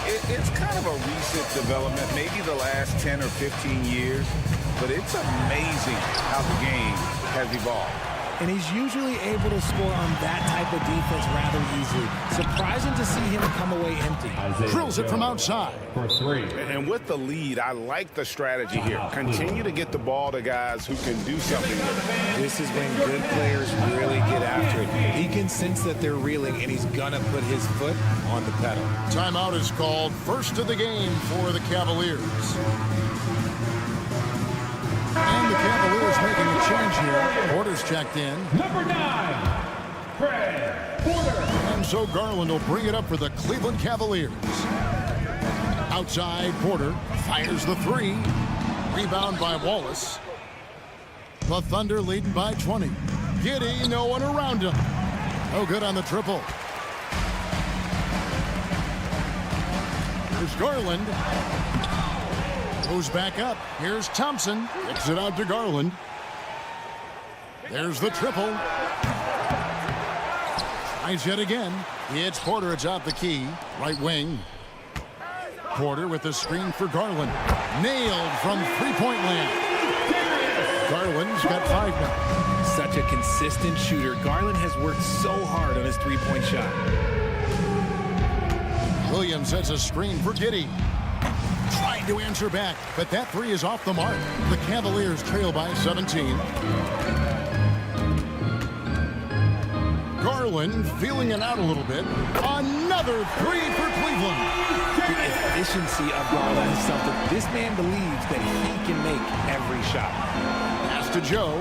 It's kind of a recent development, maybe the last 10 or 15 years, but it's amazing how the game has evolved. And he's usually able to score on that type of defense rather easily. Surprising to see him come away empty. Drills it from outside. For three. And with the lead, I like the strategy here. Continue to get the ball to guys who can do something with it. This is when good players really get after it. He can sense that they're reeling, and he's going to put his foot on the pedal. Timeout is called. First of the game for the Cavaliers. And the Cavaliers making a change here. Porter's checked in. Number 9, Fred Porter. And so Garland will bring it up for the Cleveland Cavaliers. Outside, Porter fires the three. Rebound by Wallace. The Thunder leading by 20. Giddey, no one around him. No good on the triple. Here's Garland. Goes back up. Here's Thompson. Kicks it out to Garland. There's the triple. Tries yet again. It's Porter. It's out the key. Right wing. Porter with the screen for Garland. Nailed from three-point land. Garland's got 5 now. Such a consistent shooter. Garland has worked so hard on his three-point shot. Williams sets a screen for Giddey. Trying to answer back, but that three is off the mark. The Cavaliers trail by 17. Garland feeling it out a little bit. Another three for Cleveland. The efficiency of Garland is something this man believes that he can make every shot. Pass to Joe.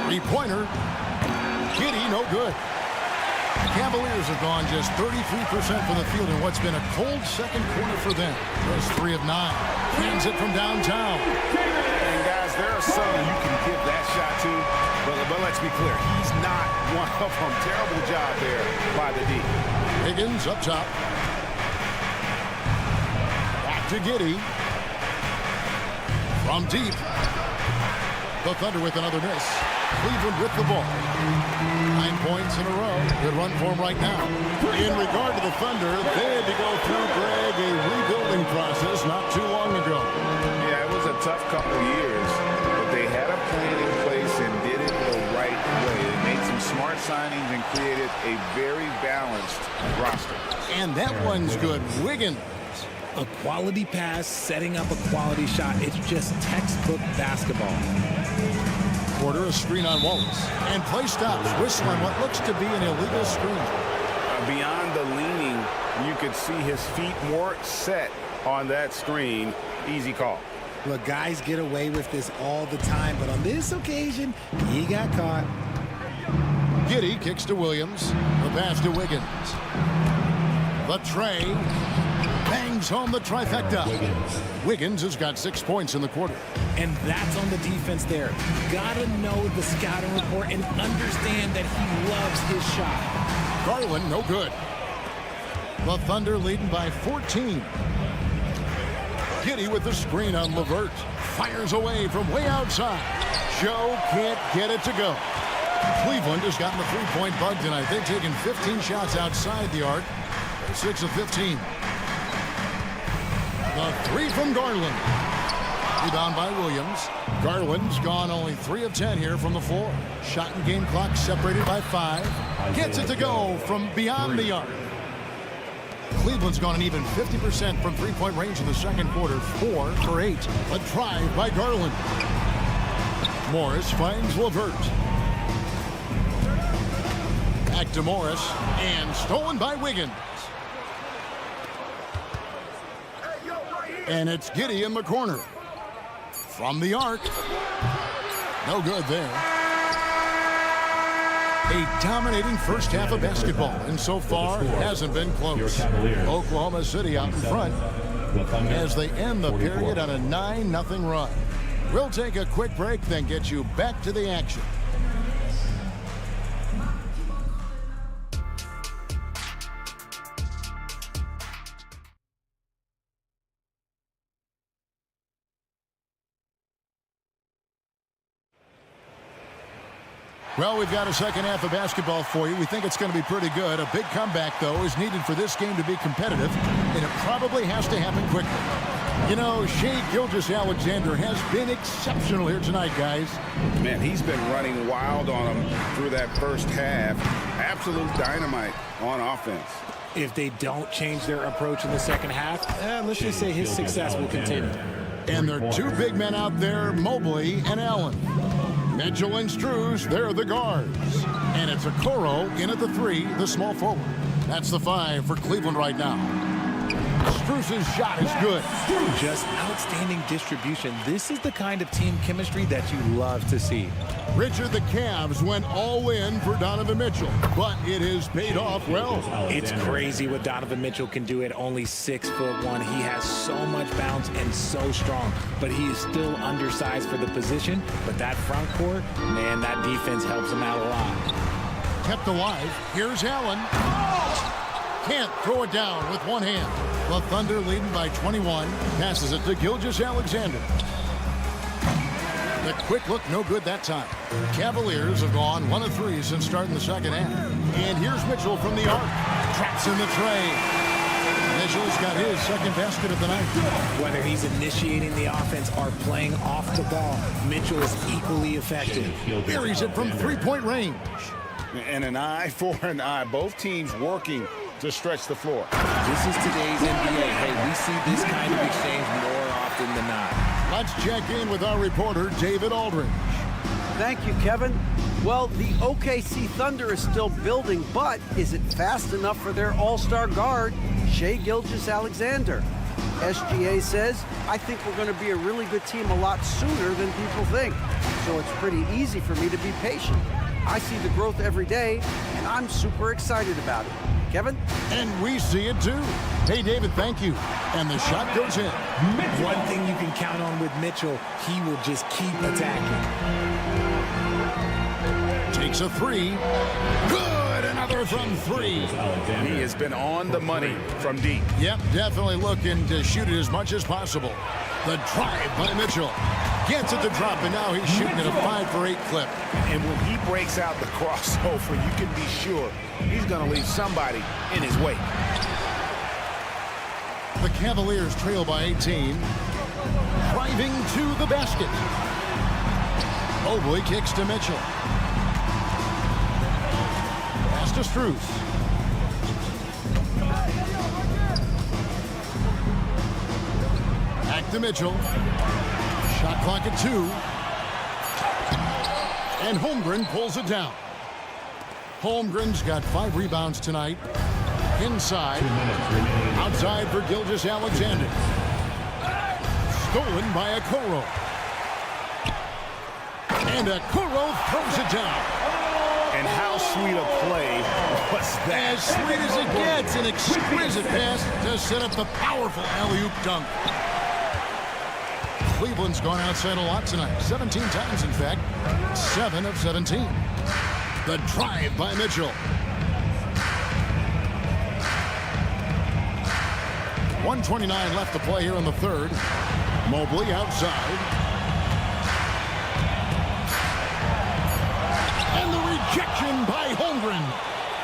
Three-pointer. Giddey, no good. The Cavaliers have gone just 33% from the field in what's been a cold second quarter for them. Just 3 of 9. Transit from downtown. And guys, Guys, there are some you can give that shot to, but let's be clear, he's not one of them. Terrible job there by the D. Higgins up top. Back to Giddey. From deep. The Thunder with another miss. Cleveland with the ball. 9 points in a row. Good run for him right now. In regard to the Thunder, they had to go through, Greg, a rebuilding process not too long ago. Yeah, it was a tough couple of years, but they had a plan in place and did it the right way. They made some smart signings and created a very balanced roster. And that one's good. Wiggins. A quality pass, setting up a quality shot. It's just textbook basketball. Porter, a screen on Wallace. And play stops, whistling what looks to be an illegal screen. Beyond the leaning, you could see his feet more set on that screen. Easy call. Look, guys get away with this all the time, but on this occasion, he got caught. Giddey kicks to Williams. The pass to Wiggins. The tray. Bangs home the trifecta. Wiggins has got 6 points in the quarter. And that's on the defense there. Gotta know the scouting report and understand that he loves his shot. Garland, no good. The Thunder leading by 14. Giddey with the screen on LeVert. Fires away from way outside. Joe can't get it to go. Cleveland has gotten the three-point bug tonight. They've taken 15 shots outside the arc. They're 6 of 15. The three from Garland. Rebound by Williams. Garland's gone only 3 of 10 here from the floor. Shot and game clock separated by 5. Gets it to go from beyond the arc. Cleveland's gone an even 50% from three-point range in the second quarter. 4 for 8. A drive by Garland. Morris finds LeVert. Back to Morris. And stolen by Wiggins. And it's Giddey in the corner. From the arc. No good there. A dominating first half of basketball, and so far it hasn't been close. Oklahoma City out in front as they end the period on a 9-0 run. We'll take a quick break, then get you back to the action. Well, we've got a second half of basketball for you. We think it's going to be pretty good. A big comeback, though, is needed for this game to be competitive, and it probably has to happen quickly. You know, Shai Gilgeous-Alexander has been exceptional here tonight, guys. Man, he's been running wild on them through that first half. Absolute dynamite on offense. If they don't change their approach in the second half, let's just say his success will continue. And there are 2 big men out there, Mobley and Allen. Mitchell and Strus, they're the guards. And it's Okoro in at the 3, the small forward. That's the 5 for Cleveland right now. Strus's shot is good. Just outstanding distribution. This is the kind of team chemistry that you love to see. Richard, the Cavs went all in for Donovan Mitchell, but it has paid off well. It's crazy what Donovan Mitchell can do at only 6'1". He has so much bounce and so strong, but he is still undersized for the position. But that front court, man, that defense helps him out a lot. Kept alive. Here's Allen. Can't throw it down with one hand. The Thunder leading by 21. Passes it to Gilgeous-Alexander. The quick look, no good that time. Cavaliers have gone 1 of 3 since starting the second half. And here's Mitchell from the arc. Traps in the tray. Mitchell's got his second basket of the night. Whether he's initiating the offense or playing off the ball, Mitchell is equally effective. Buries it from three-point range. And an eye for an eye. Both teams working to stretch the floor. This is today's NBA. Hey, we see this kind of exchange more often than not. Let's check in with our reporter, David Aldridge. Thank you, Kevin. Well, the OKC Thunder is still building, but is it fast enough for their all-star guard, Shai Gilgeous-Alexander? SGA says, I think we're going to be a really good team a lot sooner than people think. So it's pretty easy for me to be patient. I see the growth every day, and I'm super excited about it. Kevin? And we see it too. Hey, David, thank you. And the shot goes in. One thing you can count on with Mitchell, he will just keep attacking. Takes a three. Good, another from three. He has been on the money from deep. Yep, definitely looking to shoot it as much as possible. The drive by Mitchell. Gets it to drop, and now he's shooting at a 5-for-8 clip. And when he breaks out the crossover, you can be sure he's going to leave somebody in his wake. The Cavaliers trail by 18. Driving to the basket. Mobley kicks to Mitchell. Pass to Strus. Back to Mitchell. Shot clock at 2. And Holmgren pulls it down. Holmgren's got 5 rebounds tonight. Inside. Outside for Gilgeous-Alexander. Stolen by Okoro. And Okoro throws it down. And how sweet a play was that? As sweet as it gets. An exquisite pass to set up the powerful alley-oop dunk. Cleveland's gone outside a lot tonight. 17 times, in fact. 7 of 17. The drive by Mitchell. 1:29 left to play here in the third. Mobley outside. And the rejection by Holmgren.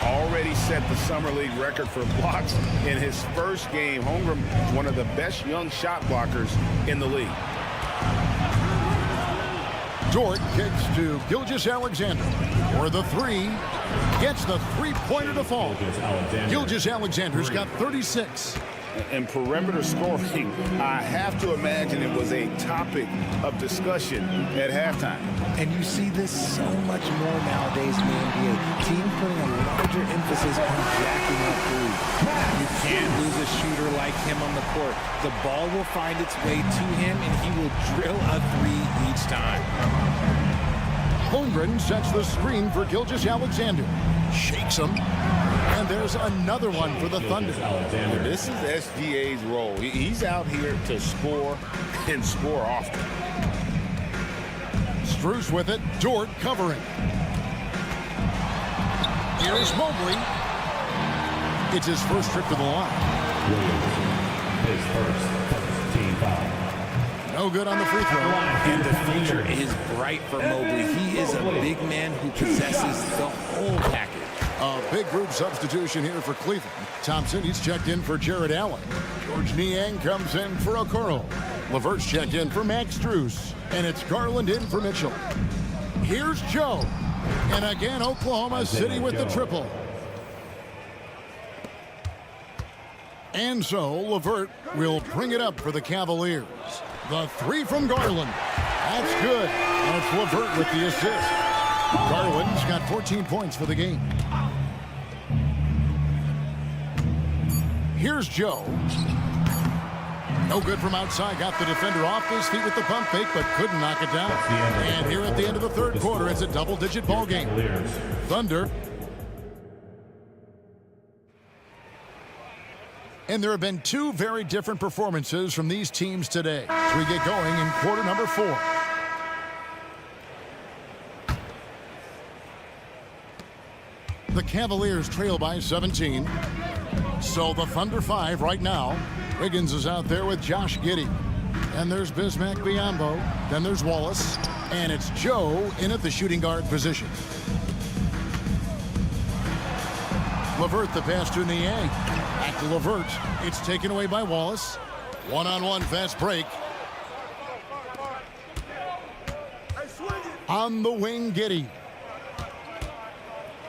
Already set the Summer League record for blocks in his first game. Holmgren, one of the best young shot blockers in the league. Dort kicks to Gilgeous-Alexander for the 3. Gets the three-pointer to fall. Gilgeous-Alexander's got 36. And perimeter scoring, I have to imagine it was a topic of discussion at halftime. And you see this so much more nowadays in the NBA. Teams putting a larger emphasis on jacking up threes. You can't lose a shooter like him on the court. The ball will find its way to him, and he will drill a 3 each time. Holmgren sets the screen for Gilgeous-Alexander. Shakes him. And there's another one for the Thunder. This is SGA's role. He's out here to score and score often. Strus with it. Dort covering. Here's Mobley. It's his first trip to the line. His first team foul. No good on the free throw. And the future is bright for Mobley. He is a big man who possesses the whole package. A big group substitution here for Cleveland. Thompson, he's checked in for Jared Allen. George Niang comes in for Okoro. LeVert's checked in for Max Strus. And it's Garland in for Mitchell. Here's Joe. And again, Oklahoma City with the triple. And so, LeVert will bring it up for the Cavaliers. The 3 from Garland. That's good. And it's LeVert with the assist. Garland's got 14 points for the game. Here's Joe. No good from outside. Got the defender off his feet with the pump fake, but couldn't knock it down. And here at the end of the third quarter, it's a double-digit ball game. Thunder. And there have been 2 very different performances from these teams today as we get going in quarter number 4. The Cavaliers trail by 17. So the Thunder 5 right now. Wiggins is out there with Josh Giddey. And there's Bismack Biyombo. Then there's Wallace. And it's Joe in at the shooting guard position. LeVert the pass to Niang. Back to LeVert. It's taken away by Wallace. One-on-one fast break. On the wing, Giddey.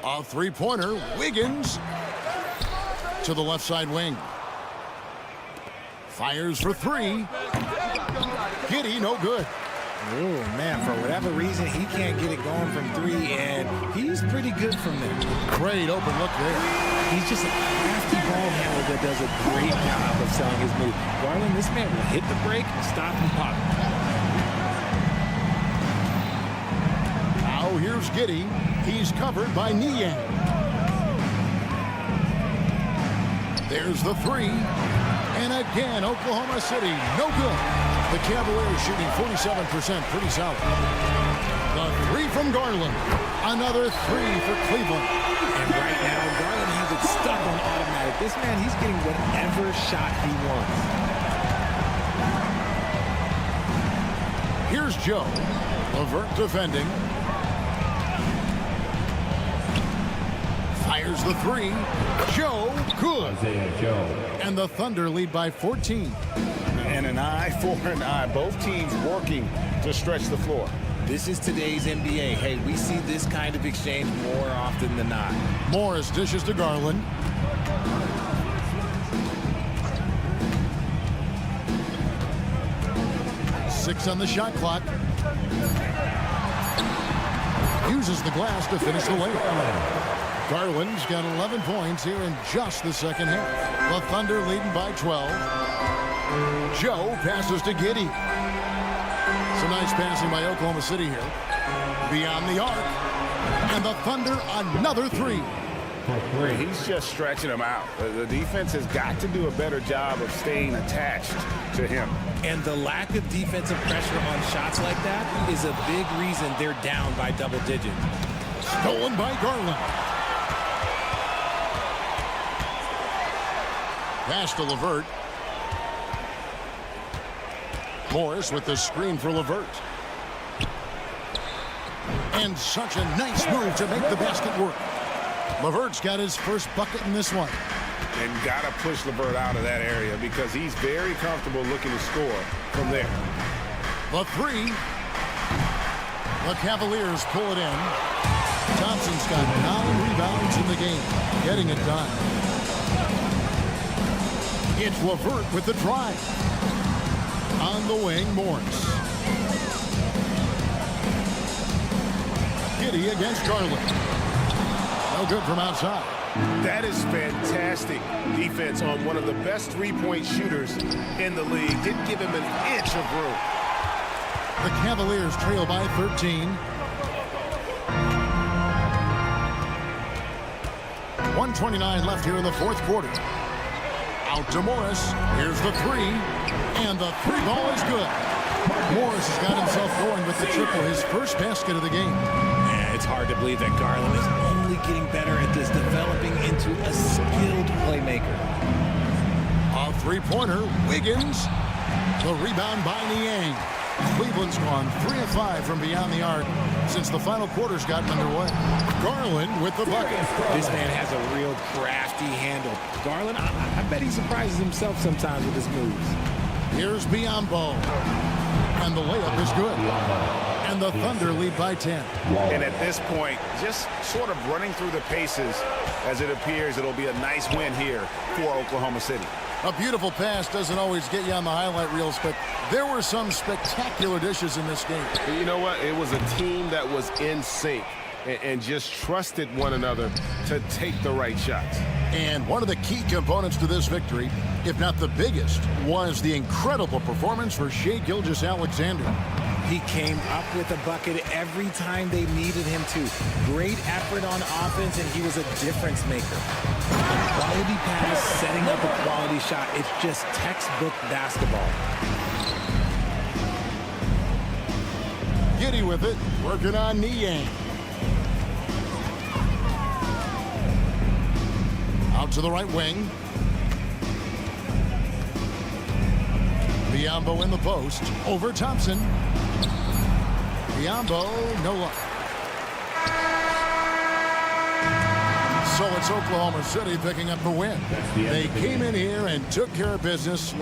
A three-pointer, Wiggins to the left side wing. Fires for 3. Giddey, no good. Oh, man, for whatever reason, he can't get it going from 3, and he's pretty good from there. Great open look there. He's just a crafty ball handler that does a great job of selling his move. Garland, this man will hit the break and stop and pop. Now here's Giddey. He's covered by Niang. There's the three. And again, Oklahoma City, no good. The Cavaliers shooting 47%, pretty solid. The three from Garland. Another three for Cleveland. And right now, Garland has it stuck on automatic. This man, he's getting whatever shot he wants. Here's Joe. LeVert defending. Fires the three. Joe, good. And the Thunder lead by 14. And an eye for an eye. Both teams working to stretch the floor. This is today's NBA. Hey, we see this kind of exchange more often than not. Morris dishes to Garland. Six on the shot clock. Uses the glass to finish the layup. Garland's got 11 points here in just the second half. The Thunder leading by 12. Joe passes to Giddey. Some nice passing by Oklahoma City here. Beyond the arc. And the Thunder another three. He's just stretching him out. The defense has got to do a better job of staying attached to him. And the lack of defensive pressure on shots like that is a big reason they're down by double digits. Stolen by Garland. Pass to LeVert. Morris with the screen for LeVert. And such a nice move to make the basket work. LeVert's got his first bucket in this one. And got to push LeVert out of that area because he's very comfortable looking to score from there. The three. The Cavaliers pull it in. Thompson's got 9 rebounds in the game, getting it done. It's LeVert with the drive. On the wing, Morris. Giddey against Garland. No good from outside. That is fantastic defense on one of the best three-point shooters in the league. Didn't give him an inch of room. The Cavaliers trail by 13. 1:29 left here in the fourth quarter. Out to Morris. Here's the three. And the three ball is good. Morris has got himself going with the triple, his first basket of the game. Yeah, it's hard to believe that Garland is only getting better at this, developing into a skilled playmaker. A three-pointer, Wiggins. The rebound by Niang. Cleveland's gone 3 of 5 from beyond the arc since the final quarter's gotten underway. Garland with the bucket. This man has a real crafty handle. Garland, I bet he surprises himself sometimes with his moves. Here's Biyombo. And the layup is good. And the Thunder lead by 10. And at this point, just sort of running through the paces as it appears it'll be a nice win here for Oklahoma City. A beautiful pass doesn't always get you on the highlight reels, but there were some spectacular dishes in this game. You know what? It was a team that was in sync and just trusted one another to take the right shots. And one of the key components to this victory, if not the biggest, was the incredible performance for Shai Gilgeous-Alexander. He came up with a bucket every time they needed him to. Great effort on offense, and he was a difference maker. A quality pass, setting up a quality shot. It's just textbook basketball. Giddey with it, working on Niang. Out to the right wing. Biyombo in the post. Over Thompson. Biyombo, no luck. So it's Oklahoma City picking up the win. They came in here and took care of business.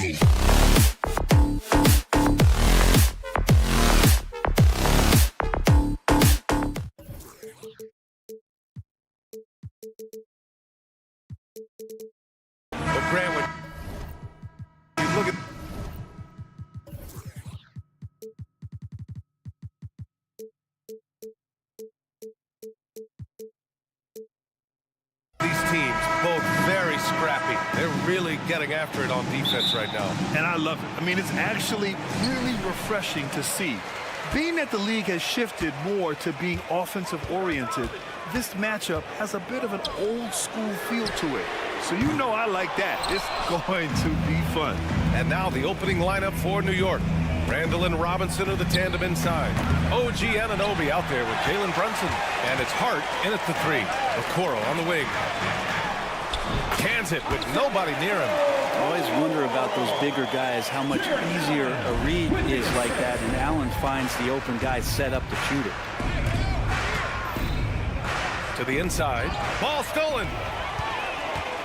But Grant, when you look at these teams, both very scrappy. They're really getting after it on defense right now. And I love it. I mean, it's actually really refreshing to see. Being that the league has shifted more to being offensive-oriented, this matchup has a bit of an old-school feel to it. So you know I like that. It's going to be fun. And now the opening lineup for New York. Randall and Robinson are the tandem inside. OG Anunoby out there with Jalen Brunson. And it's Hart in at the 3. Okoro on the wing. Cans it with nobody near him. I always wonder about those bigger guys, how much easier a read is like that, and Allen finds the open guy set up to shoot it. To the inside. Ball stolen.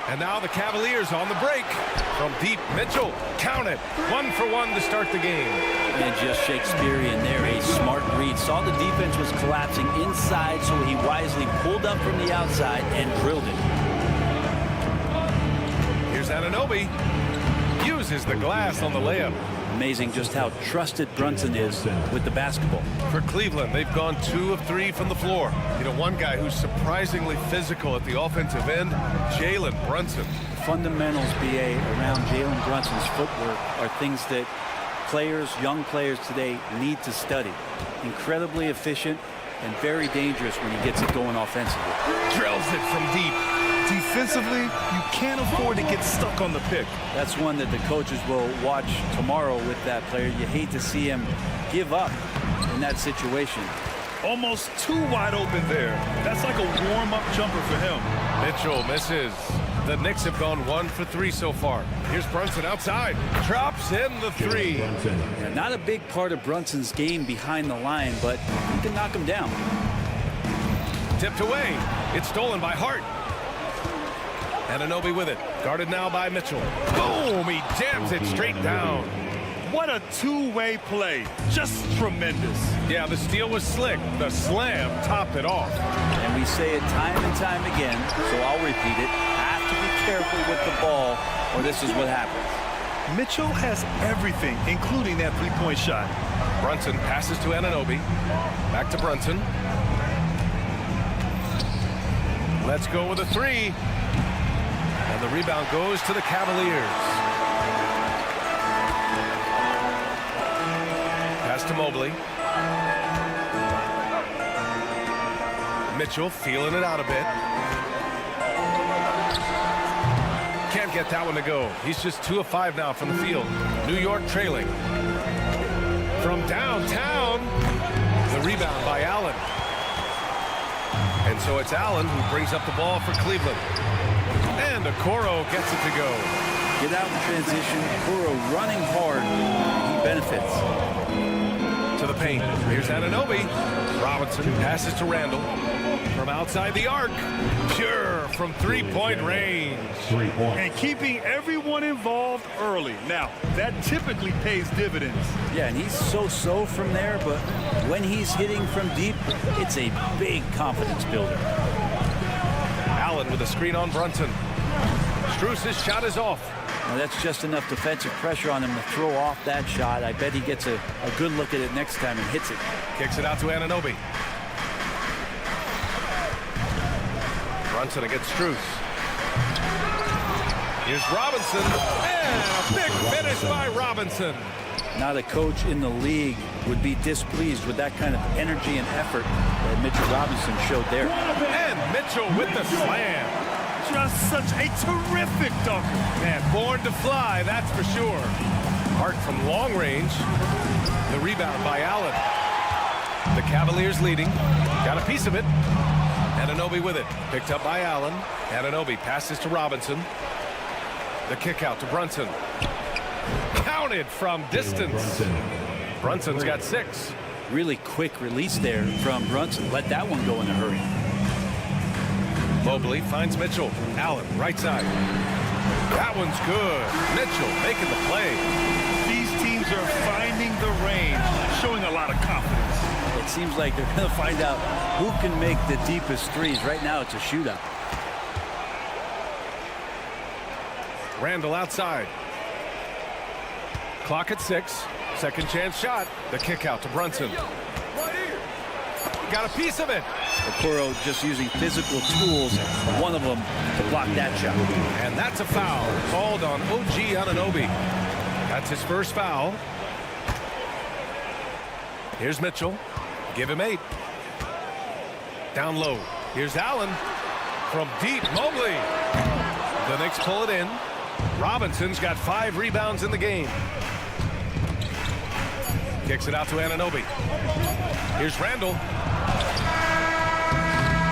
And now the Cavaliers on the break. From deep, Mitchell. Count it. 1 for 1 to start the game. And just Shakespearean there, a smart read. Saw the defense was collapsing inside, so he wisely pulled up from the outside and drilled it. Here's Anunoby. Uses the glass on the layup. Amazing just how trusted Brunson is with the basketball. For Cleveland, they've gone 2 of 3 from the floor. You know, one guy who's surprisingly physical at the offensive end, Jalen Brunson. Fundamentals, BA, around Jalen Brunson's footwork are things that players, young players today need to study. Incredibly efficient and very dangerous when he gets it going offensively. Drills it from deep. Defensively, you can't afford to get stuck on the pick. That's one that the coaches will watch tomorrow with that player. You hate to see him give up in that situation. Almost too wide open there. That's like a warm-up jumper for him. Mitchell misses. The Knicks have gone 1 for 3 so far. Here's Brunson outside. Drops in the 3. Yeah, not a big part of Brunson's game behind the line, but he can knock him down. Tipped away. It's stolen by Hart. Anunoby with it. Guarded now by Mitchell. Boom! He jams it straight down. What a two-way play. Just tremendous. Yeah, the steal was slick. The slam topped it off. And we say it time and time again, so I'll repeat it. Have to be careful with the ball, or this is what happens. Mitchell has everything, including that three-point shot. Brunson passes to Anunoby. Back to Brunson. Let's go with a 3. And the rebound goes to the Cavaliers. Pass to Mobley. Mitchell feeling it out a bit. Can't get that one to go. He's just 2 of 5 now from the field. New York trailing. From downtown, the rebound by Allen. And so it's Allen who brings up the ball for Cleveland. And Okoro gets it to go. Get out in transition. Okoro running hard. He benefits. To the paint. Here's Anunoby. Robinson passes to Randall. From outside the arc. Pure from three-point range. 3 points. And keeping everyone involved early. Now, that typically pays dividends. Yeah, and he's so-so from there, but when he's hitting from deep, it's a big confidence builder. Allen with a screen on Brunson. Strus's shot is off. Now that's just enough defensive pressure on him to throw off that shot. I bet he gets a good look at it next time and hits it. Kicks it out to Anunoby. Brunson against Strus. Here's Robinson. And a big finish by Robinson. Not a coach in the league would be displeased with that kind of energy and effort that Mitchell Robinson showed there. And Mitchell with the slam. Just such a terrific dunker. Man, born to fly, that's for sure. Hart from long range. The rebound by Allen. The Cavaliers leading. Got a piece of it. Anunoby with it. Picked up by Allen. Anunoby passes to Robinson. The kick out to Brunson. Counted from distance. Brunson's got 6. Really quick release there from Brunson. Let that one go in a hurry. Mobley finds Mitchell. Allen, right side. That one's good. Mitchell making the play. These teams are finding the range, showing a lot of confidence. It seems like they're going to find out who can make the deepest threes. Right now, it's a shootout. Randall outside. Clock at 6. Second chance shot. The kick out to Brunson. Got a piece of it. Okoro just using physical tools, one of them to block that shot. And that's a foul called on OG Anunoby. That's his first foul. Here's Mitchell. Give him 8. Down low. Here's Allen. From deep, Mobley. The Knicks pull it in. Robinson's got 5 rebounds in the game. Kicks it out to Anunoby. Here's Randall.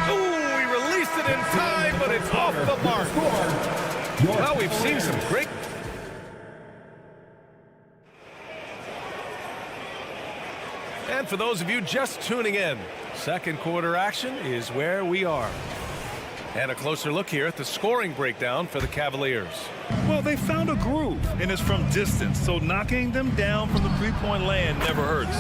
Ooh, he released it in time, but it's off the mark. Well, we've seen some great... And for those of you just tuning in, second quarter action is where we are. And a closer look here at the scoring breakdown for the Cavaliers. Well, they found a groove, and it's from distance, so knocking them down from the three-point land never hurts.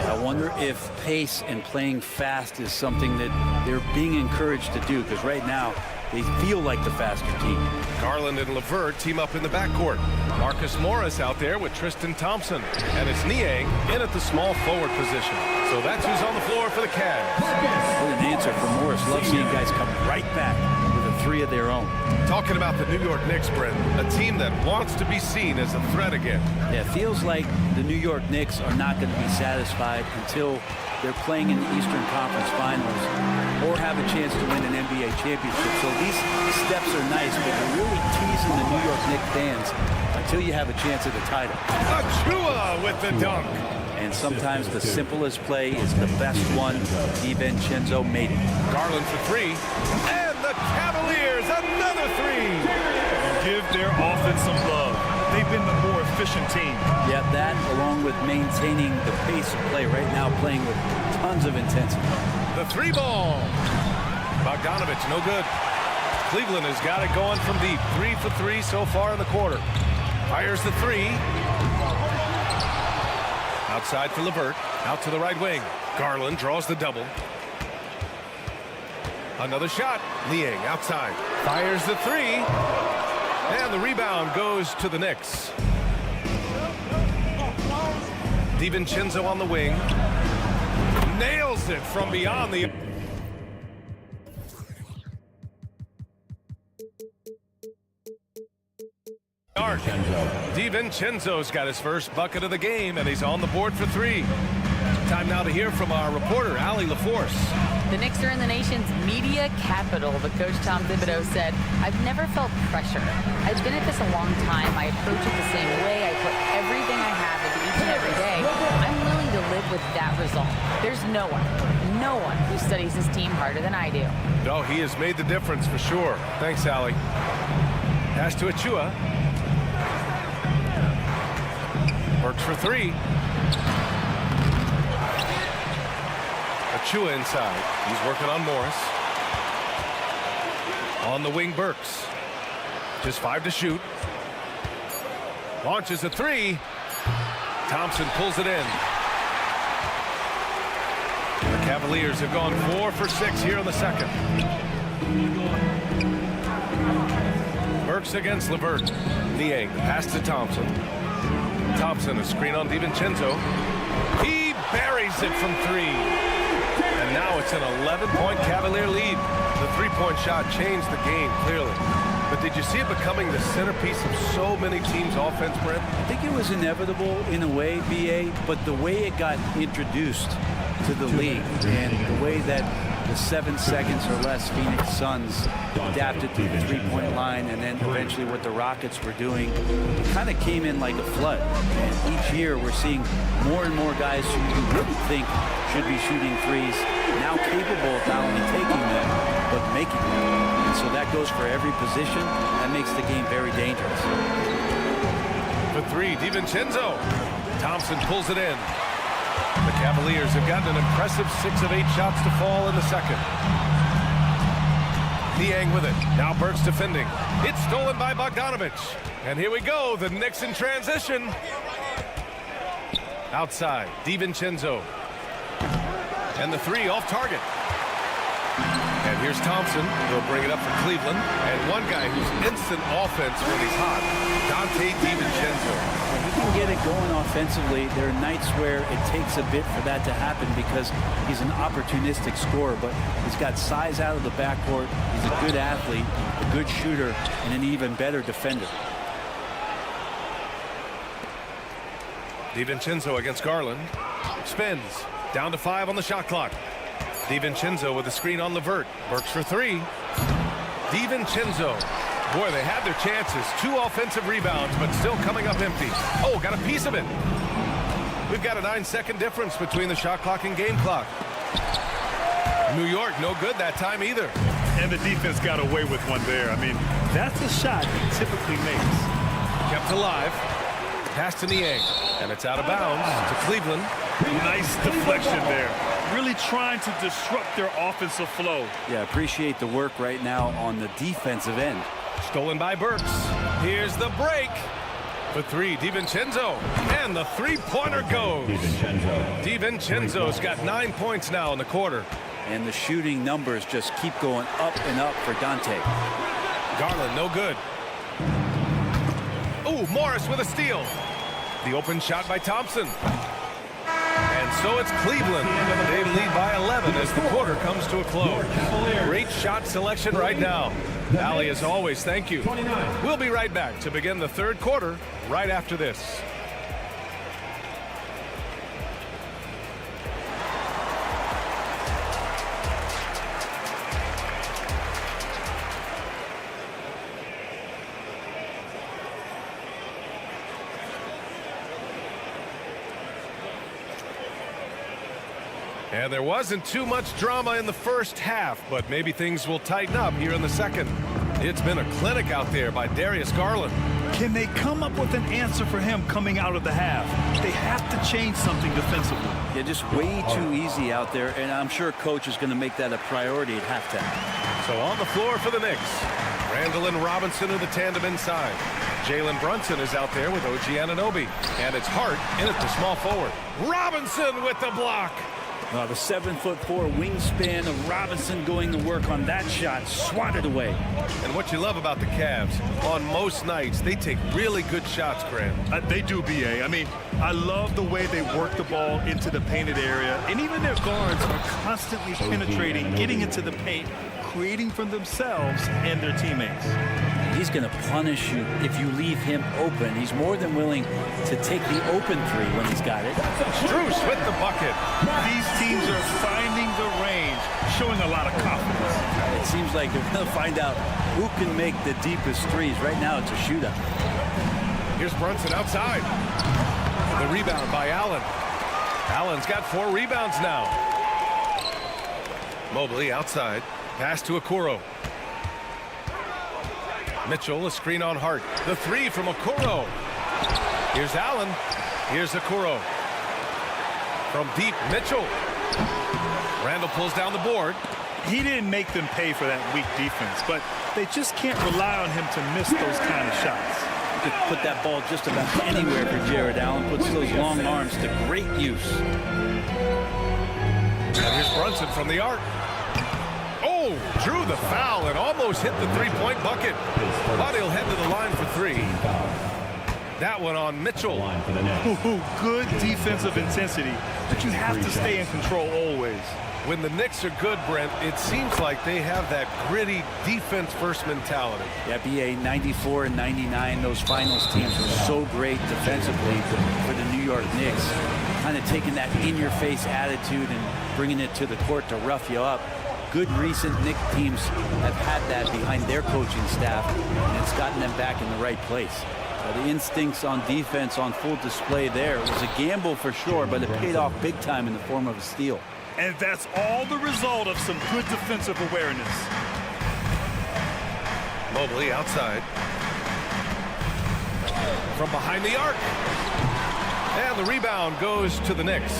I wonder if pace and playing fast is something that they're being encouraged to do, because right now they feel like the faster team. Garland and LeVert team up in the backcourt. Marcus Morris out there with Tristan Thompson. And it's Niang in at the small forward position. So that's who's on the floor for the Cavs. What an answer from Morris. Love seeing guys come right back with a 3 of their own. Talking about the New York Knicks, Brent, a team that wants to be seen as a threat again. Yeah, it feels like the New York Knicks are not going to be satisfied until they're playing in the Eastern Conference Finals or have a chance to win an NBA championship. So these steps are nice, but they're really teasing the New York Knicks fans until you have a chance at the title. Achua with the dunk. And sometimes the simplest play is the best one. DiVincenzo made it. Garland for 3. And the Cavaliers, another 3. Give their offense some love. They've been the more efficient team. Yeah, that along with maintaining the pace of play right now, playing with tons of intensity. The 3 ball. Bogdanovich, no good. Cleveland has got it going from deep. 3 for 3 so far in the quarter. Fires the 3. Outside for LeVert. Out to the right wing. Garland draws the double. Another shot. Niang outside. Fires the 3. And the rebound goes to the Knicks. DiVincenzo on the wing. Nails it from beyond the... arc. DiVincenzo's got his first bucket of the game, and he's on the board for 3. Time now to hear from our reporter, Allie LaForce. The Knicks are in the nation's media capital, but Coach Tom Thibodeau said, "I've never felt pressure. I've been at this a long time. I approach it the same way. I put everything I have into each and every day. I'm willing to live with that result. There's no one who studies his team harder than I do." No, he has made the difference for sure. Thanks, Allie. Pass to Achua. Works for 3. Achua inside. He's working on Morris. On the wing, Burks. Just 5 to shoot. Launches a 3. Thompson pulls it in. The Cavaliers have gone 4 for 6 here in the second. Burks against LeVert. Niang, pass to Thompson. Thompson, a screen on DiVincenzo. He buries it from 3. And now it's an 11-point Cavalier lead. The 3-point shot changed the game, clearly. But did you see it becoming the centerpiece of so many teams' offense, Brent? I think it was inevitable in a way, BA, but the way it got introduced to the league and the way that the 7 seconds or less Phoenix Suns adapted to the 3-point line, and then eventually what the Rockets were doing, it kind of came in like a flood. And each year we're seeing more and more guys who you wouldn't think should be shooting threes, now capable of not only taking them, but making them. And so that goes for every position. That makes the game very dangerous. For 3, DiVincenzo. Thompson pulls it in. The Cavaliers have gotten an impressive 6 of 8 shots to fall in the second. Niang with it. Now Burks defending. It's stolen by Bogdanovich. And here we go. The Knicks in transition. Outside, DiVincenzo. And the three off target. And here's Thompson. He'll bring it up for Cleveland. And one guy who's instant offense when he's hot, Dante DiVincenzo. He can get it going offensively. There are nights where it takes a bit for that to happen because he's an opportunistic scorer, but he's got size out of the backcourt. He's a good athlete, a good shooter, and an even better defender. DiVincenzo against Garland. Spins. Down to 5 on the shot clock. DiVincenzo with a screen on Levert. Burks for 3. DiVincenzo. Boy, they had their chances. 2 offensive rebounds, but still coming up empty. Oh, got a piece of it. We've got a 9-second difference between the shot clock and game clock. New York, no good that time either. And the defense got away with one there. I mean, that's a shot he typically makes. Kept alive. Pass to Niang. And it's out of bounds to Cleveland. Nice deflection there. Really trying to disrupt their offensive flow. Yeah, appreciate the work right now on the defensive end. Stolen by Burks. Here's the break. For 3, DiVincenzo. And the three-pointer goes. DiVincenzo's got 9 points now in the quarter. And the shooting numbers just keep going up and up for Dante. Garland, no good. Oh, Morris with a steal. The open shot by Thompson. And so it's Cleveland. They lead by 11 as the quarter comes to a close. Great shot selection right now. Ali, as always, thank you. We'll be right back to begin the third quarter right after this. And there wasn't too much drama in the first half, but maybe things will tighten up here in the second. It's been a clinic out there by Darius Garland. Can they come up with an answer for him coming out of the half? They have to change something defensively. Yeah, just way too easy out there, and I'm sure coach is going to make that a priority at halftime. So on the floor for the Knicks, Randall and Robinson are the tandem inside. Jalen Brunson is out there with OG Anunoby, and it's Hart in at the small forward. Robinson with the block. The 7'4" wingspan of Robinson going to work on that shot, swatted away. And what you love about the Cavs, on most nights, they take really good shots, Graham. They do, B.A. I mean, I love the way they work the ball into the painted area, and even their guards are constantly penetrating, getting into the paint, creating for themselves and their teammates. He's going to punish you if you leave him open. He's more than willing to take the open three when he's got it. Strus with the bucket. These teams are finding the range, showing a lot of confidence. It seems like they're going to find out who can make the deepest threes. Right now, it's a shootout. Here's Brunson outside. The rebound by Allen. Allen's got 4 rebounds now. Mobley outside. Pass to Okoro. Mitchell, a screen on Hart. The 3 from Okoro. Here's Allen. Here's Okoro. From deep, Mitchell. Randall pulls down the board. He didn't make them pay for that weak defense, but they just can't rely on him to miss those kind of shots. You could put that ball just about anywhere for Jared Allen. Puts those long arms to great use. And here's Brunson from the arc. Oh, drew the foul and almost hit the three-point bucket. But he'll head to the line for 3. That one on Mitchell. Good defensive intensity, but you have to stay in control always. When the Knicks are good, Brent, it seems like they have that gritty defense-first mentality. Yeah, BA 94 and 99, those finals teams were so great defensively for the New York Knicks. Kind of taking that in-your-face attitude and bringing it to the court to rough you up. Good recent Knicks teams have had that behind their coaching staff, and it's gotten them back in the right place. So the instincts on defense on full display there. It was a gamble for sure, but it paid off big time in the form of a steal. And that's all the result of some good defensive awareness. Mobley outside. From behind the arc. And the rebound goes to the Knicks.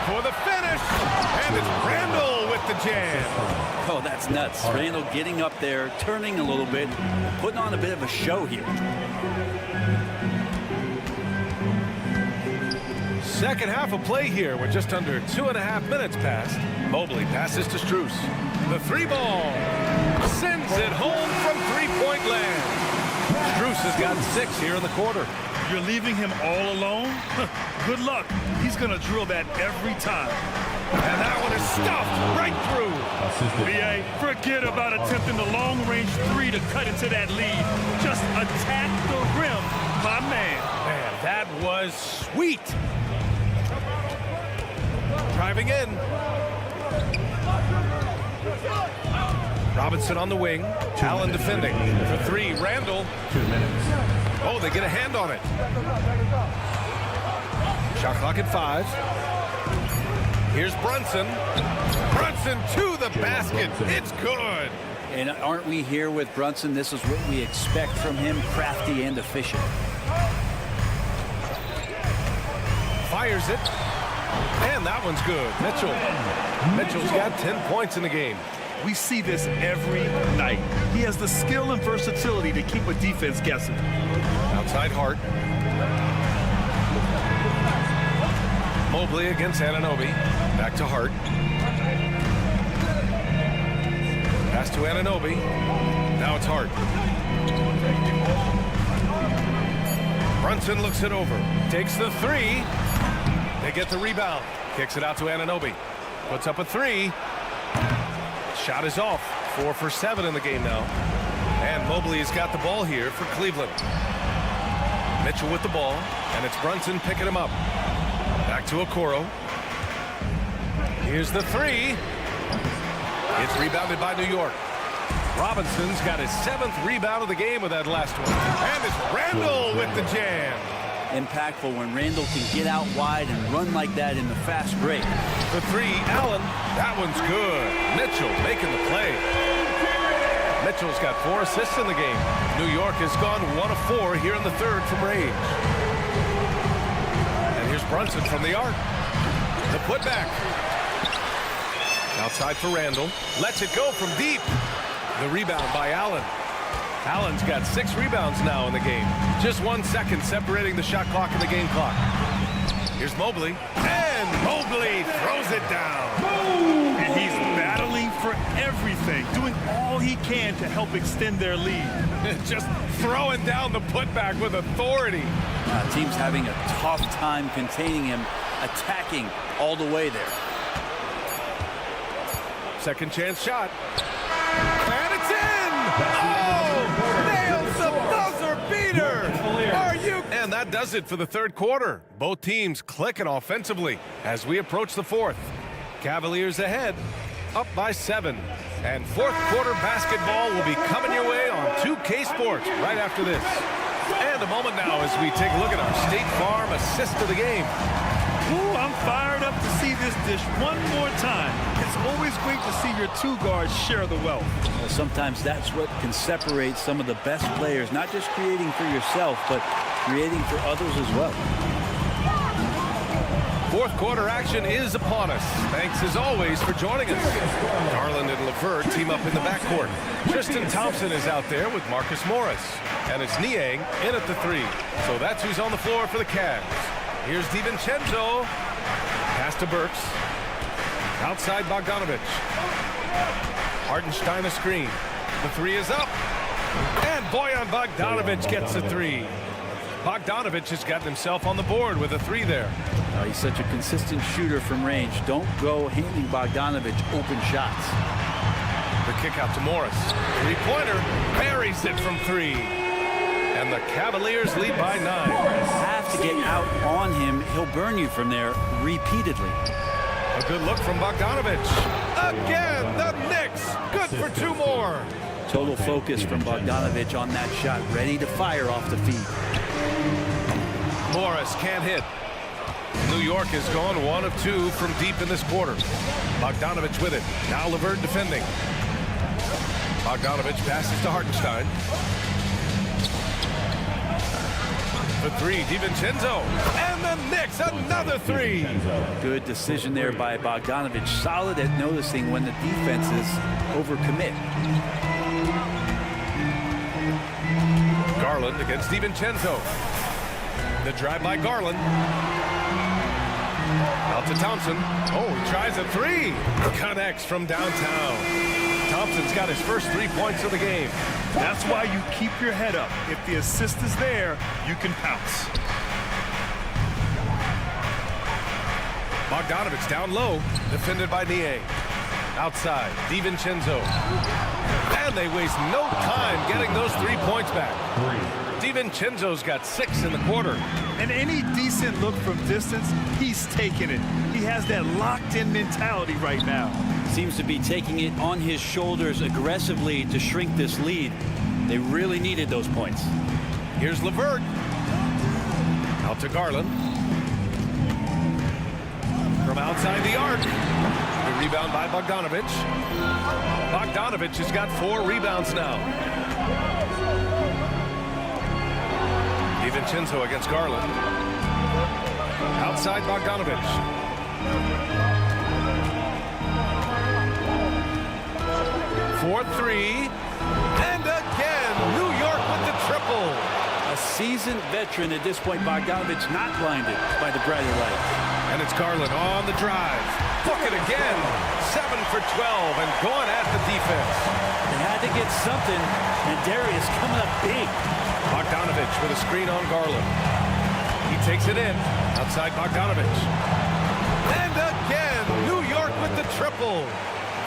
For the finish. And it's Randall with with the jam. Oh, that's nuts. Randall getting up there, turning a little bit, putting on a bit of a show here. Second half of play here. We're just under 2.5 minutes past. Mobley passes to Strus. The three ball. Sends it home from three-point land. Strus has got 6 here in the quarter. You're leaving him all alone? Good luck. He's going to drill that every time. And that one is stuffed right through. BA, forget about attempting the long-range 3 to cut into that lead. Just attack the rim, my man. Man, that was sweet. Driving in. Robinson on the wing. Allen defending. For 3, Randall. 2 minutes. Oh, they get a hand on it. Shot clock at 5. Here's Brunson. Brunson to the basket. It's good. And aren't we here with Brunson? This is what we expect from him, crafty and efficient. Fires it. And that one's good. Mitchell's got 10 points in the game. We see this every night. He has the skill and versatility to keep a defense guessing. Outside Hart. Mobley against Anunoby. Back to Hart. Pass to Anunoby. Now it's Hart. Brunson looks it over. Takes the 3. They get the rebound. Kicks it out to Anunoby. Puts up a 3. Shot is off. 4 for 7 in the game now. And Mobley has got the ball here for Cleveland. Mitchell with the ball. And it's Brunson picking him up. Back to Okoro. Here's the 3. It's rebounded by New York. Robinson's got his 7th rebound of the game with that last one. And it's Randall with the jam. Impactful when Randall can get out wide and run like that in the fast break. The 3, Allen. That one's good. Mitchell making the play. Mitchell's got 4 assists in the game. New York has gone 1 of 4 here in the 3rd from range. And here's Brunson from the arc. The putback. Outside for Randall. Lets it go from deep. The rebound by Allen. Allen's got 6 rebounds now in the game. Just 1 second separating the shot clock and the game clock. Here's Mobley. And Mobley throws it down. And he's battling for everything, doing all he can to help extend their lead. Just throwing down the putback with authority. Team's having a tough time containing him, attacking all the way there. Second chance shot. And it's in! Oh! Nails the buzzer beater! Are you? And that does it for the 3rd quarter. Both teams clicking offensively as we approach the 4th. Cavaliers ahead, up by 7. And 4th quarter basketball will be coming your way on 2K Sports right after this. And a moment now as we take a look at our State Farm assist of the game. Ooh, I'm fired up to see this dish one more time. It's always great to see your 2 guards share the wealth. Well, sometimes that's what can separate some of the best players, not just creating for yourself, but creating for others as well. 4th quarter action is upon us. Thanks as always for joining us. Garland and LeVert team up in the backcourt. Tristan Thompson is out there with Marcus Morris. And it's Niang in at the 3. So that's who's on the floor for the Cavs. Here's DiVincenzo. Pass to Burks. Outside Bogdanovich. Hartenstein a screen. The 3 is up. And Bojan Bogdanovich gets the 3. Bogdanovich has gotten himself on the board with a 3 there. He's such a consistent shooter from range. Don't go handing Bogdanovich open shots. The kick out to Morris. 3-pointer. Buries it from 3. And the Cavaliers lead by 9. Have to get out on him. He'll burn you from there repeatedly. A good look from Bogdanovich. Again, the Knicks. Good for 2 more. Total focus from Bogdanovich on that shot. Ready to fire off the feet. Morris can't hit. New York has gone 1 of 2 from deep in this quarter. Bogdanovich with it. Now LeVert defending. Bogdanovich passes to Hartenstein. for three, DiVincenzo. And the Knicks, another three. Good decision there by Bogdanovich. Solid at noticing when the defenses overcommit. Garland against DiVincenzo. The drive by Garland. Out to Thompson. Oh, he tries a three. Connects from downtown. Thompson's got his first 3 points of the game. That's why you keep your head up. If the assist is there, you can pounce. Bogdanovich down low, defended by Nie. Outside, DiVincenzo. And they waste no time getting those 3 points back. DiVincenzo's got 6 in the quarter. And any decent look from distance, he's taking it. He has that locked-in mentality right now. Seems to be taking it on his shoulders aggressively to shrink this lead. They really needed those points. Here's LeVert. Out to Garland. From outside the arc. The rebound by Bogdanovich. Bogdanovich has got 4 rebounds now. DiVincenzo against Garland. Outside Bogdanovich. For three. And again, New York with the triple. A seasoned veteran at this point. Bogdanovich not blinded by the brighter lights. And it's Garland on the drive. Bucket again. 7 for 12 and going at the defense. They had to get something, and Darius coming up big. Bogdanovich with a screen on Garland. He takes it in. Outside Bogdanovich. And again, New York with the triple.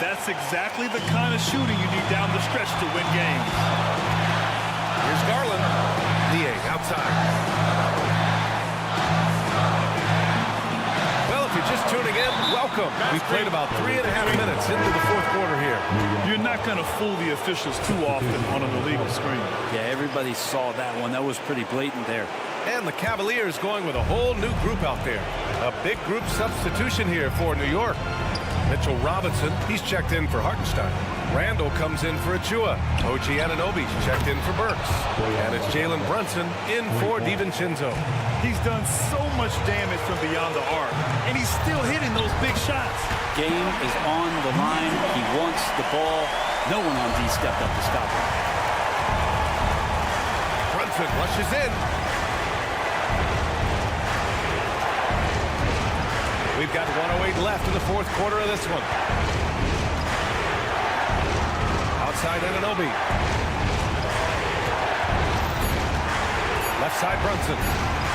That's exactly the kind of shooting you need down the stretch to win games. Here's Garland. Nie outside. Well, if you're just tuning in, welcome. We've played about 3.5 minutes into the fourth quarter here. You're not going to fool the officials too often on an illegal screen. Yeah, everybody saw that one. That was pretty blatant there. And the Cavaliers going with a whole new group out there. A big group substitution here for New York. Mitchell Robinson, he's checked in for Hartenstein. Randall comes in for Achua. OG Anunoby checked in for Burks. And it's Jalen Brunson in for DiVincenzo. He's done so much damage from beyond the arc, and he's still hitting those big shots. Game is on the line. He wants the ball. No one on D stepped up to stop him. Brunson rushes in. We've got 1:08 left in the fourth quarter of this one. Outside Anunoby. Left side Brunson.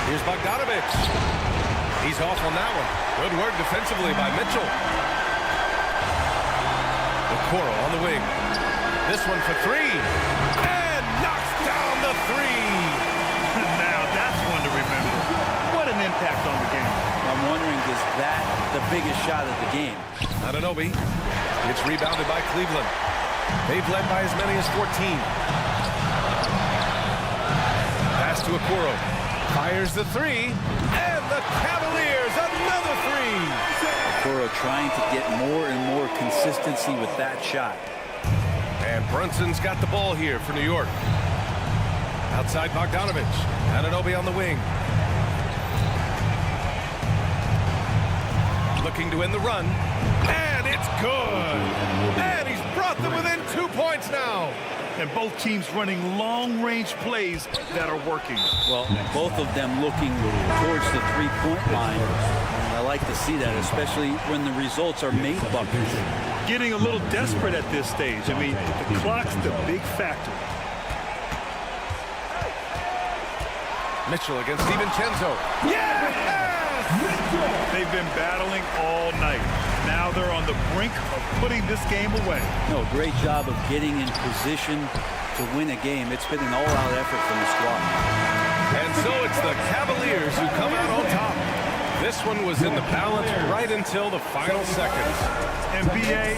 Here's Bogdanovich. He's off on that one. Good work defensively by Mitchell. Okoro on the wing. This one for three. And knocks down the three. Now that's one to remember. What an impact on the game. I'm wondering, is that the biggest shot of the game? Anunoby. It's rebounded by Cleveland. They've led by as many as 14. Pass to Okoro. Fires the three. And the Cavaliers, another three. Okoro trying to get more and more consistency with that shot. And Brunson's got the ball here for New York. Outside Bogdanovich. Anunoby on the wing. Looking to win the run. And it's good. And he's brought them within 2 points now. And both teams running long-range plays that are working. Well, both of them looking towards the three-point line. And I like to see that, especially when the results are made buckets. Getting a little desperate at this stage. I mean, the clock's the big factor. Mitchell against DiVincenzo. Yes! They've been battling all night. Now they're on the brink of putting this game away. No, great job of getting in position to win a game. It's been an all-out effort from the squad. And so it's the Cavaliers who come out on top. This one was in the balance right until the final seconds. NBA,